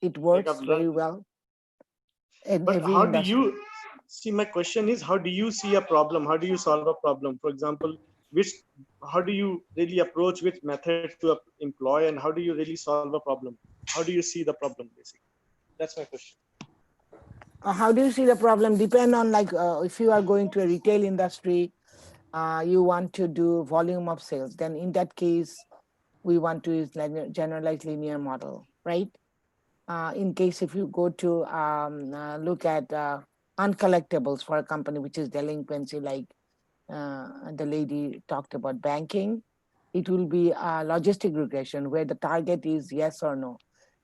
It Like I've works very learned, well in but every how do industry. you see? My question is, how do you see a problem? How do you solve a problem? For example, which how do you really approach which method to employ, and how do you really solve a problem? How do you see the problem, basically? That's my question. How do you see the problem? Depend on if you are going to a retail industry, you want to do volume of sales. Then in that case, we want to use generalized linear model, right? In case if you go to look at uncollectibles for a company, which is delinquency, like the lady talked about banking, it will be a logistic regression where the target is yes or no.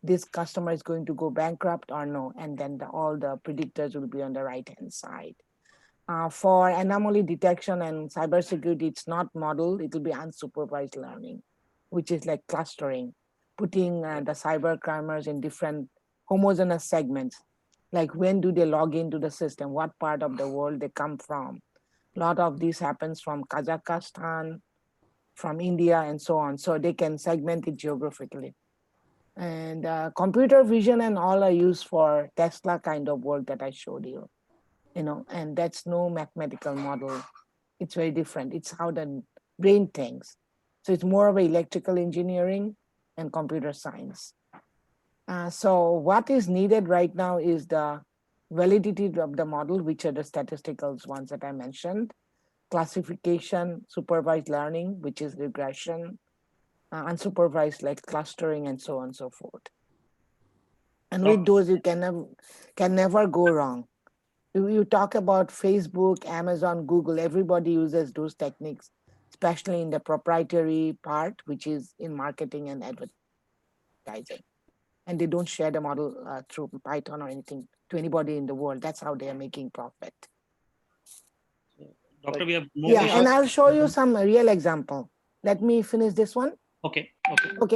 This customer is going to go bankrupt or no, and then all the predictors will be on the right-hand side. For anomaly detection and cybersecurity, it's not model, it will be unsupervised learning, which is like clustering, putting the cyber criminals in different homogeneous segments. Like when do they log into the system, what part of the world they come from. A lot of this happens from Kazakhstan, from India, and so on. So they can segment it geographically. And computer vision and all are used for Tesla kind of work that I showed you. And that's no mathematical model. It's very different. It's how the brain thinks. So it's more of electrical engineering and computer science. So what is needed right now is the validity of the model, which are the statistical ones that I mentioned, classification, supervised learning, which is regression, unsupervised like clustering, and so on and so forth. And with those, you can never go wrong. You talk about Facebook, Amazon, Google, everybody uses those techniques, especially in the proprietary part, which is in marketing and advertising. And they don't share the model through Python or anything to anybody in the world. That's how they are making profit. Doctor, we have more questions. And I'll show you some real example. Let me finish this one. Okay,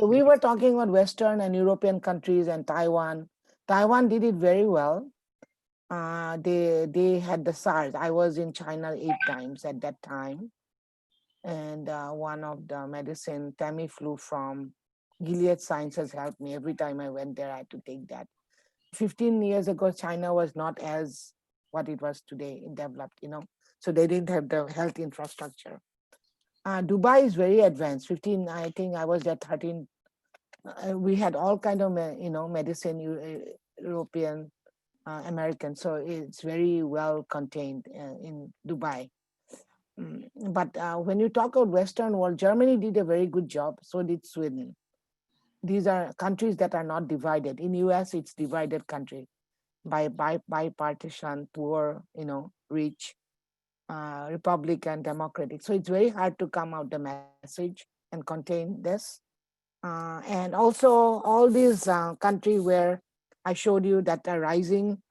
we were talking about Western and European countries and Taiwan. Taiwan did it very well. They had the SARS. I was in China 8 times at that time. And one of the medicine, Tamiflu from Gilead Sciences helped me. Every time I went there, I had to take that. 15 years ago, China was not as what it was today in developed, so they didn't have the health infrastructure. Dubai is very advanced. I think I was there 13. We had all kind of, medicine, European, American. So it's very well contained in Dubai. But when you talk about Western world, Germany did a very good job. So did Sweden. These are countries that are not divided. In US, it's divided country by bipartisan, poor, rich, Republican, Democratic. So it's very hard to come out the message and contain this. And also all these countries where I showed you that are rising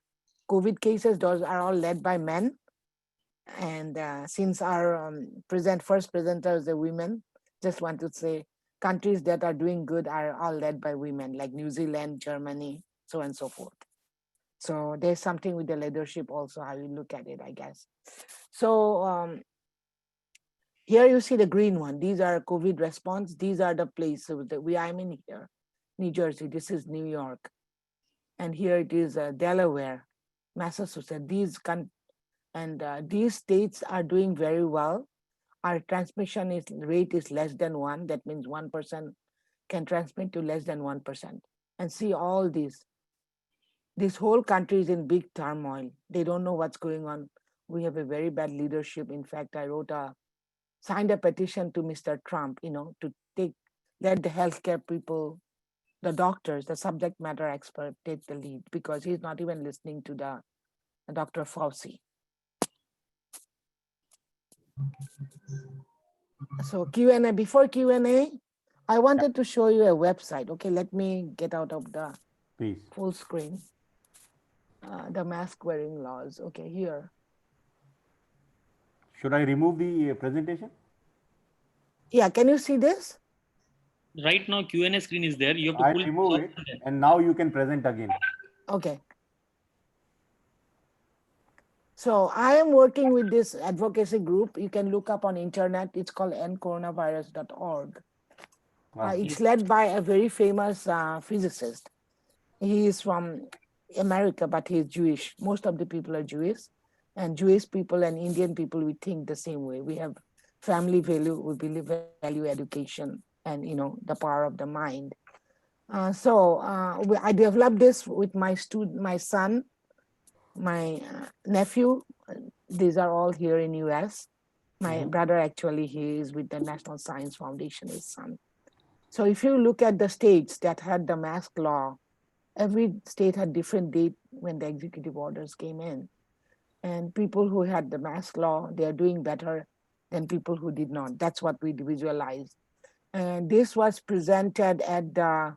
COVID cases, those are all led by men. And since our first presenter is a woman, just want to say countries that are doing good are all led by women, like New Zealand, Germany, so on and so forth. So there's something with the leadership also, how you look at it, I guess. So here you see the green one. These are COVID response. These are the places that I'm in here. New Jersey, this is New York. And here it is Delaware, Massachusetts. These states are doing very well. Our transmission rate is less than 1. That means 1% can transmit to less than 1%. And see all these. This whole country is in big turmoil. They don't know what's going on. We have a very bad leadership. In fact, I signed a petition to Mr. Trump, to let the healthcare people, the doctors, the subject matter expert take the lead, because he's not even listening to the Dr. Fauci. So Q&A, before Q&A, I wanted to show you a website. Okay, let me get out of the full screen. the mask wearing laws. Okay, here. Should I remove the presentation? Yeah, can you see this? Right now, Q&A screen is there. You have to pull. I remove it, and now you can present again. Okay. So I am working with this advocacy group. You can look up on internet. It's called endcoronavirus.org. It's led by a very famous physicist. He is from America, but he's Jewish. Most of the people are Jewish. And Jewish people and Indian people, we think the same way. We have family value, we believe value education and, the power of the mind. I developed this with my son, my nephew. These are all here in US. My brother, actually, he is with the National Science Foundation, his son. So if you look at the states that had the mask law, every state had different date when the executive orders came in. And people who had the mask law, they are doing better than people who did not. That's what we visualized. And this was presented at the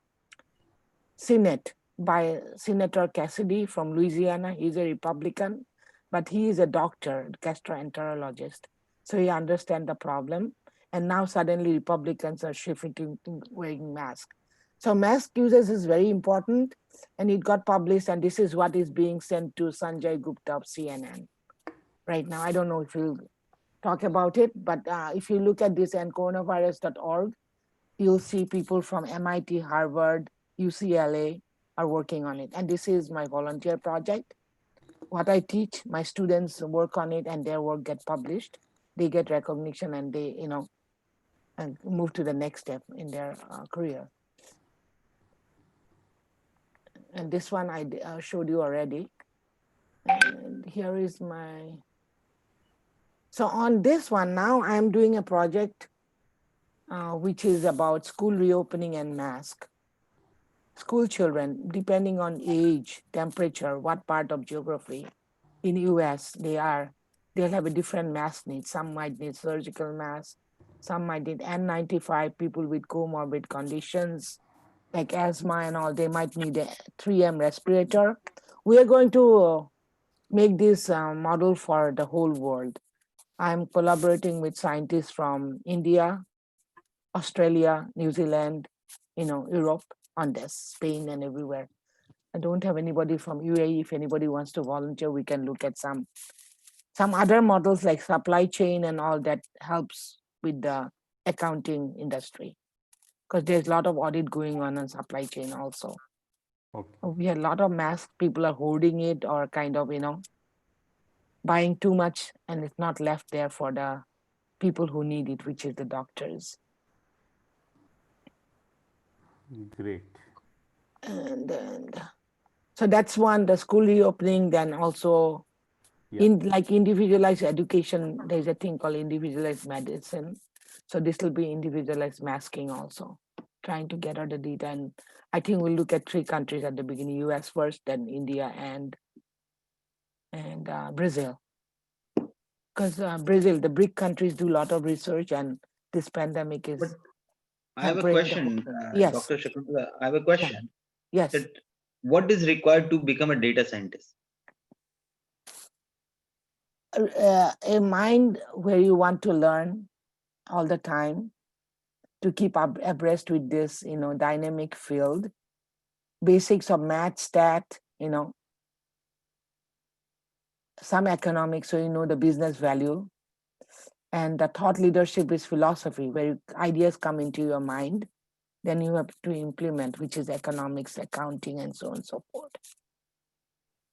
Senate by Senator Cassidy from Louisiana. He's a Republican, but he is a doctor, gastroenterologist. So he understands the problem. And now suddenly Republicans are shifting to wearing masks. So mask users is very important, and it got published, and this is what is being sent to Sanjay Gupta of CNN right now. I don't know if you'll talk about it, but if you look at this and coronavirus.org, you'll see people from MIT, Harvard, UCLA are working on it. And this is my volunteer project. What I teach, my students work on it, and their work get published. They get recognition, and they, and move to the next step in their career. And this one I showed you already. And here is my, so on this one, now I'm doing a project which is about school reopening and mask. School children, depending on age, temperature, what part of geography in US they'll have a different mask need. Some might need surgical mask, some might need N95, people with comorbid conditions like asthma and all, they might need a 3M respirator. We are going to make this model for the whole world. I'm collaborating with scientists from India, Australia, New Zealand, Europe on this, Spain and everywhere. I don't have anybody from UAE. If anybody wants to volunteer, we can look at some other models like supply chain and all that helps with the accounting industry, because there's a lot of audit going on supply chain also. Okay. We had a lot of masks, people are hoarding it or kind of, buying too much, and it's not left there for the people who need it, which is the doctors. Great. And so that's one, the school reopening, then also like individualized education, there's a thing called individualized medicine. So this will be individualized masking also, trying to get out the data. And I think we'll look at 3 countries at the beginning, US first, then India and Brazil. Because Brazil, the BRIC countries do a lot of research, and this pandemic is. But I have a question, yes. Dr. Shakuntala. I have a question. Yeah. Yes. That what is required to become a data scientist? A mind where you want to learn all the time, to keep up abreast with this, dynamic field, basics of math, stat, some economics, so the business value. And the thought leadership is philosophy, where ideas come into your mind, then you have to implement, which is economics, accounting, and so on and so forth.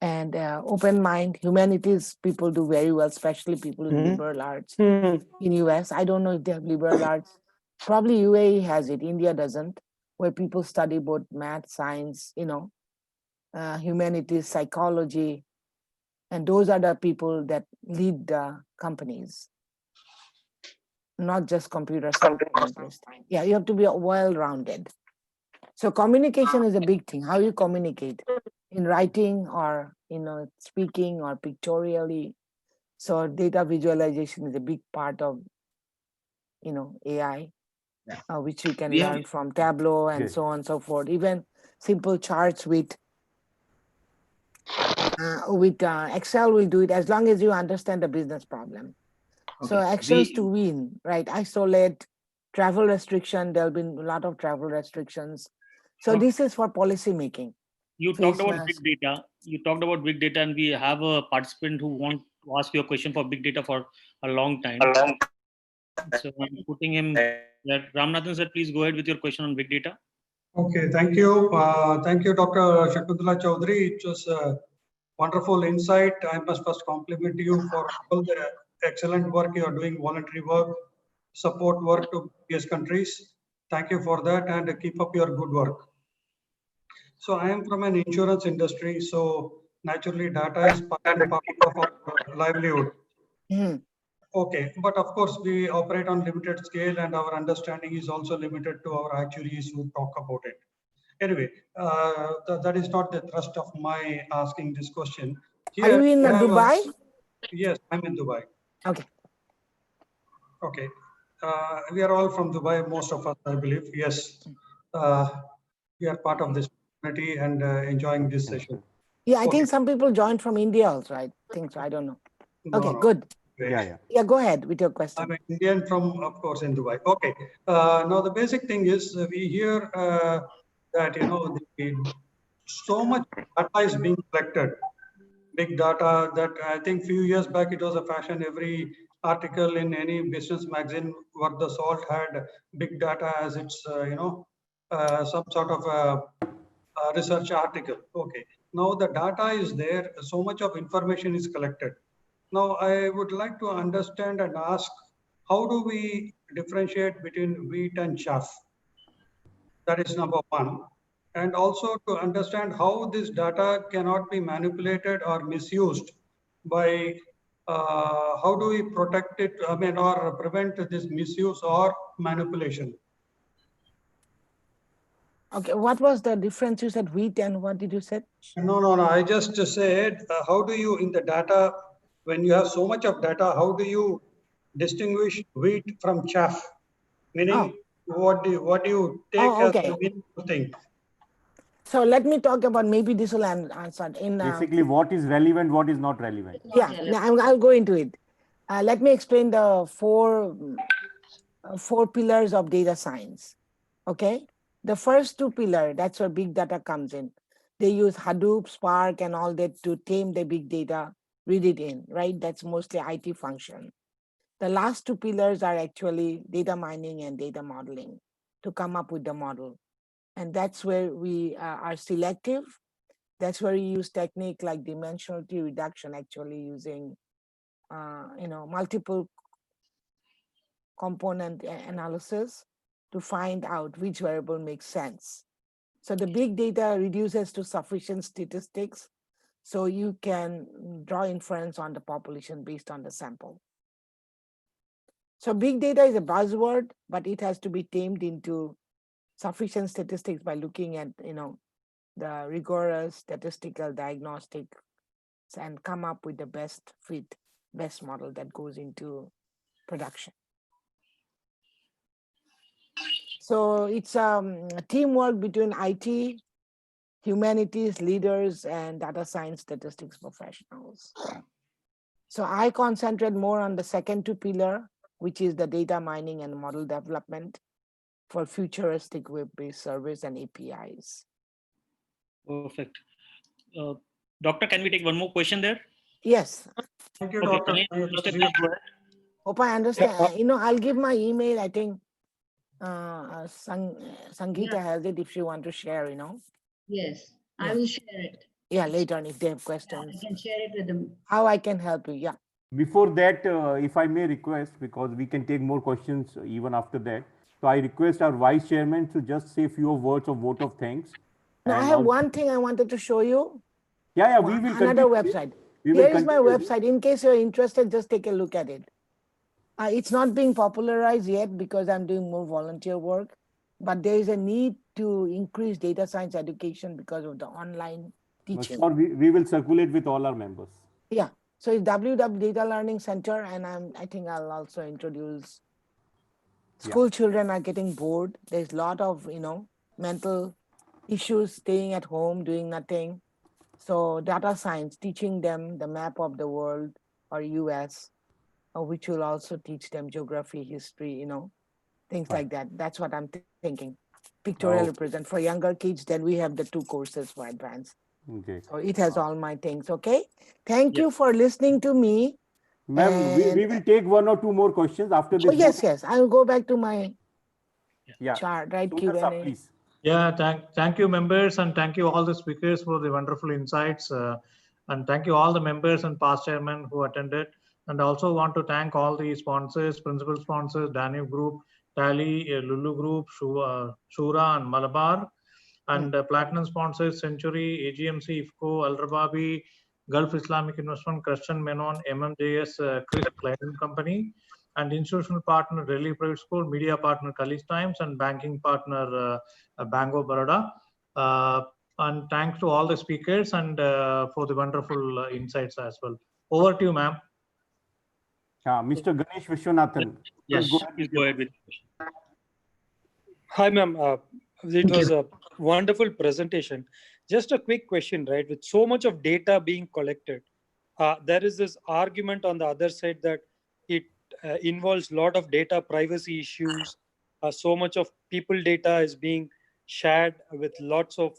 And open mind, humanities, people do very well, especially people with liberal arts. In US, I don't know if they have liberal arts. Probably UAE has it, India doesn't, where people study both math, science, humanities, psychology. And those are the people that lead the companies, not just computer scientists. Yeah, you have to be well-rounded. So communication is a big thing. How you communicate in writing or speaking or pictorially. So data visualization is a big part of AI, which you can learn from Tableau and so on and so forth. Even simple charts with with Excel, we'll do it as long as you understand the business problem. So actions to win, right? Isolate, travel restriction. There'll be a lot of travel restrictions. So this is for policy making. You talked about big data. You talked about big data, and we have a participant who want to ask you a question for big data for a long time. So I'm putting him there. Ramanathan sir, please go ahead with your question on big data. Okay, thank you. Thank you, Dr. Shakuntala Chaudhary. It was a wonderful insight. I must first compliment you for all the excellent work you are doing, voluntary work, support work to various countries. Thank you for that and keep up your good work. So I am from an insurance industry, so naturally data is part and parcel of our livelihood. Okay, but of course we operate on limited scale and our understanding is also limited to our actuaries who talk about it. Anyway, that is not the thrust of my asking this question. Are you in Dubai? Yes, I'm in Dubai. Okay. Okay. We are all from Dubai, most of us, I believe. Yes. We are part of this community and enjoying this session. Yeah, I think some people joined from India also, I think so. I don't know. Okay, good. Yeah, go ahead with your question. I'm an Indian from, of course, in Dubai. Okay. Now, the basic thing is we hear that, you know, so much data is being collected. Big data that I think few years back it was a fashion. Every article in any business magazine worth the salt had big data as its, you know, some sort of a research article. Okay. Now the data is there. So much of information is collected. Now I would like to understand and ask, how do we differentiate between wheat and chaff? That is number one. And also to understand how this data cannot be manipulated or misused by how do we protect it, I mean, or prevent this misuse or manipulation? Okay, what was the difference? You said wheat and what did you say? No. I just said, how do you, in the data, when you have so much of data, how do you distinguish wheat from chaff? Meaning, what do you take as the meaningful thing? So let me talk about, maybe this will answer. Basically, what is relevant, what is not relevant. Yeah, I'll go into it. Let me explain the four pillars of data science. Okay, the first two pillars, that's where big data comes in. They use Hadoop, Spark, and all that to tame the big data, read it in, right? That's mostly IT function. The last two pillars are actually data mining and data modeling to come up with the model. And that's where we are selective. That's where we use technique like dimensionality reduction, actually using multiple component analysis to find out which variable makes sense. So the big data reduces to sufficient statistics, so you can draw inference on the population based on the sample. So big data is a buzzword, but it has to be tamed into sufficient statistics by looking at, the rigorous statistical diagnostics and come up with the best model that goes into production. So it's teamwork between IT, humanities leaders, and data science statistics professionals. So I concentrate more on the second two pillar, which is the data mining and model development for futuristic web-based service and APIs. Perfect. Doctor, can we take one more question there? Yes. Thank you, okay, Doctor. Hope I understand. I'll give my email. I think Sangeeta has it if she want to share, Yes, I will share it. Yeah, later on if they have questions. I can share it with them. How I can help you, yeah. Before that, if I may request, because we can take more questions even after that. So I request our vice chairman to just say a few words of vote of thanks. Now, I have one thing I wanted to show you. Yeah, we will another website. Here is my website. In case you're interested, just take a look at it. It's not being popularized yet because I'm doing more volunteer work, but there is a need to increase data science education because of the online teaching. Or we will circulate with all our members. Yeah. So it's WW Data Learning Center, and I think I'll also introduce. School children are getting bored. There's a lot of mental issues, staying at home, doing nothing. So data science, teaching them the map of the world or US, which will also teach them geography, history, things like that. That's what I'm thinking. Pictorial represent for younger kids, then we have the 2 courses for advanced. Okay. So it has all my things, okay? Thank you for listening to me. Ma'am, we will take 1 or 2 more questions after this. Yes. I will go back to my Yeah. chart, right? Sundar sir, Q&A. please. Yeah, thank you, members, and thank you all the speakers for the wonderful insights. And thank you all the members and past chairmen who attended. And also want to thank all the sponsors, principal sponsors, Danube Group, Tally, Lulu Group, Shura and Malabar, and platinum sponsors, Century, AGMC, IFCO, Al Rababi, Gulf Islamic Investment, Christian Menon, MMJS, Chris Clayton Company, and institutional partner Delhi Private School, media partner College Times, and banking partner Bank of Baroda. And thanks to all the speakers and for the wonderful insights as well. Over to you, ma'am. Mr. Ganesh Vishwanathan. Yes, please go ahead with Hi, ma'am. It was a wonderful presentation. Just a quick question, right? With so much of data being collected, there is this argument on the other side that it involves a lot of data privacy issues. So much of people data is being shared with lots of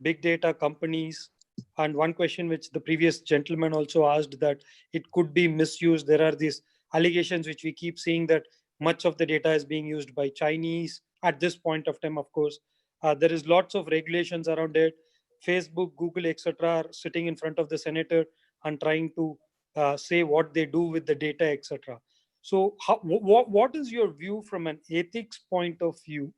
big data companies. And one question which the previous gentleman also asked, that it could be misused. There are these allegations which we keep seeing that much of the data is being used by Chinese at this point of time. Of course, there is lots of regulations around it. Facebook, Google, etc. are sitting in front of the senator and trying to say what they do with the data, etc. So what is your view from an ethics point of view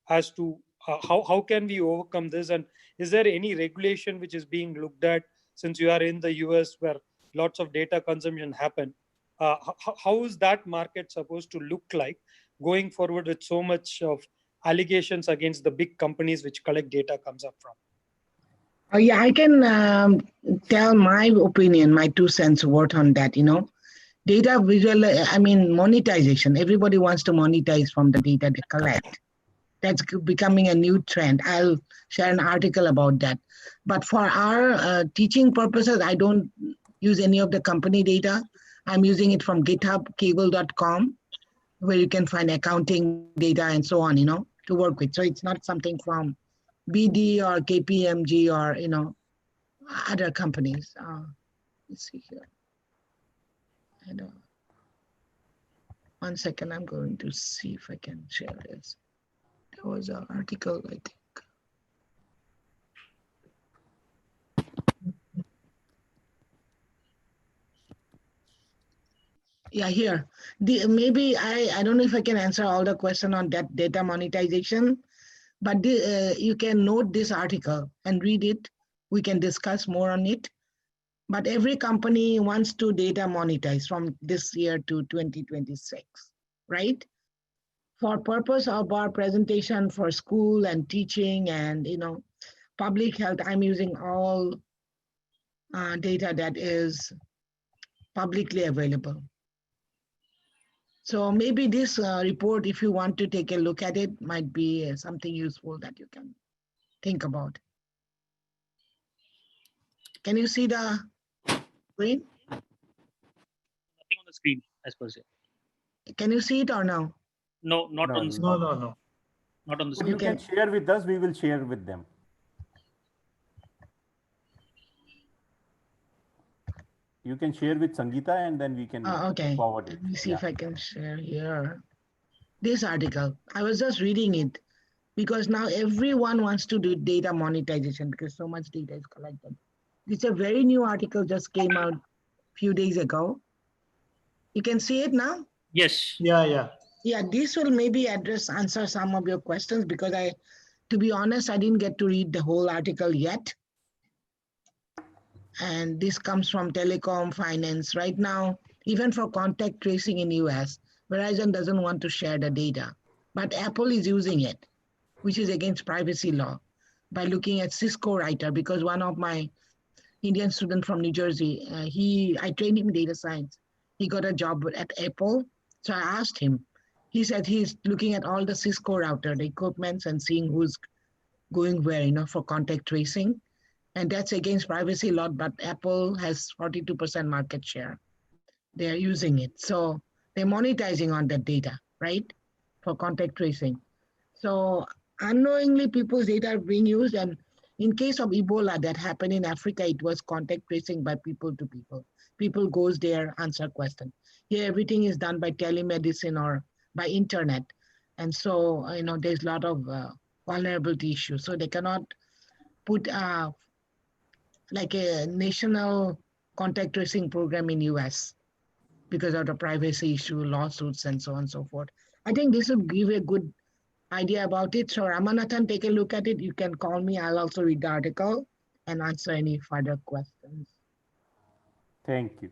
as to how can we overcome this? And is there any regulation which is being looked at, since you are in the US where lots of data consumption happen? How is that market supposed to look like going forward with so much of allegations against the big companies which collect data comes up from? Yeah, I can tell my opinion, my 2 cents worth on that. Data monetization. Everybody wants to monetize from the data they collect. That's becoming a new trend. I'll share an article about that. But for our teaching purposes, I don't use any of the company data. I'm using it from githubcable.com, where you can find accounting data and so on, to work with. So it's not something from BD or KPMG or, other companies. Let's see here. And, 1 second, I'm going to see if I can share this. There was an article, I think. Yeah, here. Maybe I don't know if I can answer all the question on that data monetization, but you can note this article and read it. We can discuss more on it. But every company wants to data monetize from this year to 2026, right? For purpose of our presentation for school and teaching and public health, I'm using all data that is publicly available. So maybe this report, if you want to take a look at it, might be something useful that you can think about. Can you see the screen? Nothing on the screen as per se. Can you see it or no? No, not on the screen. No. Not on the But screen. you can share with us, we will share with them. You can share with Sangeeta and then we can forward it. Let me see if I can share here. This article, I was just reading it because now everyone wants to do data monetization because so much data is collected. It's a very new article, just came out a few days ago. You can see it now? Yes. Yeah. Yeah, this will maybe answer some of your questions because to be honest, I didn't get to read the whole article yet. And this comes from telecom, finance. Right now, even for contact tracing in US, Verizon doesn't want to share the data, but Apple is using it, which is against privacy law, by looking at Cisco writer, because one of my Indian student from New Jersey, I trained him in data science. He got a job at Apple. So I asked him, he said he's looking at all the Cisco router, the equipments and seeing who's going where, for contact tracing. And that's against privacy law, but Apple has 42% market share. They're using it. So they're monetizing on that data, right? For contact tracing. So unknowingly people's data are being used. And in case of Ebola that happened in Africa, it was contact tracing by people to people. People goes there, answer question. Here, everything is done by telemedicine or by internet. And so, there's a lot of vulnerability issues. So they cannot put like a national contact tracing program in US because of the privacy issue, lawsuits, and so on and so forth. I think this would give a good idea about it. So Ramanathan, take a look at it. You can call me. I'll also read the article and answer any further questions. Thank you.